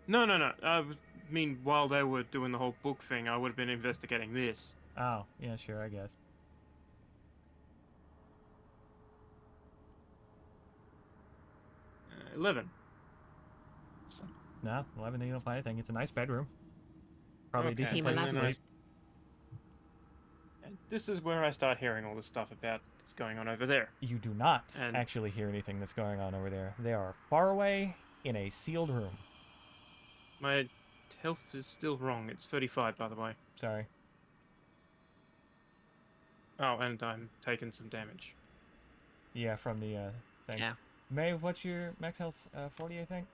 No. I mean, while they were doing the whole book thing, I would have been investigating this. Oh, yeah, sure, I guess. 11. So, No, 11, you don't find anything. It's a nice bedroom. Probably a Okay, decent Team place to 11. sleep. and this is where I start hearing all the stuff about what's going on over there. You do not And- actually hear anything that's going on over there. They are far away in a sealed room. My health is still wrong. It's 35, by the way. Sorry. Oh, and I'm taking some damage. Yeah, from the thing. Yeah. Maeve, what's your max health? 40, I think?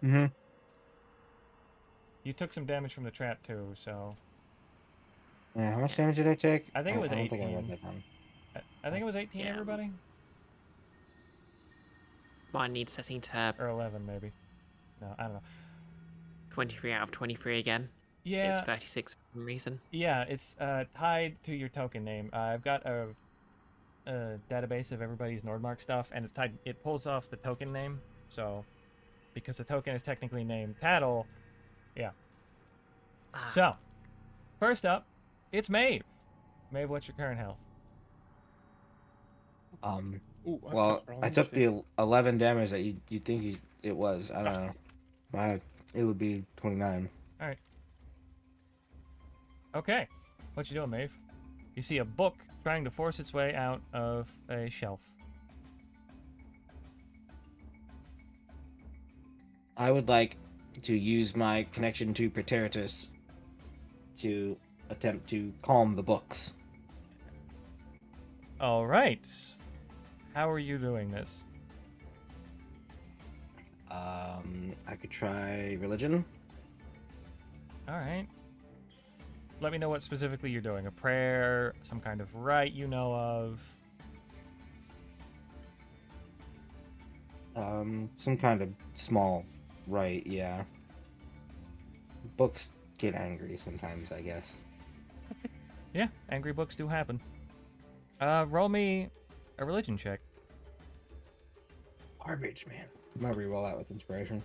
Mm-hmm. You took some damage from the trap, too, so... Yeah, how much damage did I take? I think it was I don't think I 18. wrote that down. I think it was 18, Yeah. everybody? Mine needs setting to Or 11, maybe. No, I don't know. 23 out of 23 again. Yeah, It's 36 for some reason. yeah, it's tied to your token name. I've got a database of everybody's Nordmark stuff, and it's tied. It pulls off the token name, so because the token is technically named Tattle, yeah. Ah, So, first up, it's Maeve. Maeve, what's your current health? Ooh, Well, I took the 11 damage that you think it was. I don't know. It would be 29. Okay, what you doing, Maeve? You see a book trying to force its way out of a shelf. I would like to use my connection to Preteritus to attempt to calm the books. All right. How are you doing this? I could try religion. All right. Let me know what specifically you're doing. A prayer, some kind of rite you know of. Some kind of small rite, yeah. Books get angry sometimes, I guess. Yeah, angry books do happen. Roll me a religion check. Garbage, man. I'm gonna re-roll out with inspiration.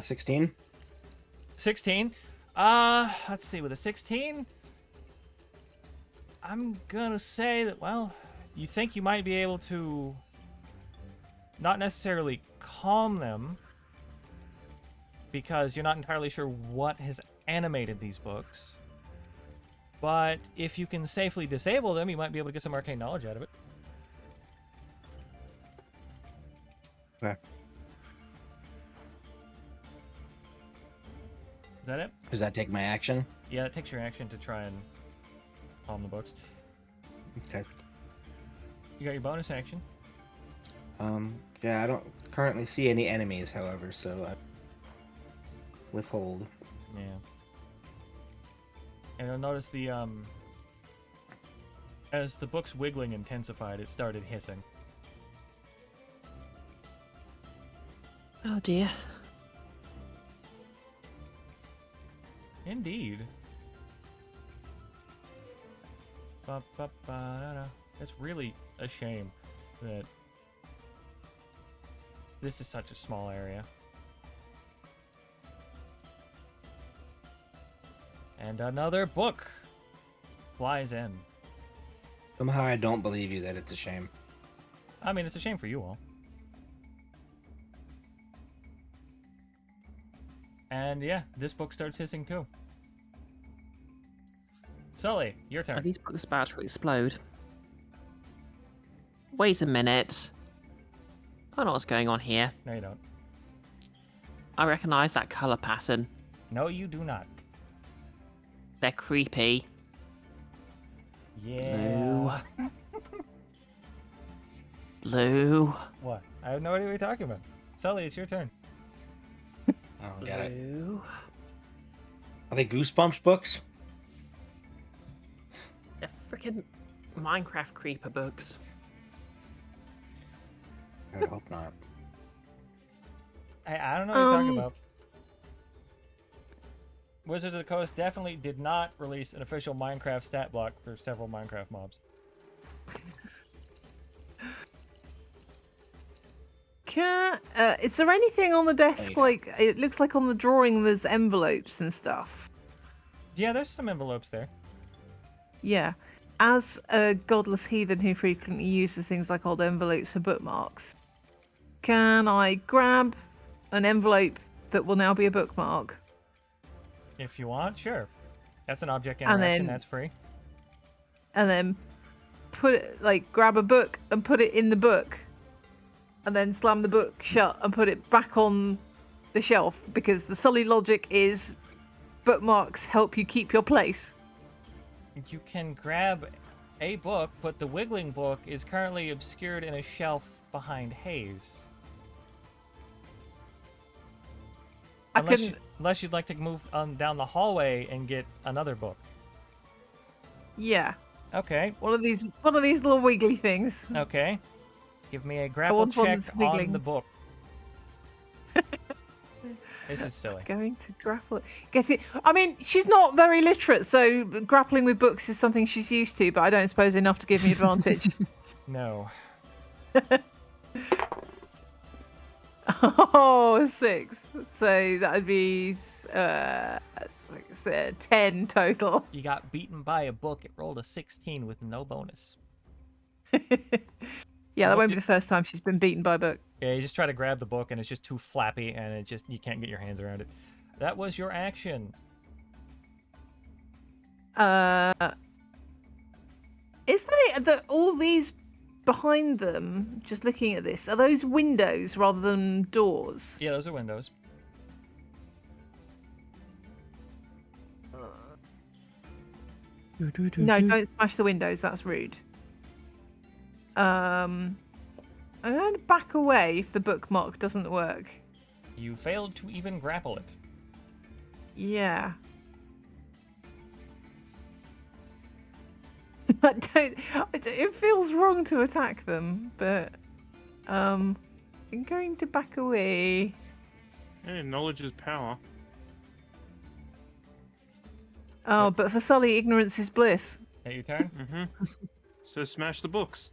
16. 16. Let's see. With a 16, I'm gonna say that, well, you think you might be able to not necessarily calm them because you're not entirely sure what has animated these books. But if you can safely disable them, you might be able to get some arcane knowledge out of it. Okay. Is that it? Does that take my action? Yeah, it takes your action to try and palm the books. Okay. You got your bonus action. Yeah, I don't currently see any enemies, however, so I withhold. Yeah. And you'll notice the as the book's wiggling intensified, it started hissing. Oh dear. Indeed. Ba-ba-ba-da-da. It's really a shame that this is such a small area. And another book flies in. Somehow I don't believe you that it's a shame. I mean, it's a shame for you all. And yeah, this book starts hissing too. Sully, your Are turn. these books about to explode? Wait a minute. I know what's going on here. No, you don't. I recognise that colour pattern. No, you do not. They're creepy. Yeah. Blue. What? I have no idea what you're talking about. Sully, it's your turn. I don't get it. Blue. Are they Goosebumps books? They're freaking Minecraft creeper books. I hope not. I don't know what you're talking about. Wizards of the Coast definitely did not release an official Minecraft stat block for several Minecraft mobs. Is there anything on the desk? Yeah. Like, it looks like on the drawing there's envelopes and stuff. Yeah, there's some envelopes there. Yeah. As a godless heathen who frequently uses things like old envelopes for bookmarks, can I grab an envelope that will now be a bookmark? If you want, sure. That's an object And interaction, then- that's free. And then grab a book and put it in the book, and then slam the book shut and put it back on the shelf, because the Sully logic is bookmarks help you keep your place. You can grab a book, but the wiggling book is currently obscured in a shelf behind haze. Unless you'd like to move on down the hallway and get another book. Yeah, Okay, one of these little wiggly things. okay. Give me a grapple want one check that's on wiggling. the book. This is silly. Going to grapple it. Get it. I mean, she's not very literate, so grappling with books is something she's used to, but I don't suppose enough to give me advantage. No. Oh, 6. So that would be 10 total. You got beaten by a book. It rolled a 16 with no bonus. Yeah, that What won't be did- the first time she's been beaten by a book. Yeah, you just try to grab the book and it's just too flappy and you can't get your hands around it. That was your action. Is all these behind them, just looking at this, are those windows rather than doors? Yeah, those are windows. No, don't smash the windows, that's rude. I'm going to back away if the bookmark doesn't work. You failed to even grapple it. Yeah. It feels wrong to attack them, but I'm going to back away. Yeah, knowledge is power. Oh, but for Sully, ignorance is bliss. At your turn? Mm-hmm. So smash the books.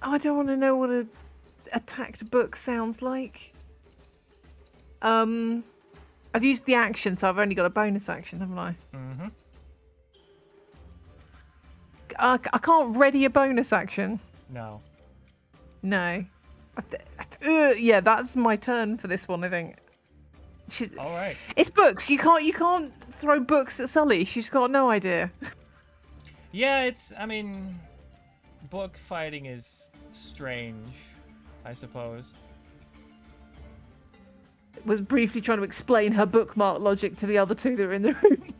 Oh, I don't want to know what a attacked book sounds like. I've used the action, so I've only got a bonus action, haven't I? Mm-hmm. I can't ready a bonus action. No. No. Yeah, that's my turn for this one, I think. All right. It's books. You can't throw books at Sully. She's got no idea. Yeah, I mean, book fighting is strange, I suppose. was briefly trying to explain her bookmark logic to the other two that were in the room.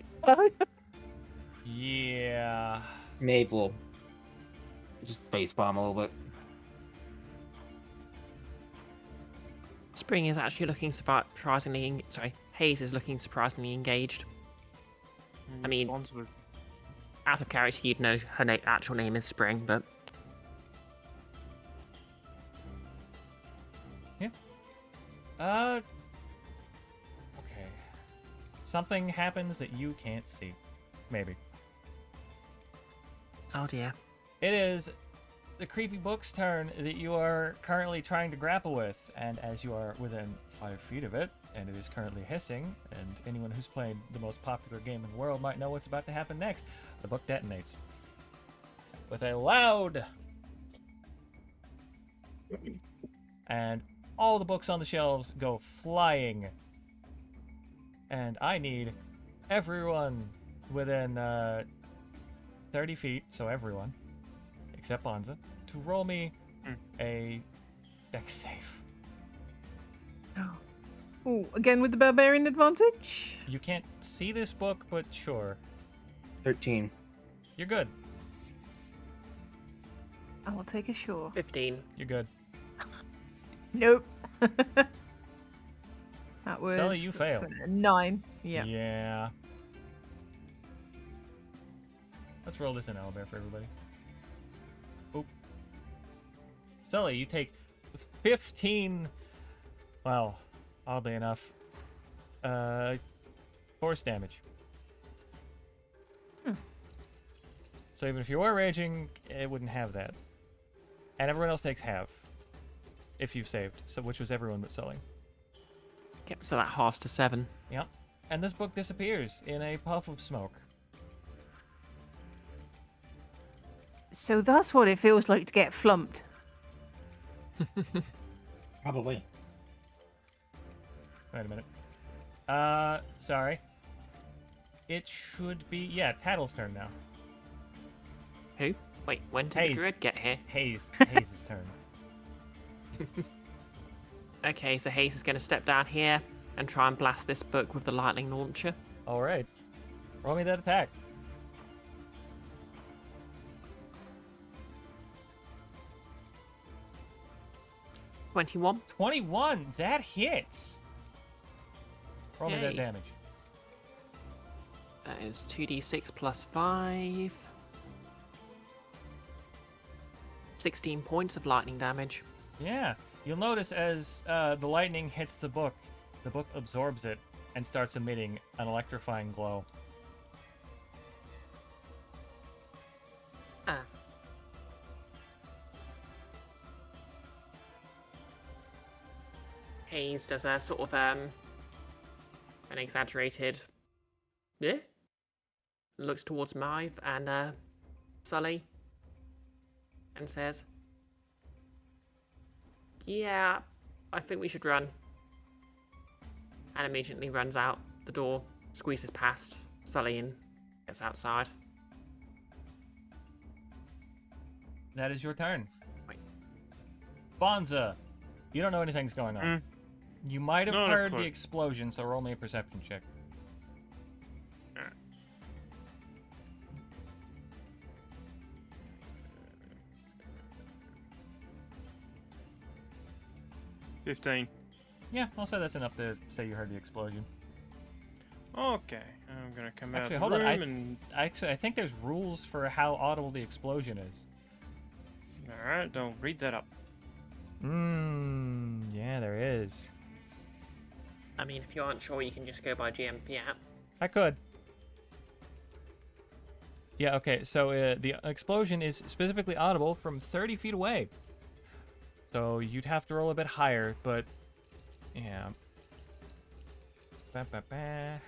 Yeah. Maeve will just facepalm a little bit. Spring is actually looking surprisingly. Sorry, Hayes is looking surprisingly engaged. I mean, Response was out of character, you'd know her actual name is Spring, but Okay. Something happens that you can't see. Maybe. oh dear. It is the creepy book's turn that you are currently trying to grapple with, and as you are within 5 feet of it, and it is currently hissing, and anyone who's played the most popular game in the world might know what's about to happen next. The book detonates. With a loud... And all the books on the shelves go flying. And I need everyone within 30 feet, so everyone, except Bonza, to roll me a dex save. Ooh, again with the barbarian advantage. You can't see this book, but sure. 13. You're good. I will take a sure. 15. You're good. Nope. That was Sully, you fail. 9. Yeah. Yeah. Let's roll this in owlbear for everybody. Oop. Sully, you take 15. Well, oddly enough, force damage. So even if you were raging, it wouldn't have that. And everyone else takes half. If you've saved, so which was everyone but Sully. Yep, so that halves to 7. Yep. And this book disappears in a puff of smoke. So that's what it feels like to get flumped. Probably. Wait a minute. Sorry. It should be, yeah, Tattle's turn now. Who? Wait, when did Hayes. the druid get here? Hayes' turn. Okay, so Hayes is going to step down here and try and blast this book with the lightning launcher. All right. Roll me that attack. $21. 21. That hits. Roll me that Yay. damage. That is 2d6 plus 5. 16 points of lightning damage. Yeah. You'll notice as the lightning hits the book absorbs it and starts emitting an electrifying glow. Ah. Hayes does a sort of an exaggerated yeah. Looks towards Maeve and Sully and says, "Yeah, I think we should run." And immediately runs out the door, squeezes past Sully and gets outside. That is your turn. Wait. Bonza, you don't know anything's going on. You might have Not a heard the clue. explosion, so roll me a perception check. Alright. 15. Yeah, I'll say that's enough to say you heard the explosion. Okay, I'm gonna come Actually, out hold the on. room and... I think there's rules for how audible the explosion is. Alright, don't read that up. Yeah, there is. I mean, if you aren't sure, you can just go by GMP app. I could. Yeah, okay, so the explosion is specifically audible from 30 feet away. So you'd have to roll a bit higher, but yeah. Ba-ba-ba.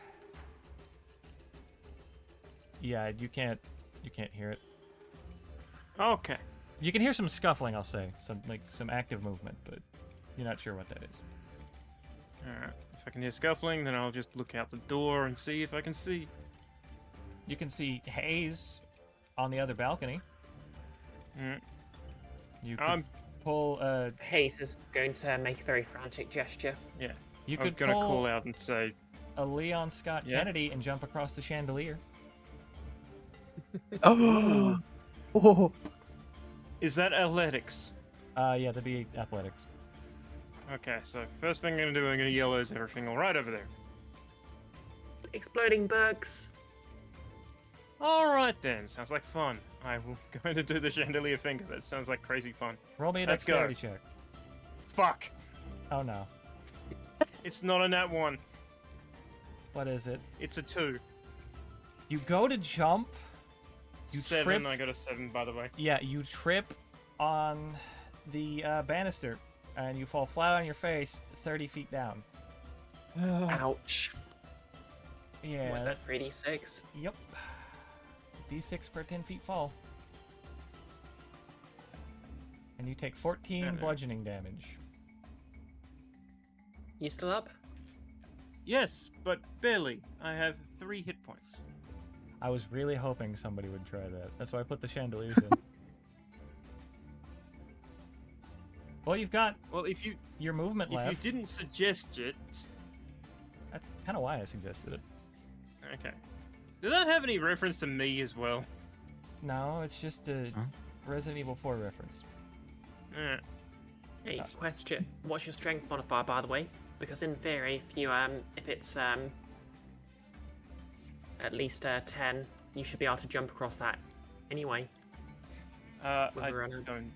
Yeah, you can't hear it. Okay. You can hear some scuffling, I'll say, some active movement, but you're not sure what that is. Alright. If I can hear scuffling, then I'll just look out the door and see if I can see. You can see Hayes on the other balcony. Alright. You could pull Hayes is going to make a very frantic gesture. Yeah. You I was could gonna pull call out and say, a Leon Scott Yeah. Kennedy and jump across the chandelier. Oh. Oh. is that athletics? Yeah, that'd be athletics. Okay, so first thing I'm gonna do, I'm gonna yell is everything all right over there. Exploding bugs. All right then, sounds like fun. I will going to do the chandelier thing because that sounds like crazy fun. Roll me a Let's go. dexterity check. Fuck! Oh no. It's not a nat 1. What is it? It's a 2. You go to jump. You 7, trip. I got a 7 by the way. Yeah, you trip on the banister and you fall flat on your face 30 feet down. Ouch. Yeah, What's that, that's... 3d6? Yep. It's a d6 per 10 feet fall. And you take 14 Uh-oh. bludgeoning damage. You still up? Yes, but barely. I have 3 hit points. I was really hoping somebody would try that. That's why I put the chandeliers in. Well, you've got Well, if you your movement left. you didn't suggest it, That's kind of why I suggested it. okay. Did that have any reference to me as well? No, it's just a Huh? Resident Evil 4 reference. Hey, question. What's your strength modifier, by the way? Because in theory, if it's at least 10, you should be able to jump across that. Anyway, I Whether or not- don't.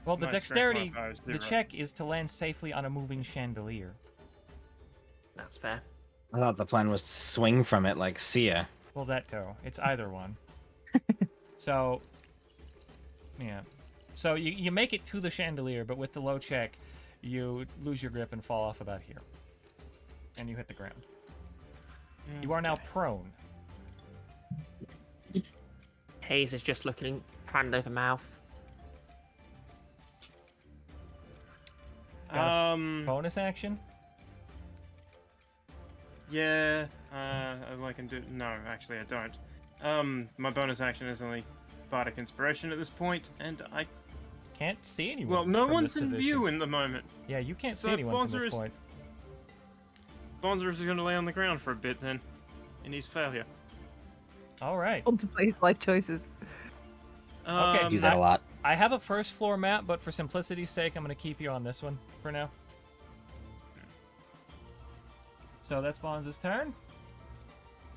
Well, the My strength dexterity, modifier is the 0. check is to land safely on a moving chandelier. that's fair. I thought the plan was to swing from it like Sia. Well, that too. It's either one. So, yeah. So you make it to the chandelier, but with the low check, you lose your grip and fall off about here. And you hit the ground. You are now Okay. prone. Hayes is just looking hand over mouth. Bonus action? Yeah, I can do. No, actually, I don't. My bonus action is only Bardic Inspiration at this point, and I. Can't see anyone. Well, no from one's this in position. view in the moment. Yeah, you can't see So anyone from Bonzer this is- point. Bonzer is going to lay on the ground for a bit then, in his failure. All right. Contemplate his life choices. Okay, Do that a lot. I have a first floor map, but for simplicity's sake, I'm going to keep you on this one for now. So that's Bonz's turn.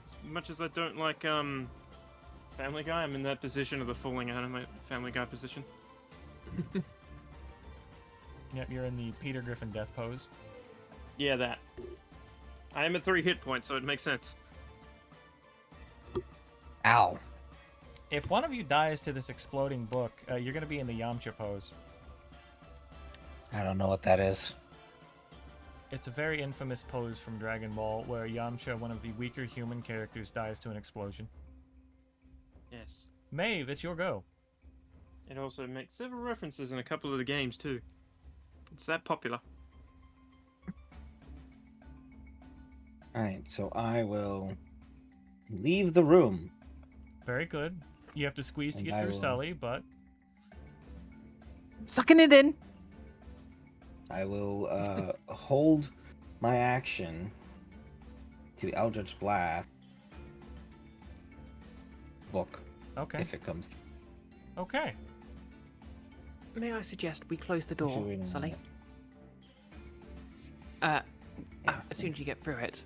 As much as I don't like Family Guy, I'm in that position of the falling anime Family Guy position. Yep, you're in the Peter Griffin death pose. Yeah, that. I am at 3 hit points, so it makes sense. Ow. If one of you dies to this exploding book, you're going to be in the Yamcha pose. I don't know what that is. It's a very infamous pose from Dragon Ball where Yamcha, one of the weaker human characters, dies to an explosion. Yes. Maeve, it's your go. It also makes several references in a couple of the games too. It's that popular. Alright, so I will leave the room. Very good. You have to squeeze to And get I through will- Sully, but Sucking it in. I will hold my action to Eldritch Blast book okay. if it comes. Okay. May I suggest we close the Actually, door, wait a Sully? minute. As soon as you get through it.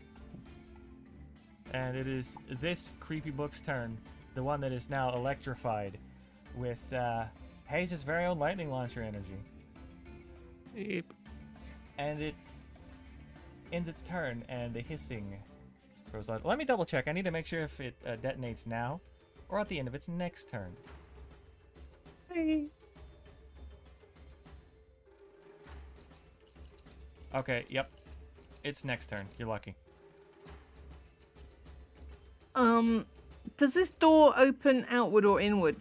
And it is this creepy book's turn, the one that is now electrified with Hayes' very own lightning launcher energy. And it ends its turn, and the hissing goes on. Let me double check. I need to make sure if it detonates now or at the end of its next turn. Okay, yep. It's next turn. You're lucky. Does this door open outward or inward?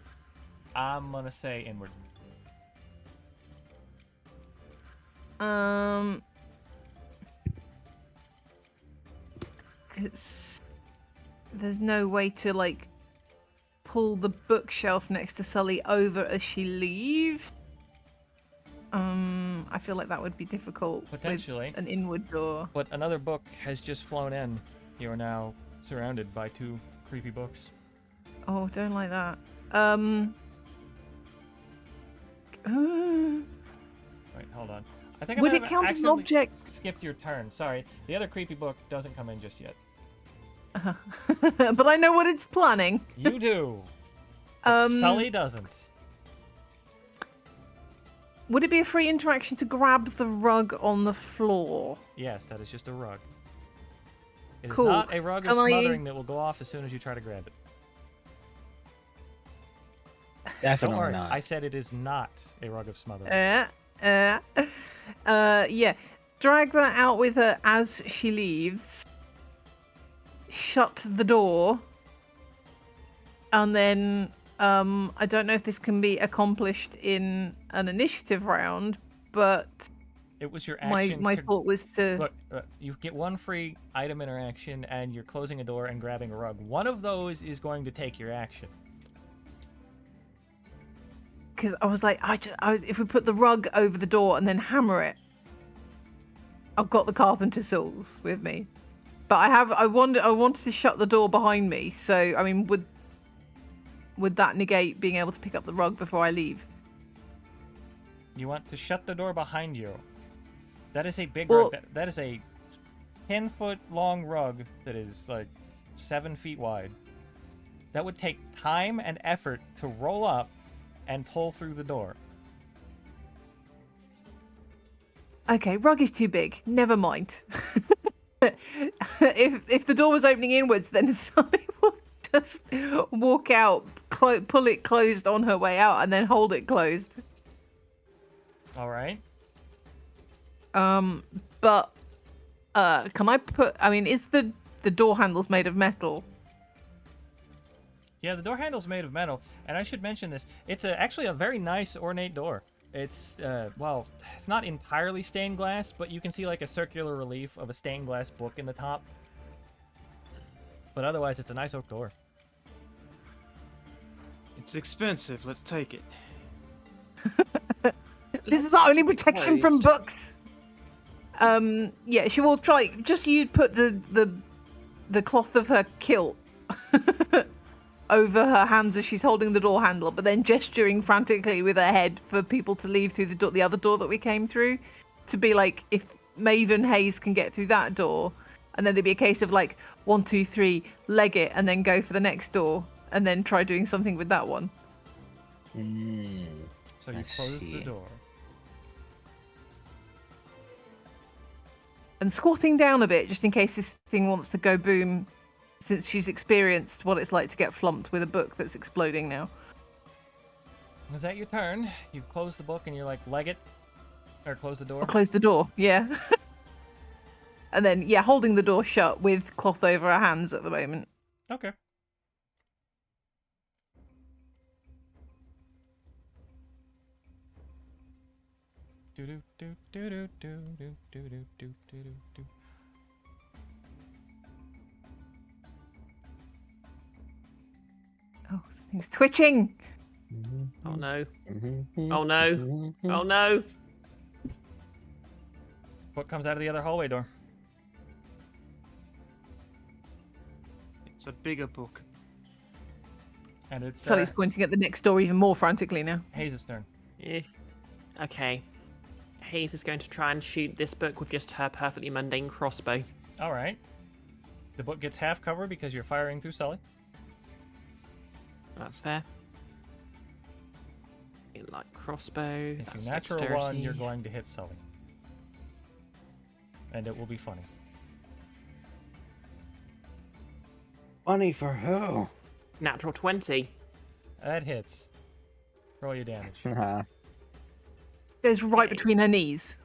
I'm gonna say inward. Um, 'cause there's no way to like pull the bookshelf next to Sully over as she leaves. I feel like that would be difficult. Potentially. With an inward door. But another book has just flown in. You are now surrounded by 2 creepy books. Oh, don't like that. Wait, hold on. I think I Would might it have count as an accidentally object? skipped your turn. Sorry. The other creepy book doesn't come in just yet. But I know what it's planning. You do. But Sully doesn't. Would it be a free interaction to grab the rug on the floor? Yes, that is just a rug. It Cool. is not a rug of Can I- smothering that will go off as soon as you try to grab it. Don't Definitely worry, not. I said it is not a rug of smothering. Yeah. Drag that out with her as she leaves. Shut the door. And then, I don't know if this can be accomplished in an initiative round, but It was your my action. my to... thought was to... Look, you get 1 free item interaction, and you're closing a door and grabbing a rug. One of those is going to take your action. Because I was like, if we put the rug over the door and then hammer it, I've got the carpenter tools with me. But I wanted to shut the door behind me. So I mean, would that negate being able to pick up the rug before I leave? You want to shut the door behind you. That is a big Well- rug. That is a 10-foot long rug that is like 7 feet wide. That would take time and effort to roll up and pull through the door. Okay, rug is too big. Never mind. If the door was opening inwards, then Sally would just walk out, pull it closed on her way out, and then hold it closed. All right. But can I put? I mean, is the door handles made of metal? Yeah, the door handle's made of metal, and I should mention this. It's actually a very nice, ornate door. It's, well, it's not entirely stained glass, but you can see like a circular relief of a stained glass book in the top. But otherwise, it's a nice oak door. It's expensive. Let's take it. This is the only protection from books. Yeah, she will try. Just you put the cloth of her kilt over her hands as she's holding the door handle, but then gesturing frantically with her head for people to leave through the other door that we came through, to be like, if Maven Hayes can get through that door, and then it'd be a case of like 1, 2, 3, leg it, and then go for the next door, and then try doing something with that one. So you close the door. And squatting down a bit, just in case this thing wants to go boom, since she's experienced what it's like to get flumped with a book that's exploding now. Is that your turn? You close the book and you're like, leg it? Or close the door? Or close the door, yeah. And then, yeah, holding the door shut with cloth over her hands at the moment. Okay. Do do do do do do do do do do do do. Oh, something's twitching! Oh no. Oh no. Oh no. What comes out of the other hallway door? It's a bigger book. And it's Sully's pointing at the next door even more frantically now. Hayes' turn. Eh. Okay. Hayes is going to try and shoot this book with just her perfectly mundane crossbow. All right. The book gets half cover because you're firing through Sully. That's fair. Like crossbow. If That's you natural dexterity. one, you're going to hit Sully. And it will be funny. Funny for who? Natural 20. That hits. Roll your damage. Goes right between her knees.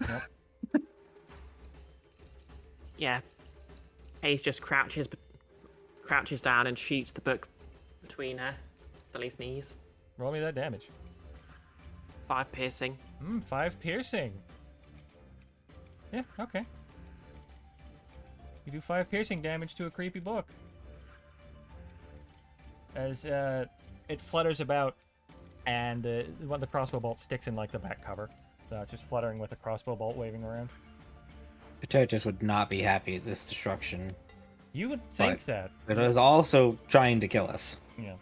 Yeah. Hayes just crouches down and shoots the book between Sully's knees. Roll me that damage. 5 piercing. 5 piercing. Yeah, okay. You do 5 piercing damage to a creepy book. As it flutters about, and the crossbow bolt sticks in like the back cover, just fluttering with a crossbow bolt waving around. Patertus would not be happy at this destruction. You would think that. It is also trying to kill us. Yeah.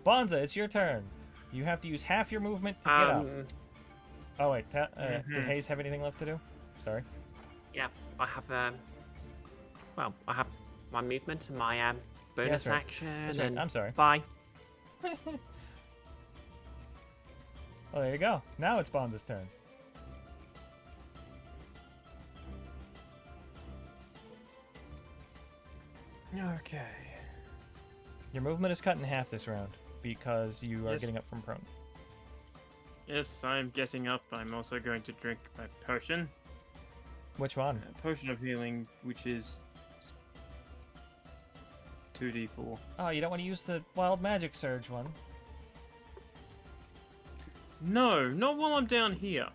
Bonza, it's your turn. You have to use half your movement to get up. Oh wait, did Hayes have anything left to do? Sorry. Yeah, I have well, I have my movement and my bonus right. action. That's right. And I'm sorry. Bye. Well, there you go. Now it's Bonza's turn. Okay. Your movement is cut in half this round because you are Yes. getting up from prone. Yes, I'm getting up. I'm also going to drink my potion. Which one? A potion of healing, which is 2d4. Oh, you don't want to use the wild magic surge one. No, not while I'm down here.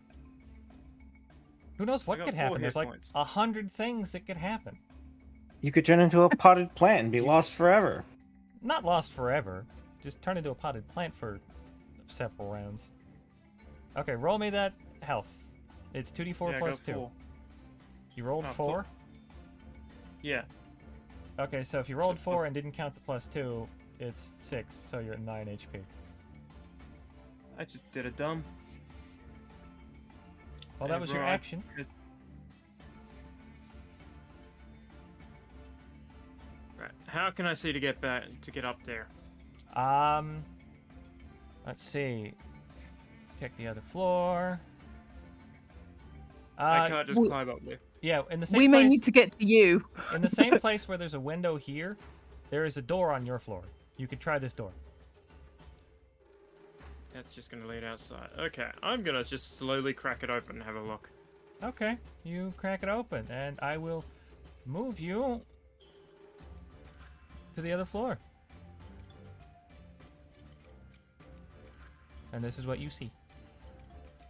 Who knows what got could 4 happen? hit There's like points. 100 things that could happen. You could turn into a potted plant and be lost forever. Not lost forever. Just turn into a potted plant for several rounds. Okay, roll me that health. It's 2d4 Yeah, I plus got 2. 4. You rolled Oh, 4? Yeah. Okay, so if you rolled So 4 and didn't count the plus 2, it's 6, so you're at 9 HP. I just did a dumb. Well, that was your Right. action. Right. How can I see to get back to get up there? Let's see. Check the other floor. I can't just we- climb up there. Yeah, in the same We place, may need to get to you. in the same place where there's a window here, there is a door on your floor. You could try this door. That's just gonna lead outside. Okay, I'm gonna just slowly crack it open and have a look. Okay, you crack it open, and I will move you to the other floor. And this is what you see.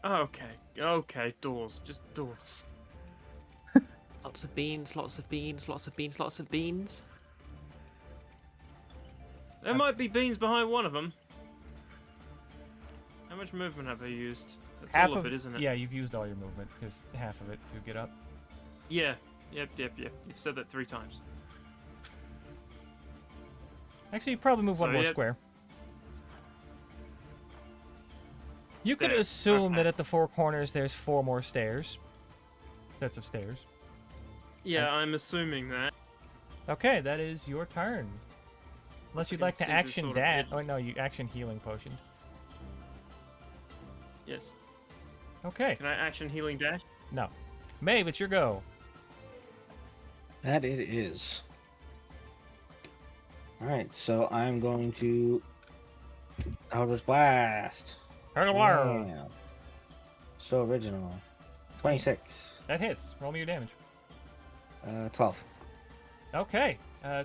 Okay, doors, just doors. Lots of beans, lots of beans, lots of beans, lots of beans. There might be beans behind one of them. How much movement have I used? That's Half all of it, isn't it? Yeah, you've used all your movement, because half of it to get up. Yeah. Yep. You've said that 3 times. Actually, you probably move one So, more yeah. square. You could There, assume okay. that at the 4 corners there's 4 more stairs. Sets of stairs. Yeah, I'm assuming that. Okay, that is your turn. Unless you'd can like to see the action sort of that. edge. Oh, no, you action healing potion. Yes. Okay, Can I action healing dash? no. Maeve, it's your go. That it is. Alright, so I'm going to Eldritch Blast. Hello. Yeah. So original. 26. That hits. Roll me your damage. 12. Okay,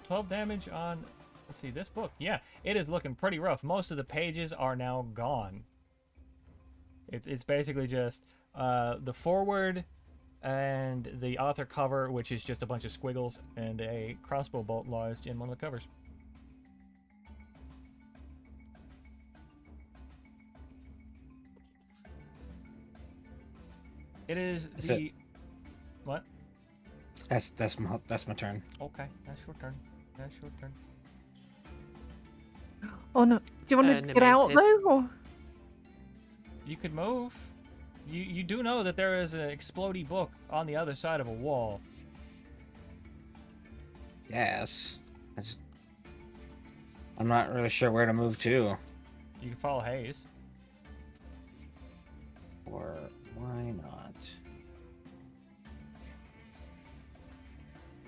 12 damage on, let's see, this book. Yeah, it is looking pretty rough. Most of the pages are now gone. It's basically just the forward and the author cover, which is just a bunch of squiggles, and a crossbow bolt lodged in one of the covers. It is That's the... it. What? That's my turn. Okay, that's your turn. That's your turn. Oh no! Do you want to No, get out Nemesis. though? Or... You could move. You do know that there is an explodey book on the other side of a wall. Yes. I'm not really sure where to move to. You can follow Hayes. Or why not?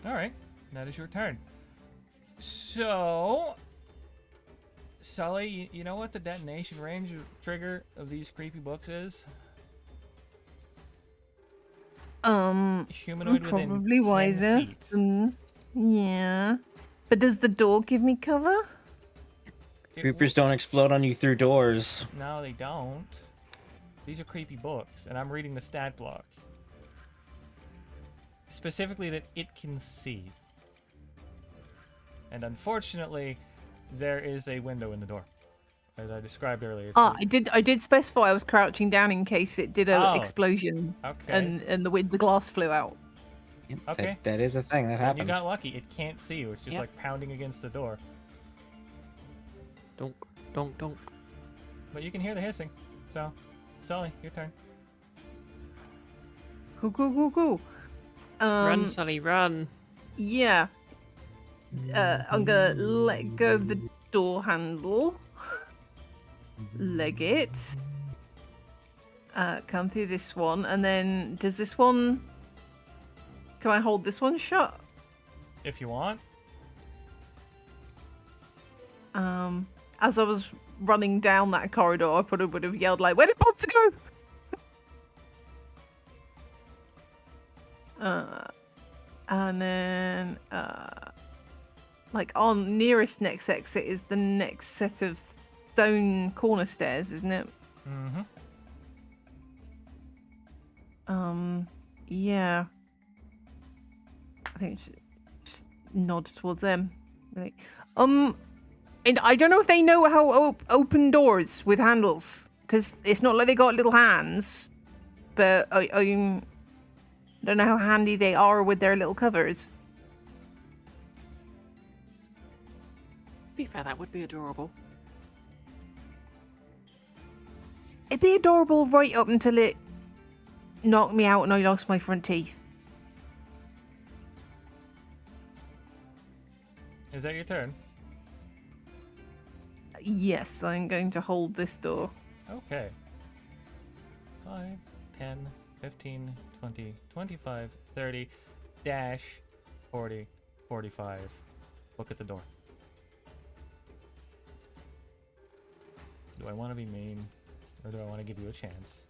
All right, that is your turn. So, Sully, you know what the detonation range trigger of these creepy books is? Humanoid within probably 10 wider. feet. Yeah. But does the door give me cover? It Creepers don't explode on you through doors. No, they don't. These are creepy books, and I'm reading the stat block. Specifically that it can see. And unfortunately, there is a window in the door. as I described earlier. It's I did specify I was crouching down in case it did a Oh, explosion okay. and the glass flew out. Yep, Okay. that is a thing that And you happens. got lucky. It can't see you. It's just Yep. like pounding against the door. Donk, donk, donk. But you can hear the hissing. So, Sully, your turn. Cool. Run, Sully, run. Yeah. I'm gonna let go of the door handle. Leg it. Come through this one, and then does this one? Can I hold this one shut? If you want. As I was running down that corridor, I probably would have yelled like, "Where did Bonza go?" And then, like on nearest next exit is the next set of stone corner stairs, isn't it? Mm-hmm. Yeah. I think just nod towards them. Like, and I don't know if they know how open doors with handles, because it's not like they got little hands. But I don't know how handy they are with their little covers. To be fair, that would be adorable. It'd be adorable right up until it knocked me out and I lost my front teeth. Is that your turn? Yes, I'm going to hold this door. Okay. 5, 10, 15, 20, 25, 30, dash, 40, 45. Look at the door. Do I want to be mean? Or do I want to give you a chance?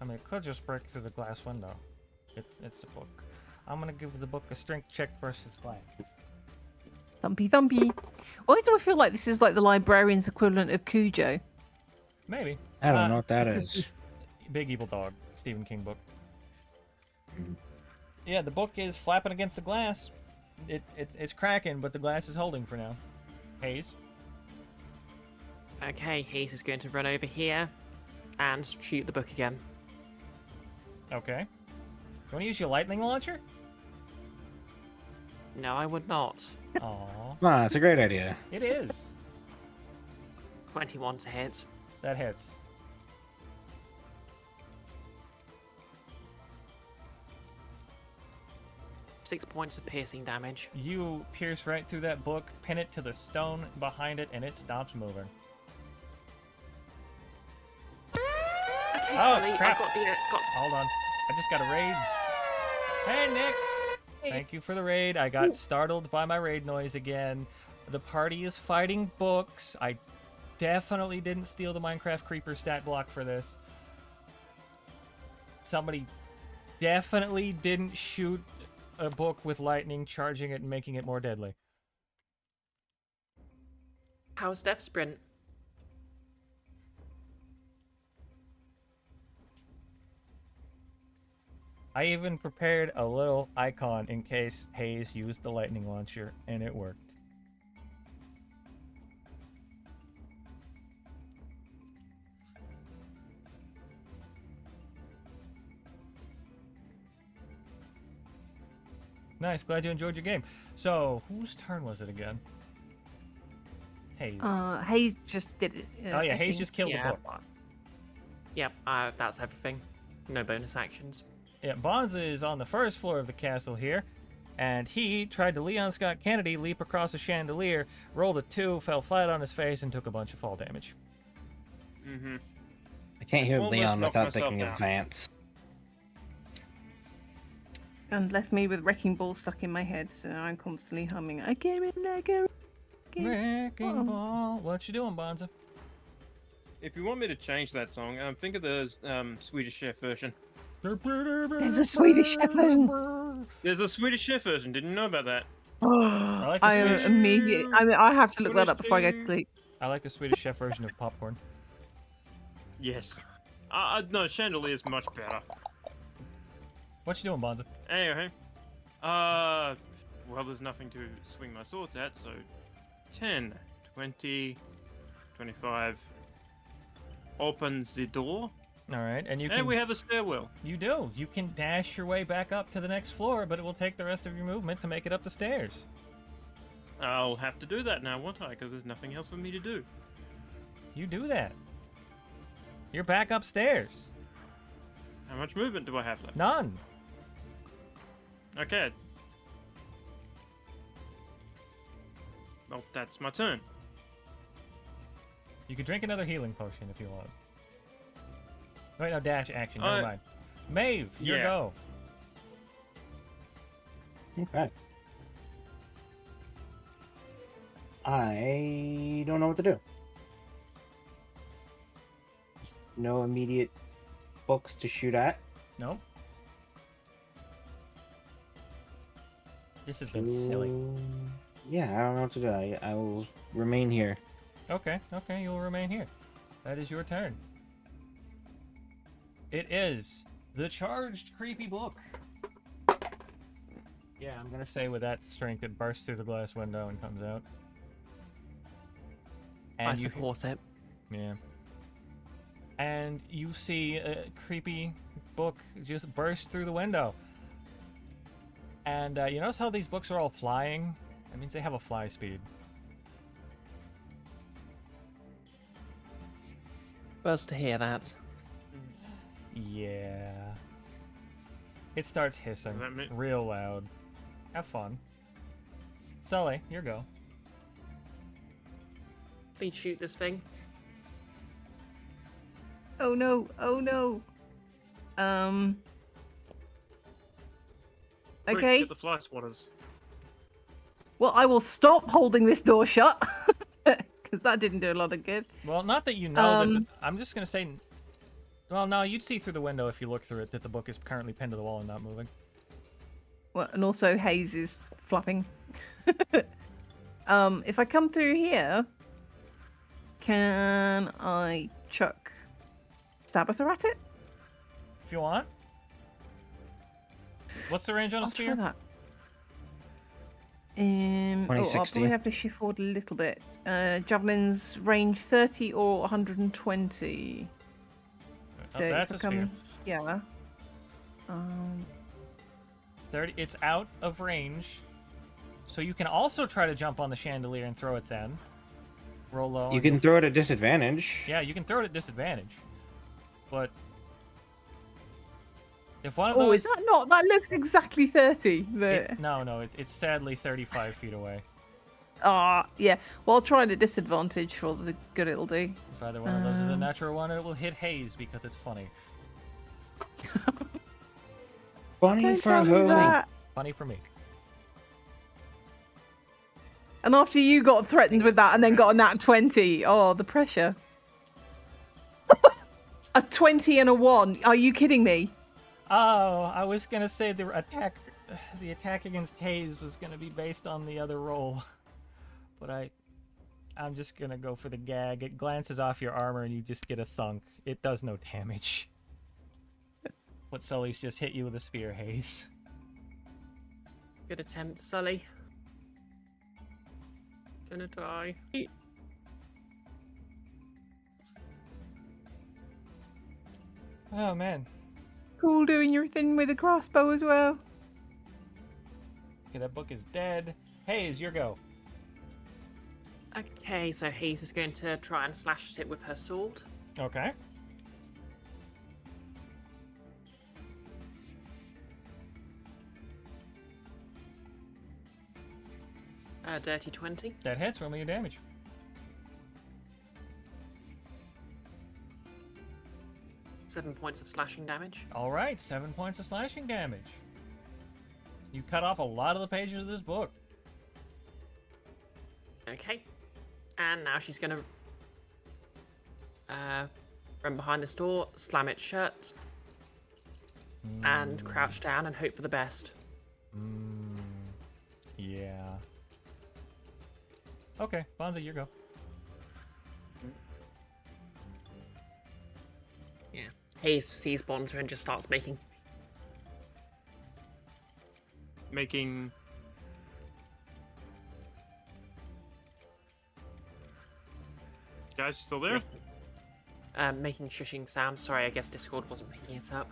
I mean, it could just break through the glass window. It's a book. I'm gonna give the book a strength check versus glass. Thumpy. Why do I feel like this is like the librarian's equivalent of Cujo? Maybe. I don't know what that is. Big Evil Dog, Stephen King book. Yeah, the book is flapping against the glass. It's cracking, but the glass is holding for now. Hayes. Okay, Hayes is going to run over here and shoot the book again. Okay. You want to use your lightning launcher? No, I would not. Aw, Ah, it's a great idea. it is. 21 to hit. That hits. Six points of piercing damage. You pierce right through that book, pin it to the stone behind it, and it stops moving. Okay, Oh, Sully, crap. I got the Hold on. I just got a raid. Hey, Nick. Thank you for the raid. I got startled by my raid noise again. The party is fighting books. I definitely didn't steal the Minecraft Creeper stat block for this. Somebody definitely didn't shoot a book with lightning, charging it and making it more deadly. How's Death Sprint? I even prepared a little icon in case Hayes used the lightning launcher, and it worked. Nice, glad you enjoyed your game. So, whose turn was it again? Hayes. Hayes just did it. Oh yeah, I Hayes think. just killed Yeah. the book. Yep, that's everything. No bonus actions. Yeah, Bonza is on the first floor of the castle here, and he tried to Leon Scott Kennedy leap across a chandelier, rolled a 2, fell flat on his face, and took a bunch of fall damage. Mm-hmm. I can't hear Almost Leon knocked without myself thinking down. of Vance. And left me with Wrecking Ball stuck in my head, so I'm constantly humming. I came in like a Wrecking Oh. ball. What you doing, Bonza? If you want me to change that song, think of the Swedish Chef version. There's a Swedish Chef version. There's a Swedish Chef version. Didn't know about that. I like the I Swedish. immediately. I mean, I have to look that up before I go to Swedish sleep. I like the Swedish Chef version of popcorn. Yes. No, Chandelier is much better. What you doing, Bonza? Anyway, well, there's nothing to swing my swords at, so 10, 20, 25. Opens the door. All right, and And we have a stairwell. You do. You can dash your way back up to the next floor, but it will take the rest of your movement to make it up the stairs. I'll have to do that now, won't I? Because there's nothing else for me to do. You do that. You're back upstairs. How much movement do I have left? None. Okay. Well, that's my turn. You could drink another healing potion if you want. Wait, no, dash action. Never mind. Maeve, your yeah. go. Okay. I don't know what to do. No immediate books to shoot at. Nope. This has been silly. Yeah, I don't know what to do. I will remain here. Okay, you'll remain here. That is your turn. It is the charged creepy book. Yeah, I'm gonna say with that strength it bursts through the glass window and comes out. And I support it. Yeah. And you see a creepy book just burst through the window. And you notice how these books are all flying? That means they have a fly speed. Supposed to hear that. Yeah. It starts hissing Does that mean- real loud. Have fun. Sully, your go. Please shoot this thing. Oh no! Oh no! Quick, Okay. Get the fly swatters. Well, I will stop holding this door shut because that didn't do a lot of good. Well, not that you know that. Um, I'm just gonna say. Well, no, you'd see through the window if you look through it that the book is currently pinned to the wall and not moving. Well, and also Hayes is flapping. If I come through here, can I chuck Stabitha at it? If you want. What's the range on a I'll spear? try that. I'll 2060. probably have to shift forward a little bit. Javelin's range 30 or 120. Oh, So that's if I a spear. come here, 30. It's out of range. So you can also try to jump on the chandelier and throw it then. Roll low. You and can you'll- throw it at disadvantage. Yeah, you can throw it at disadvantage. But if one of oh, those... is that not? That looks exactly 30. No, it's sadly 35 feet away. Yeah. Well, I'll try it at disadvantage for the good it'll do. If either one of those is a natural one, it will hit Hayes because it's funny. Funny Don't for tell me who? that. Funny for me. And after you got threatened with that and then got a nat 20, oh, the pressure. A 20 and a 1. Are you kidding me? Oh, I was gonna say the attack against Hayes was gonna be based on the other roll, but I'm just gonna go for the gag. It glances off your armor and you just get a thunk. It does no damage. What Sully's just hit you with a spear, Hayes. Good attempt, Sully. Gonna die. Oh man. Cool doing your thing with a crossbow as well. Okay, that book is dead. Hayes, your go. Okay, so Hayes is going to try and slash it with her sword. Okay. Dirty 20. That hits. Roll me your damage. Seven points of slashing damage. All right, 7 points of slashing damage. You cut off a lot of the pages of this book. Okay. And now she's gonna run behind this door, slam it shut, and crouch down and hope for the best. Yeah. Okay, Bonza, your go. Yeah. Hayes sees Bonza and just starts making Guys, you still there? Making shushing sounds. Sorry, I guess Discord wasn't picking it up.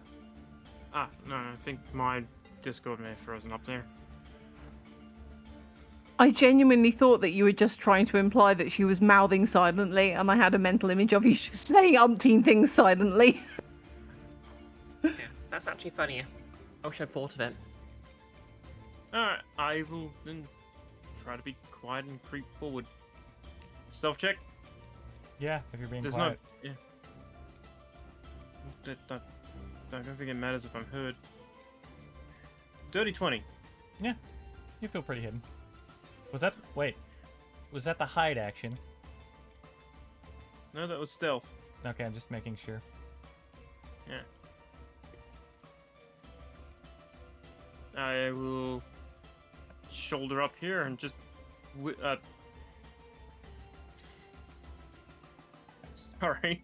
Ah, no, I think my Discord may have frozen up there. I genuinely thought that you were just trying to imply that she was mouthing silently, and I had a mental image of you just saying umpteen things silently. Yeah, that's actually funnier. I wish I'd thought of it. Alright, I will then try to be quiet and creep forward. Stealth check? Yeah, if you're being There's quiet. no... Yeah. I don't think it matters if I'm heard. Dirty 20. You feel pretty hidden. Was that... Wait. Was that the hide action? No, that was stealth. Okay, I'm just making sure. Yeah. I will shoulder up here and just sorry.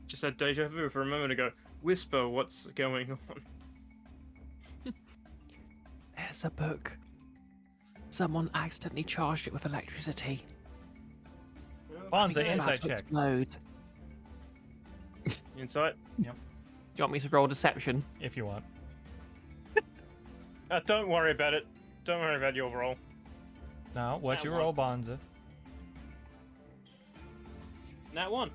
Just had deja vu for a moment ago. Whisper what's going on. There's a book. Someone accidentally charged it with electricity. Bonza, It's about insight to check. explode. Insight? Do you want me to roll deception? If you want. Don't worry about it. Don't worry about your roll. Now, what's Nat your one. roll, Bonza? Nat 1.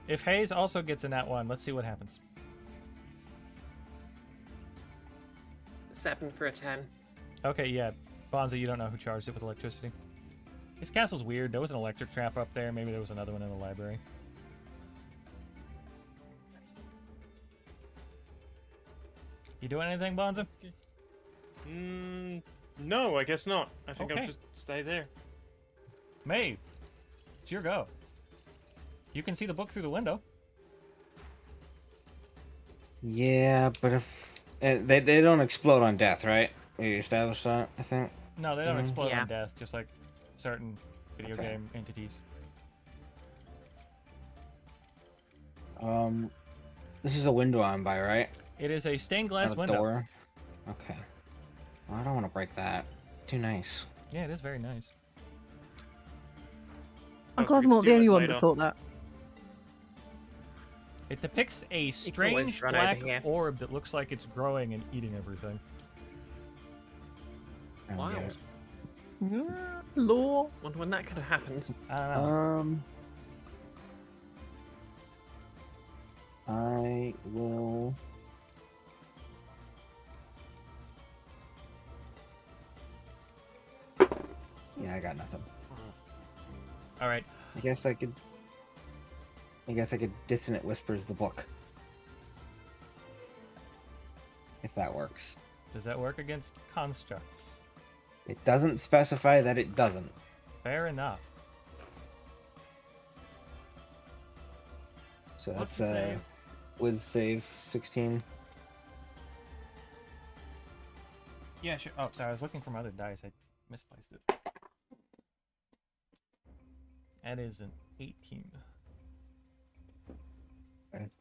If Hayes also gets a nat 1, let's see what happens. 7 for a 10. Okay, yeah. Bonza, you don't know who charged it with electricity. This castle's weird. There was an electric trap up there. Maybe there was another one in the library. You doing anything, Bonza? No, I guess not. I think Okay. I'll just stay there. Maeve, it's your go. You can see the book through the window. Yeah, but if they don't explode on death, right? We established that, I think. No, they don't Mhm. explode Yeah. on death, just like certain video Okay. game entities. This is a window I'm by, right? It is a stained glass Not a window. door. Okay. Well, I don't want to break that. Too nice. Yeah, it is very nice. I'm Oh, glad we I'm not the steal it only one later. that thought that. It depicts a can always strange run over black here. orb that looks like it's growing and eating everything. I don't get Wild. it. Law. Wonder when that could have happened. I don't know. I will. Yeah, I got nothing. All right. I guess I could dissonant whispers the book. If that works. Does that work against constructs? It doesn't specify that it doesn't. Fair enough. So What's that's the save? with save 16. Yeah, sure. Oh, sorry. I was looking for my other dice. I misplaced it. That is an 18.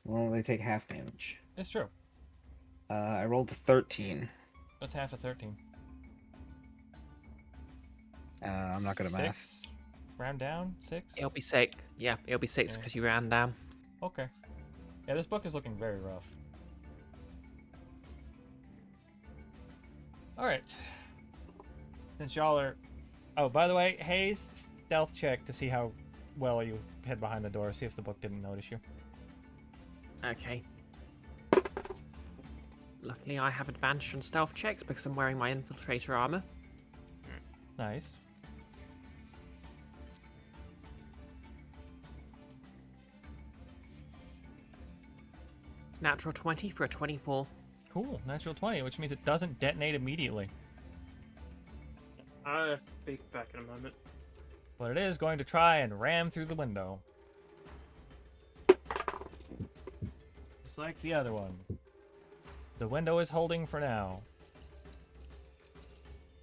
Well, they take half damage. It's true. I rolled a 13. What's half of 13? I'm not good at math. 6? Round down? 6? It'll be 6. Yeah, it'll be 6 Okay. because you ran down. Okay. Yeah, this book is looking very rough. Alright. Since y'all are... Oh, by the way, Hayes, stealth check to see how well you head behind the door. See if the book didn't notice you. Okay. Luckily, I have advantage on stealth checks because I'm wearing my infiltrator armor. Nice. Natural 20 for a 24. Cool. Natural 20, which means it doesn't detonate immediately. I'll have to be back in a moment. But it is going to try and ram through the window. Just like the other one. The window is holding for now.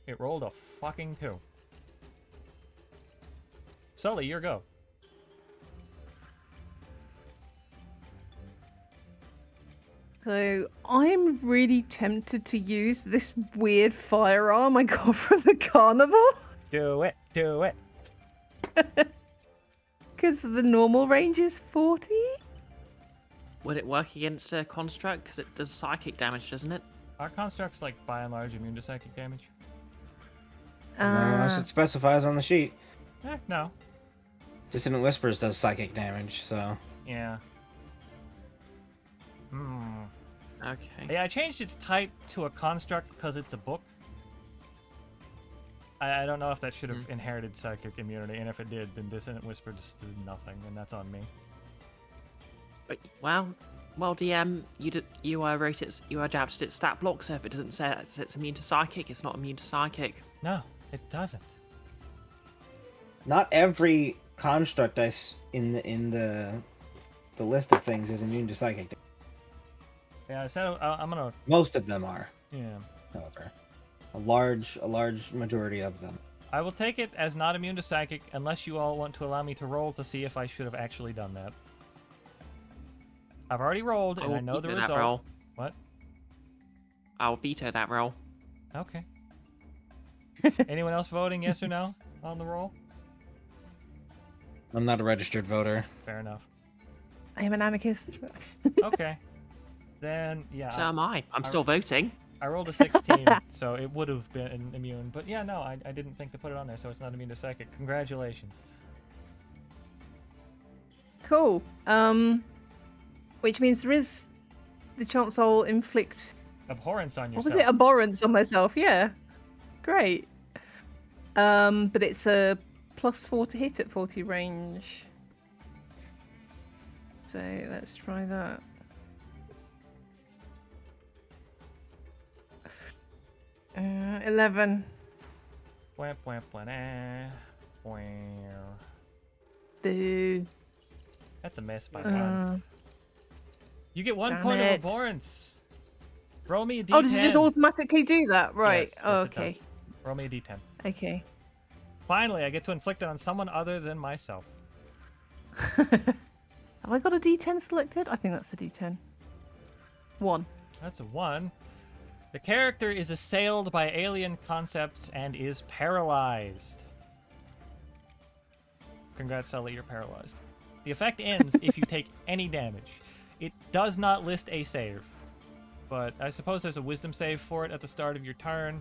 It rolled a fucking 2. Sully, your go. So I'm really tempted to use this weird firearm I got from the carnival. Do it. Do it. Because the normal range is 40? Would it work against a construct? Because it does psychic damage, doesn't it? Are constructs, like, by and large immune to psychic damage? No, unless it specifies on the sheet. No. Dissonant Whispers does psychic damage, so... Yeah. Hmm. Okay. Yeah, I changed its type to a construct because it's a book. I don't know if that should have inherited psychic immunity, and if it did, then Dissonant Whisper just did nothing, and that's on me. But, well, DM, you adapted its stat block, so if it doesn't say it's immune to psychic, it's not immune to psychic. No, it doesn't. Not every construct in the list of things is immune to psychic. Yeah, I said I'm gonna. Most of them are, Yeah. however. A large majority of them. I will take it as not immune to psychic unless you all want to allow me to roll to see if I should have actually done that. I've already rolled, and I know the veto that result. roll. What? I'll veto that roll. Okay. Anyone else voting yes or no on the roll? I'm not a registered voter. Fair enough. I am an anarchist. Okay. Then, yeah. So am I. I'm still voting. I rolled a 16, so it would have been immune. But yeah, no, I didn't think to put it on there, so it's not immune to psychic. Congratulations. Cool. Which means there is the chance I'll inflict... Abhorrence on What yourself. was it? Abhorrence on myself, yeah. Great. But it's a +4 to hit at 40 range. So let's try that. Uh, 11. Bwah, bwah, bwah, nah. Bwah. Boo. That's a miss by one. You get 1 damn point it. of abhorrence. Roll me a d10. Oh, does it just automatically do that? Right. Yes, Oh, yes, it okay. does. Roll me a d10. Okay. Finally, I get to inflict it on someone other than myself. Have I got a D10 selected? I think that's a D10. 1. That's a 1. The character is assailed by alien concepts and is paralyzed. Congrats, Sully, you're paralyzed. The effect ends if you take any damage. It does not list a save, but I suppose there's a wisdom save for it at the start of your turn.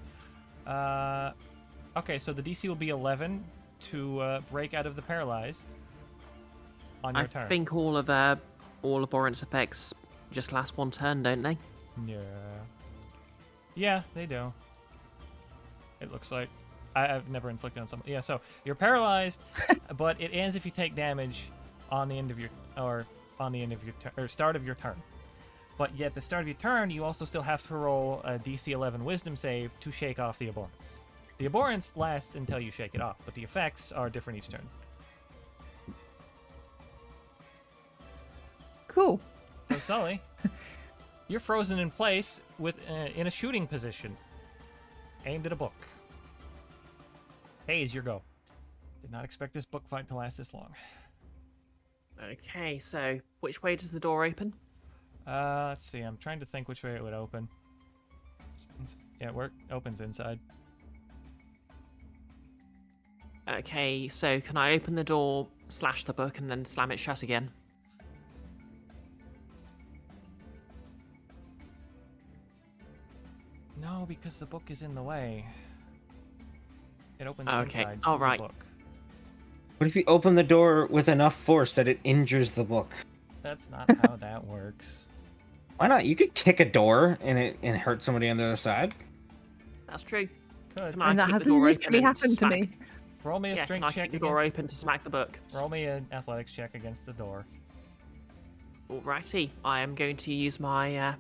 Okay, so the DC will be 11 to break out of the paralyze on your turn. I think all abhorrence effects just last one turn, don't they? Yeah. Yeah, they do. It looks like. I've never inflicted on someone. Yeah, so you're paralyzed, but it ends if you take damage on the end of your start of your turn. But yet, at the start of your turn, you also still have to roll a DC 11 Wisdom save to shake off the abhorrence. The abhorrence lasts until you shake it off, but the effects are different each turn. Cool. So, Sully, you're frozen in place in a shooting position, aimed at a book. Hayes, your go. Did not expect this book fight to last this long. Okay, so which way does the door open? Let's see. I'm trying to think which way it would open. Yeah, it opens inside. Okay, so can I open the door, slash the book, and then slam it shut again? No, because the book is in the way. It opens Okay, inside all the right. book. What if you open the door with enough force that it injures the book? That's not how that works. Why not? You could kick a door and hurt somebody on the other side. That's true. Good. Can I And that kick has the door literally open and happened to smack- me. Roll me a Yeah, can strength I check kick the door against... open to smack the book? Roll me an athletics check against the door. Alrighty, I am going to use my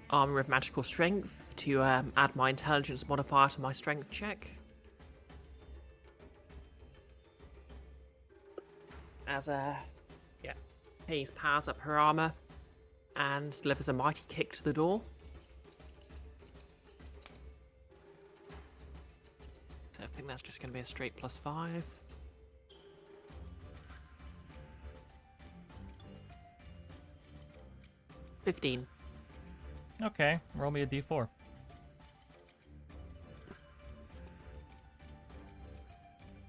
Armor of Magical Strength to add my intelligence modifier to my strength check. As Hayes powers up her armor and delivers a mighty kick to the door. So I think that's just going to be a straight +5. $15. Okay, roll me a d4.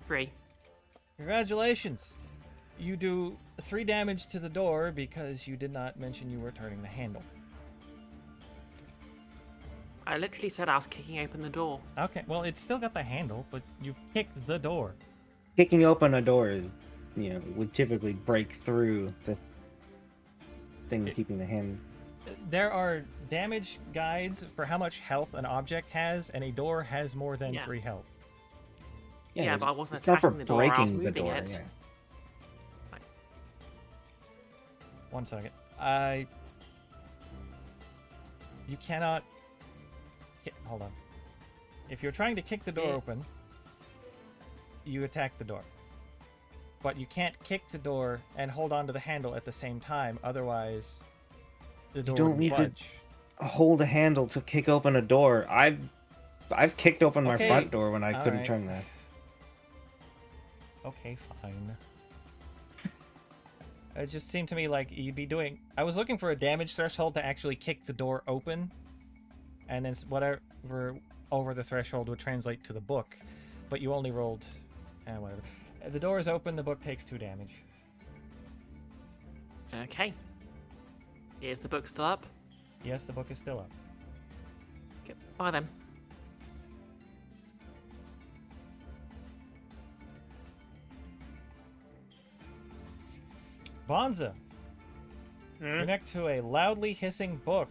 Three. Congratulations. You do 3 damage to the door because you did not mention you were turning the handle. I literally said I was kicking open the door. Okay, well, it's still got the handle, but you've kicked the door. Kicking open a door is, would typically break through the thing keeping the hand. There are damage guides for how much health an object has, and a door has more than Yeah. 3 health. Yeah, but I wasn't it's not for attacking the door, I was breaking the moving door. it. Yeah. 1 second. You cannot... Hold on. If you're trying to kick the door Yeah. open, you attack the door. But you can't kick the door and hold on to the handle at the same time, otherwise the door don't would need to- budge. Hold a handle to kick open a door. I've kicked open my Okay, front door when I couldn't alright. turn that. Okay, fine. It just seemed to me like you'd be doing... I was looking for a damage threshold to actually kick the door open, and then whatever over the threshold would translate to the book, but you only rolled... whatever. The door is open, the book takes 2 damage. Okay. Is the book still up? Yes, the book is still up. Okay, bye then. Bonza, you're next to a loudly hissing book.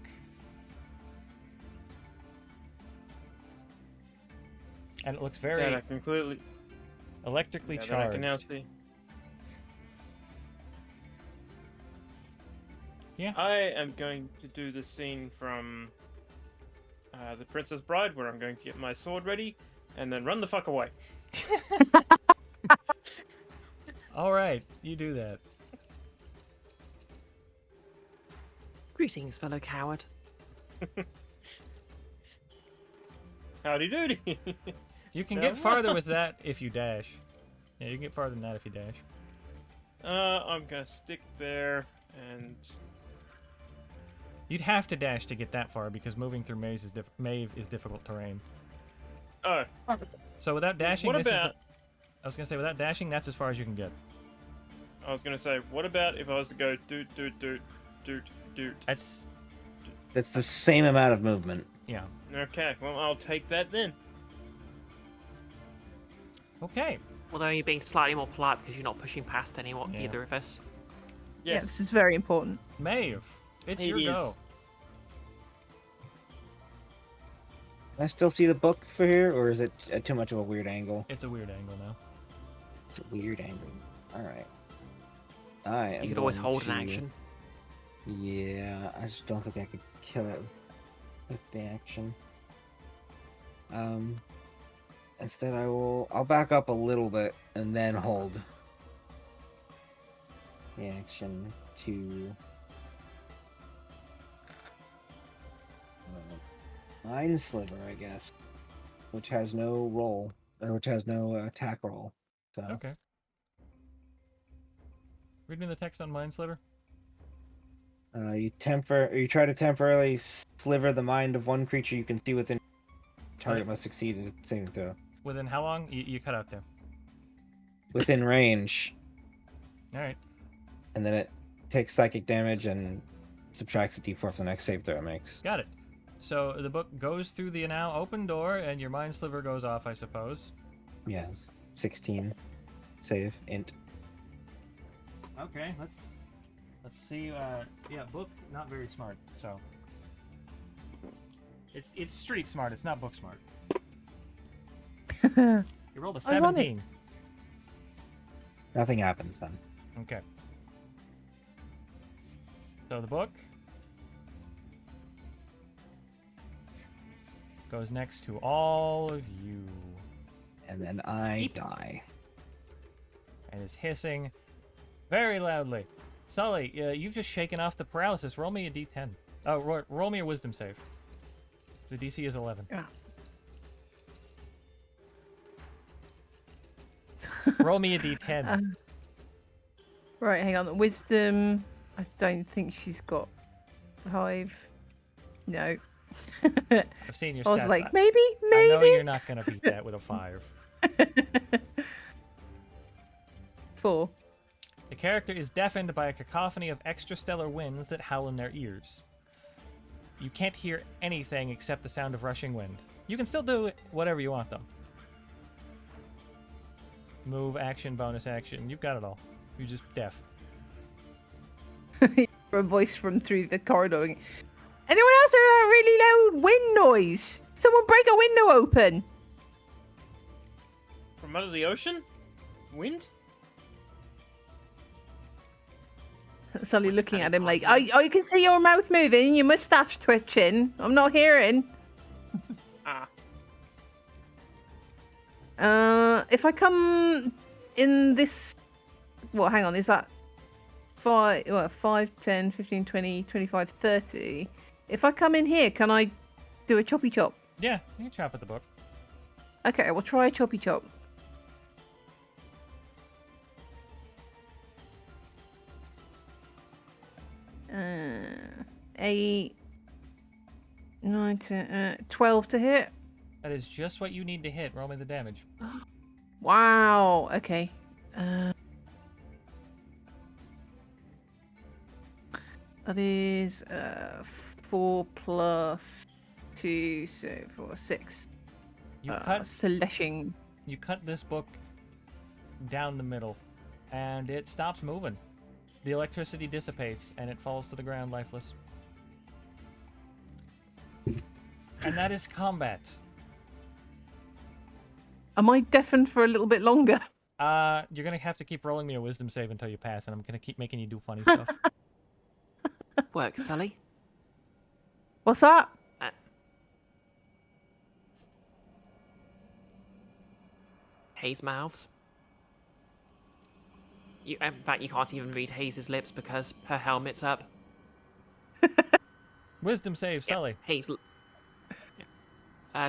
And it looks That very I completely. electrically Yeah, that I charged. can now see. Yeah. I am going to do the scene from The Princess Bride, where I'm going to get my sword ready and then run the fuck away. All right, you do that. Greetings, fellow coward. Howdy doody. You can Yeah, get farther well. with that if you dash. Yeah, you can get farther than that if you dash. I'm gonna stick there and. You'd have to dash to get that far because moving through maze is difficult terrain. Oh, So without dashing, what this is about? I was gonna say without dashing, that's as far as you can get. I was gonna say, what about if I was to go doot doot doot doot doot? That's It's the same amount of movement. yeah. Okay, well I'll take that then. Okay. Although you're being slightly more polite because you're not pushing past Yeah. either of us. Yeah, Yes. this is very important. Maeve, it's It your is. go. Can I still see the book for here, or is it at too much of a weird angle? It's a weird angle now. It's a weird angle. All right. I am You could always going hold an to- action. Yeah, I just don't think I could kill it with the action. Instead I'll back up a little bit and then hold the action to Mind Sliver, I guess, which has no roll, or which has no attack roll. So Okay. Read me the text on Mind Sliver. you try to temporarily sliver the mind of one creature you can see within. Target must succeed in a saving throw. Within how long? You cut out there. Within range, All right. and then it takes psychic damage and subtracts a d4 for the next save throw it makes. Got it. So the book goes through the now open door, and your Mind Sliver goes off, I suppose. Yeah, 16 save int. Okay, let's see. Yeah, book not very smart. So it's street smart. It's not book smart. You rolled a Ironic. 17. Nothing happens then. Okay. So the book goes next to all of you And then I Eep. die. and is hissing very loudly. Sully, you've just shaken off the paralysis. Roll me a d10. Oh, roll me a wisdom save. The DC is 11. Yeah. Roll me a d10. Right, hang on. Wisdom. I don't think she's got 5. No. I've seen your I was stats. like, maybe, I know maybe. you're not going to beat that with a 5. 4. It character is deafened by a cacophony of extrastellar winds that howl in their ears. You can't hear anything except the sound of rushing wind. You can still do whatever you want, though. Move, action, bonus action. You've got it all. You're just deaf. A voice from through the corridor. Anyone else hear that really loud wind noise? Someone break a window open. From under the ocean? Wind? Sully looking at him like, I can see your mouth moving, your mustache twitching. I'm not hearing. If I come in this... Well, hang on, is that 5, 10, 15, 20, 25, 30? If I come in here, can I do a choppy chop? Yeah, you can chop at the book. Okay, we'll try a choppy chop. 8, 9, 10, 12 to hit. That is just what you need to hit. Roll me the damage. Wow. Okay. That is 4 plus 2, so 4, 6. You cut. Slashing. You cut this book down the middle, and it stops moving. The electricity dissipates, and it falls to the ground lifeless. And that is combat. Am I deafened for a little bit longer? You're gonna have to keep rolling me a wisdom save until you pass, and I'm gonna keep making you do funny stuff. Work, Sully. What's that? Hayes mouths. In fact, you can't even read Hayes' lips because her helmet's up. Wisdom save, Sully. Hayes.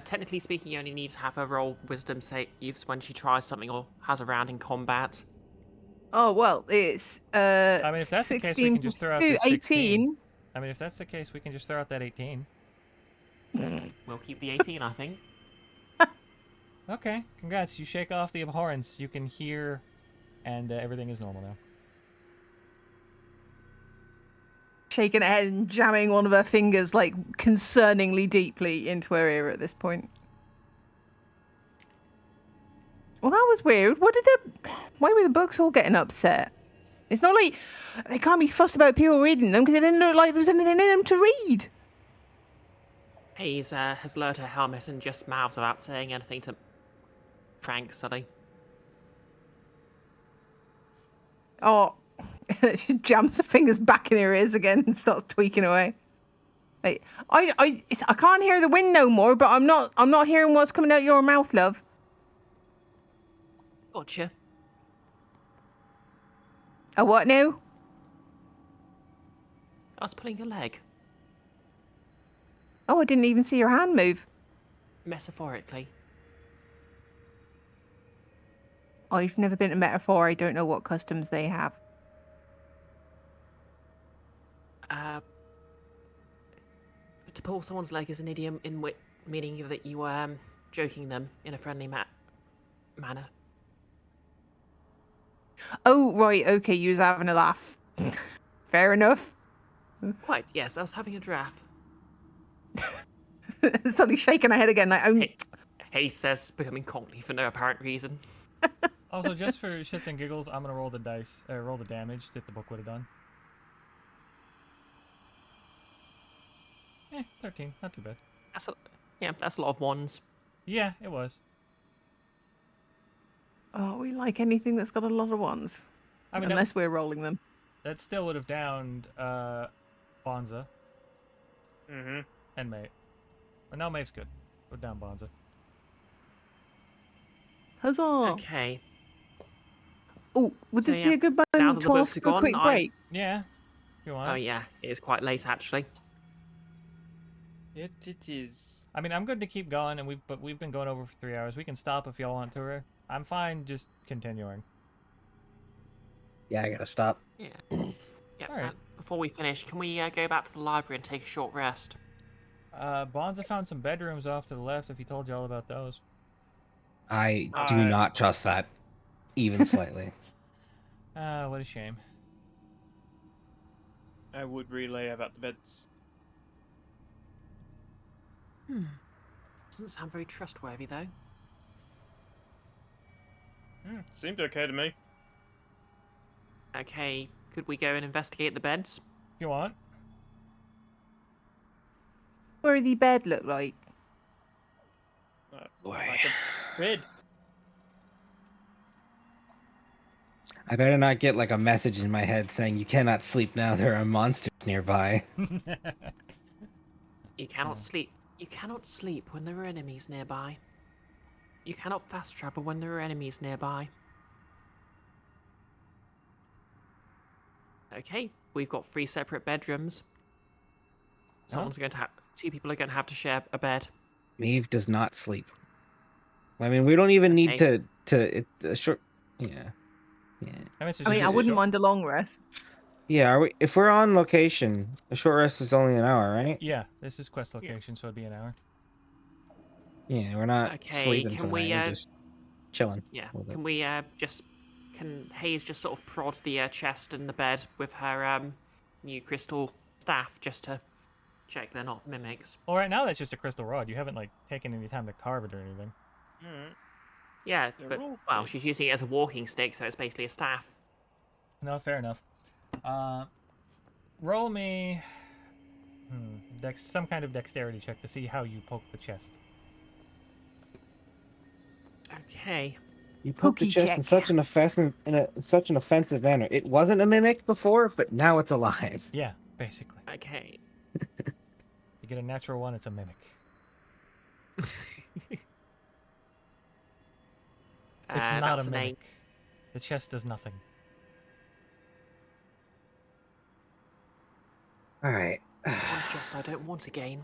Technically speaking, you only need to have her roll wisdom saves when she tries something or has a round in combat. Oh, well, it's I mean, if that's the case, we 16 can just throw out plus this 2, 16. 18. I mean, if that's the case, we can just throw out that 18. We'll keep the 18, I think. Okay, congrats. You shake off the abhorrence. You can hear, and everything is normal now. Shaking her head and jamming one of her fingers, like, concerningly deeply into her ear at this point. Well, that was weird. Why were the books all getting upset? It's not like they can't be fussed about people reading them because it didn't look like there was anything in them to read. Hayes has lowered her helmet and just mouths without saying anything to Frank, Sully. Oh, she jams her fingers back in her ears again and starts tweaking away. Like, I can't hear the wind no more, but I'm not hearing what's coming out your mouth, love. Gotcha. A what now? I was pulling your leg. Oh, I didn't even see your hand move. Metaphorically. I've never been to Metaphor. I don't know what customs they have. To pull someone's leg is an idiom meaning that you are joking them in a friendly manner. Oh, right. Okay, you was having a laugh. Fair enough. Quite, yes. I was having a giraffe. Suddenly shaking her head again, like, Hayes says, becoming cockney for no apparent reason. Also, just for shits and giggles, I'm gonna roll the dice, roll the damage that the book would have done. 13, not too bad. That's a lot of ones. Yeah, it was. Oh, we like anything that's got a lot of ones. I mean, unless we're rolling them. That still would have downed Bonza. Mm-hmm. And Maeve. But no, Maeve's good. Put down Bonza. Huzzah! Okay. Oh, would So, this be yeah, a good now moment that the to books ask are for a gone, quick break? Yeah, if you want. Oh yeah, it is quite late actually. It is. I mean, I'm good to keep going, and but we've been going over for 3 hours. We can stop if y'all want to. I'm fine just continuing. Yeah, I gotta stop. Yeah. Yeah. Alright. Before we finish, can we go back to the library and take a short rest? Bonza found some bedrooms off to the left if he told you all about those. I do not trust that, even slightly. Ah, what a shame. I would relay about the beds. Doesn't sound very trustworthy, though. Seemed okay to me. Okay, could we go and investigate the beds? If you want. What does the bed look like? Boy. Like a bed. I better not get like a message in my head saying you cannot sleep now. There are monsters nearby. You cannot sleep. You cannot sleep when there are enemies nearby. You cannot fast travel when there are enemies nearby. Okay, we've got 3 separate bedrooms. Someone's going to have. 2 people are going to have to share a bed. Maeve does not sleep. I mean, we don't even need Okay. a short. Yeah. Yeah. How much is I mean, this? I A wouldn't short- mind a long rest. Yeah. Are we? If we're on location, a short rest is only an hour, right? Yeah, this is quest location, so it'd be an hour. Yeah. We're not Okay, sleeping can for the we, night. We're just chilling. Yeah, a little bit. can we just. Can Hayes just sort of prod the chest and the bed with her new crystal staff just to check they're not mimics? Well, right now that's just a crystal rod. You haven't like taken any time to carve it or anything. Alright. Yeah, They're but, all well, dead. she's using it as a walking stick, so it's basically a staff. No, fair enough. Roll me some kind of dexterity check to see how you poke the chest. Okay. You poke the Pokey chest in check. such an offensive manner. It wasn't a mimic before, but now it's alive. Yeah, basically. Okay. You get a natural one, it's a mimic. It's not That's a an 8. mimic. The chest does nothing. All right. One chest I don't want again.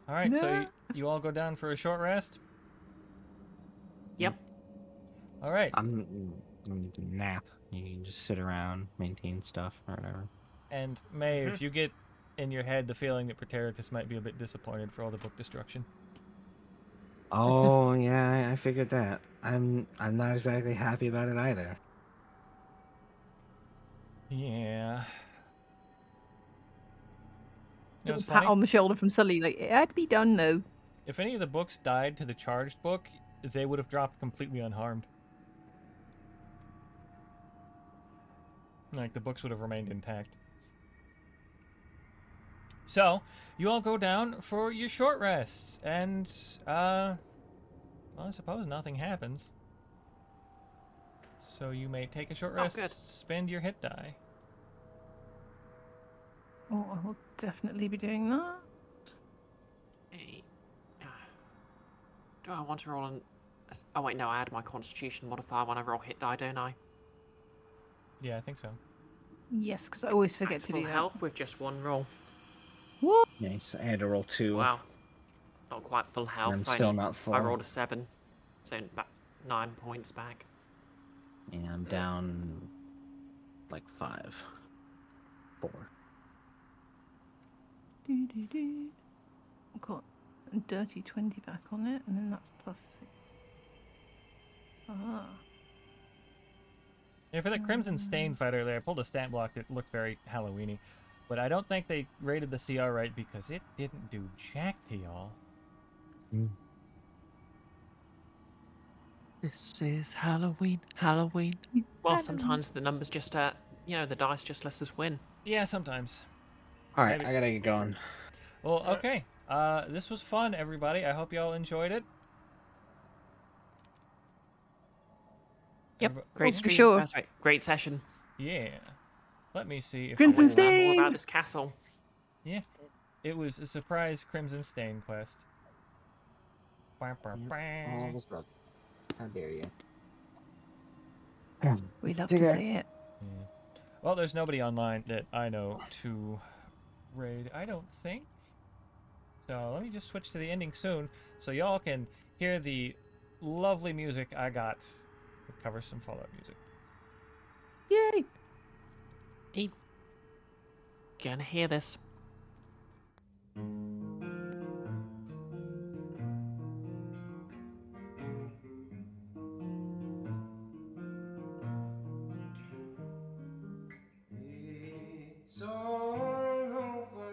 All right, so No. you all go down for a short rest. Yep. All right, I'm gonna do a nap. You can just sit around, maintain stuff, or whatever. and May, if you get in your head the feeling that Preteritus might be a bit disappointed for all the book destruction. Oh yeah, I figured that. I'm not exactly happy about it either. Yeah. You know Little what's pat funny? on the shoulder from Sully, like it had to be done though. If any of the books died to the charged book, they would have dropped completely unharmed. Like, the books would have remained intact. So, you all go down for your short rests, and, well, I suppose nothing happens. So you may take a short Oh, rest, good. spend your hit die. Oh, I will definitely be doing that. Hey. Do I want to roll an... Oh, wait, no, I add my constitution modifier when I roll hit die, don't I? Yeah, I think so. Yes, because I always forget Max to full do that. health with just 1 roll. What? Nice. I had to roll 2. Wow. Not quite full health. I'm still only- not full. I rolled a 7. So 9 points back. Yeah, I'm down like 5. 4. I've got a dirty 20 back on it, and then that's +6. Ah. Yeah, for that Crimson Stain fighter there, I pulled a stat block that looked very Halloween-y. But I don't think they rated the CR right because it didn't do jack to y'all. This is Halloween, Halloween. Well, Halloween. sometimes the numbers just, the dice just lets us win. Yeah, sometimes. All right, Maybe. I gotta get going. Well, okay. This was fun, everybody. I hope y'all enjoyed it. Yep, Everybo- great for stream. sure. That's right, great session. Yeah. Let me see if Crimson I Want to learn more Stain! about this castle? Yeah. It was a surprise Crimson Stain quest. Bah, bah, bah. How dare you? We love Take to care. see it. Yeah. Well, there's nobody online that I know to raid, I don't think. So let me just switch to the ending soon so y'all can hear the lovely music I got. It covers some Fallout music. Yay! Hey, gonna hear this. It's all over,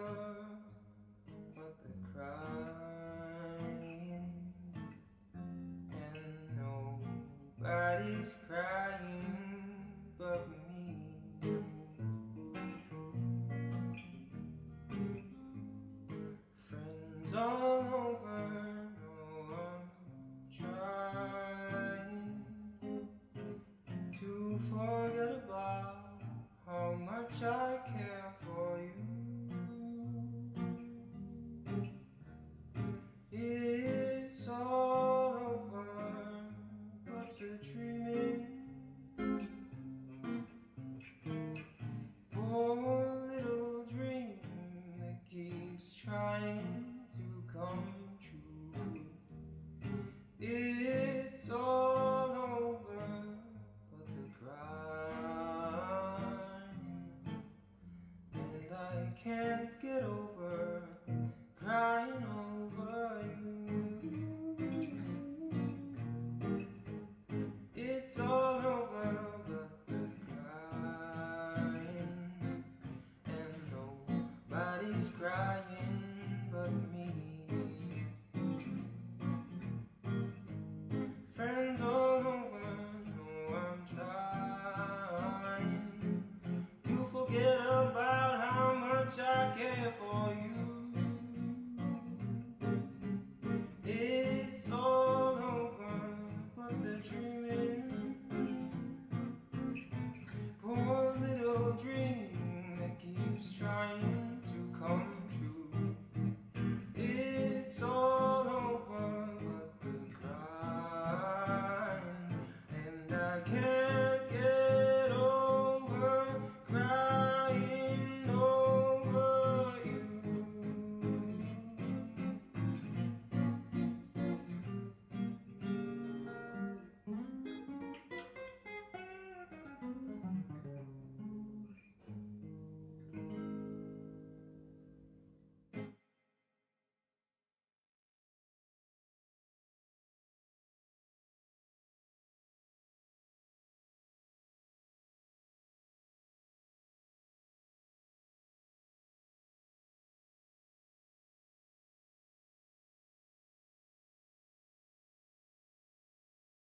but the crying, and nobody's crying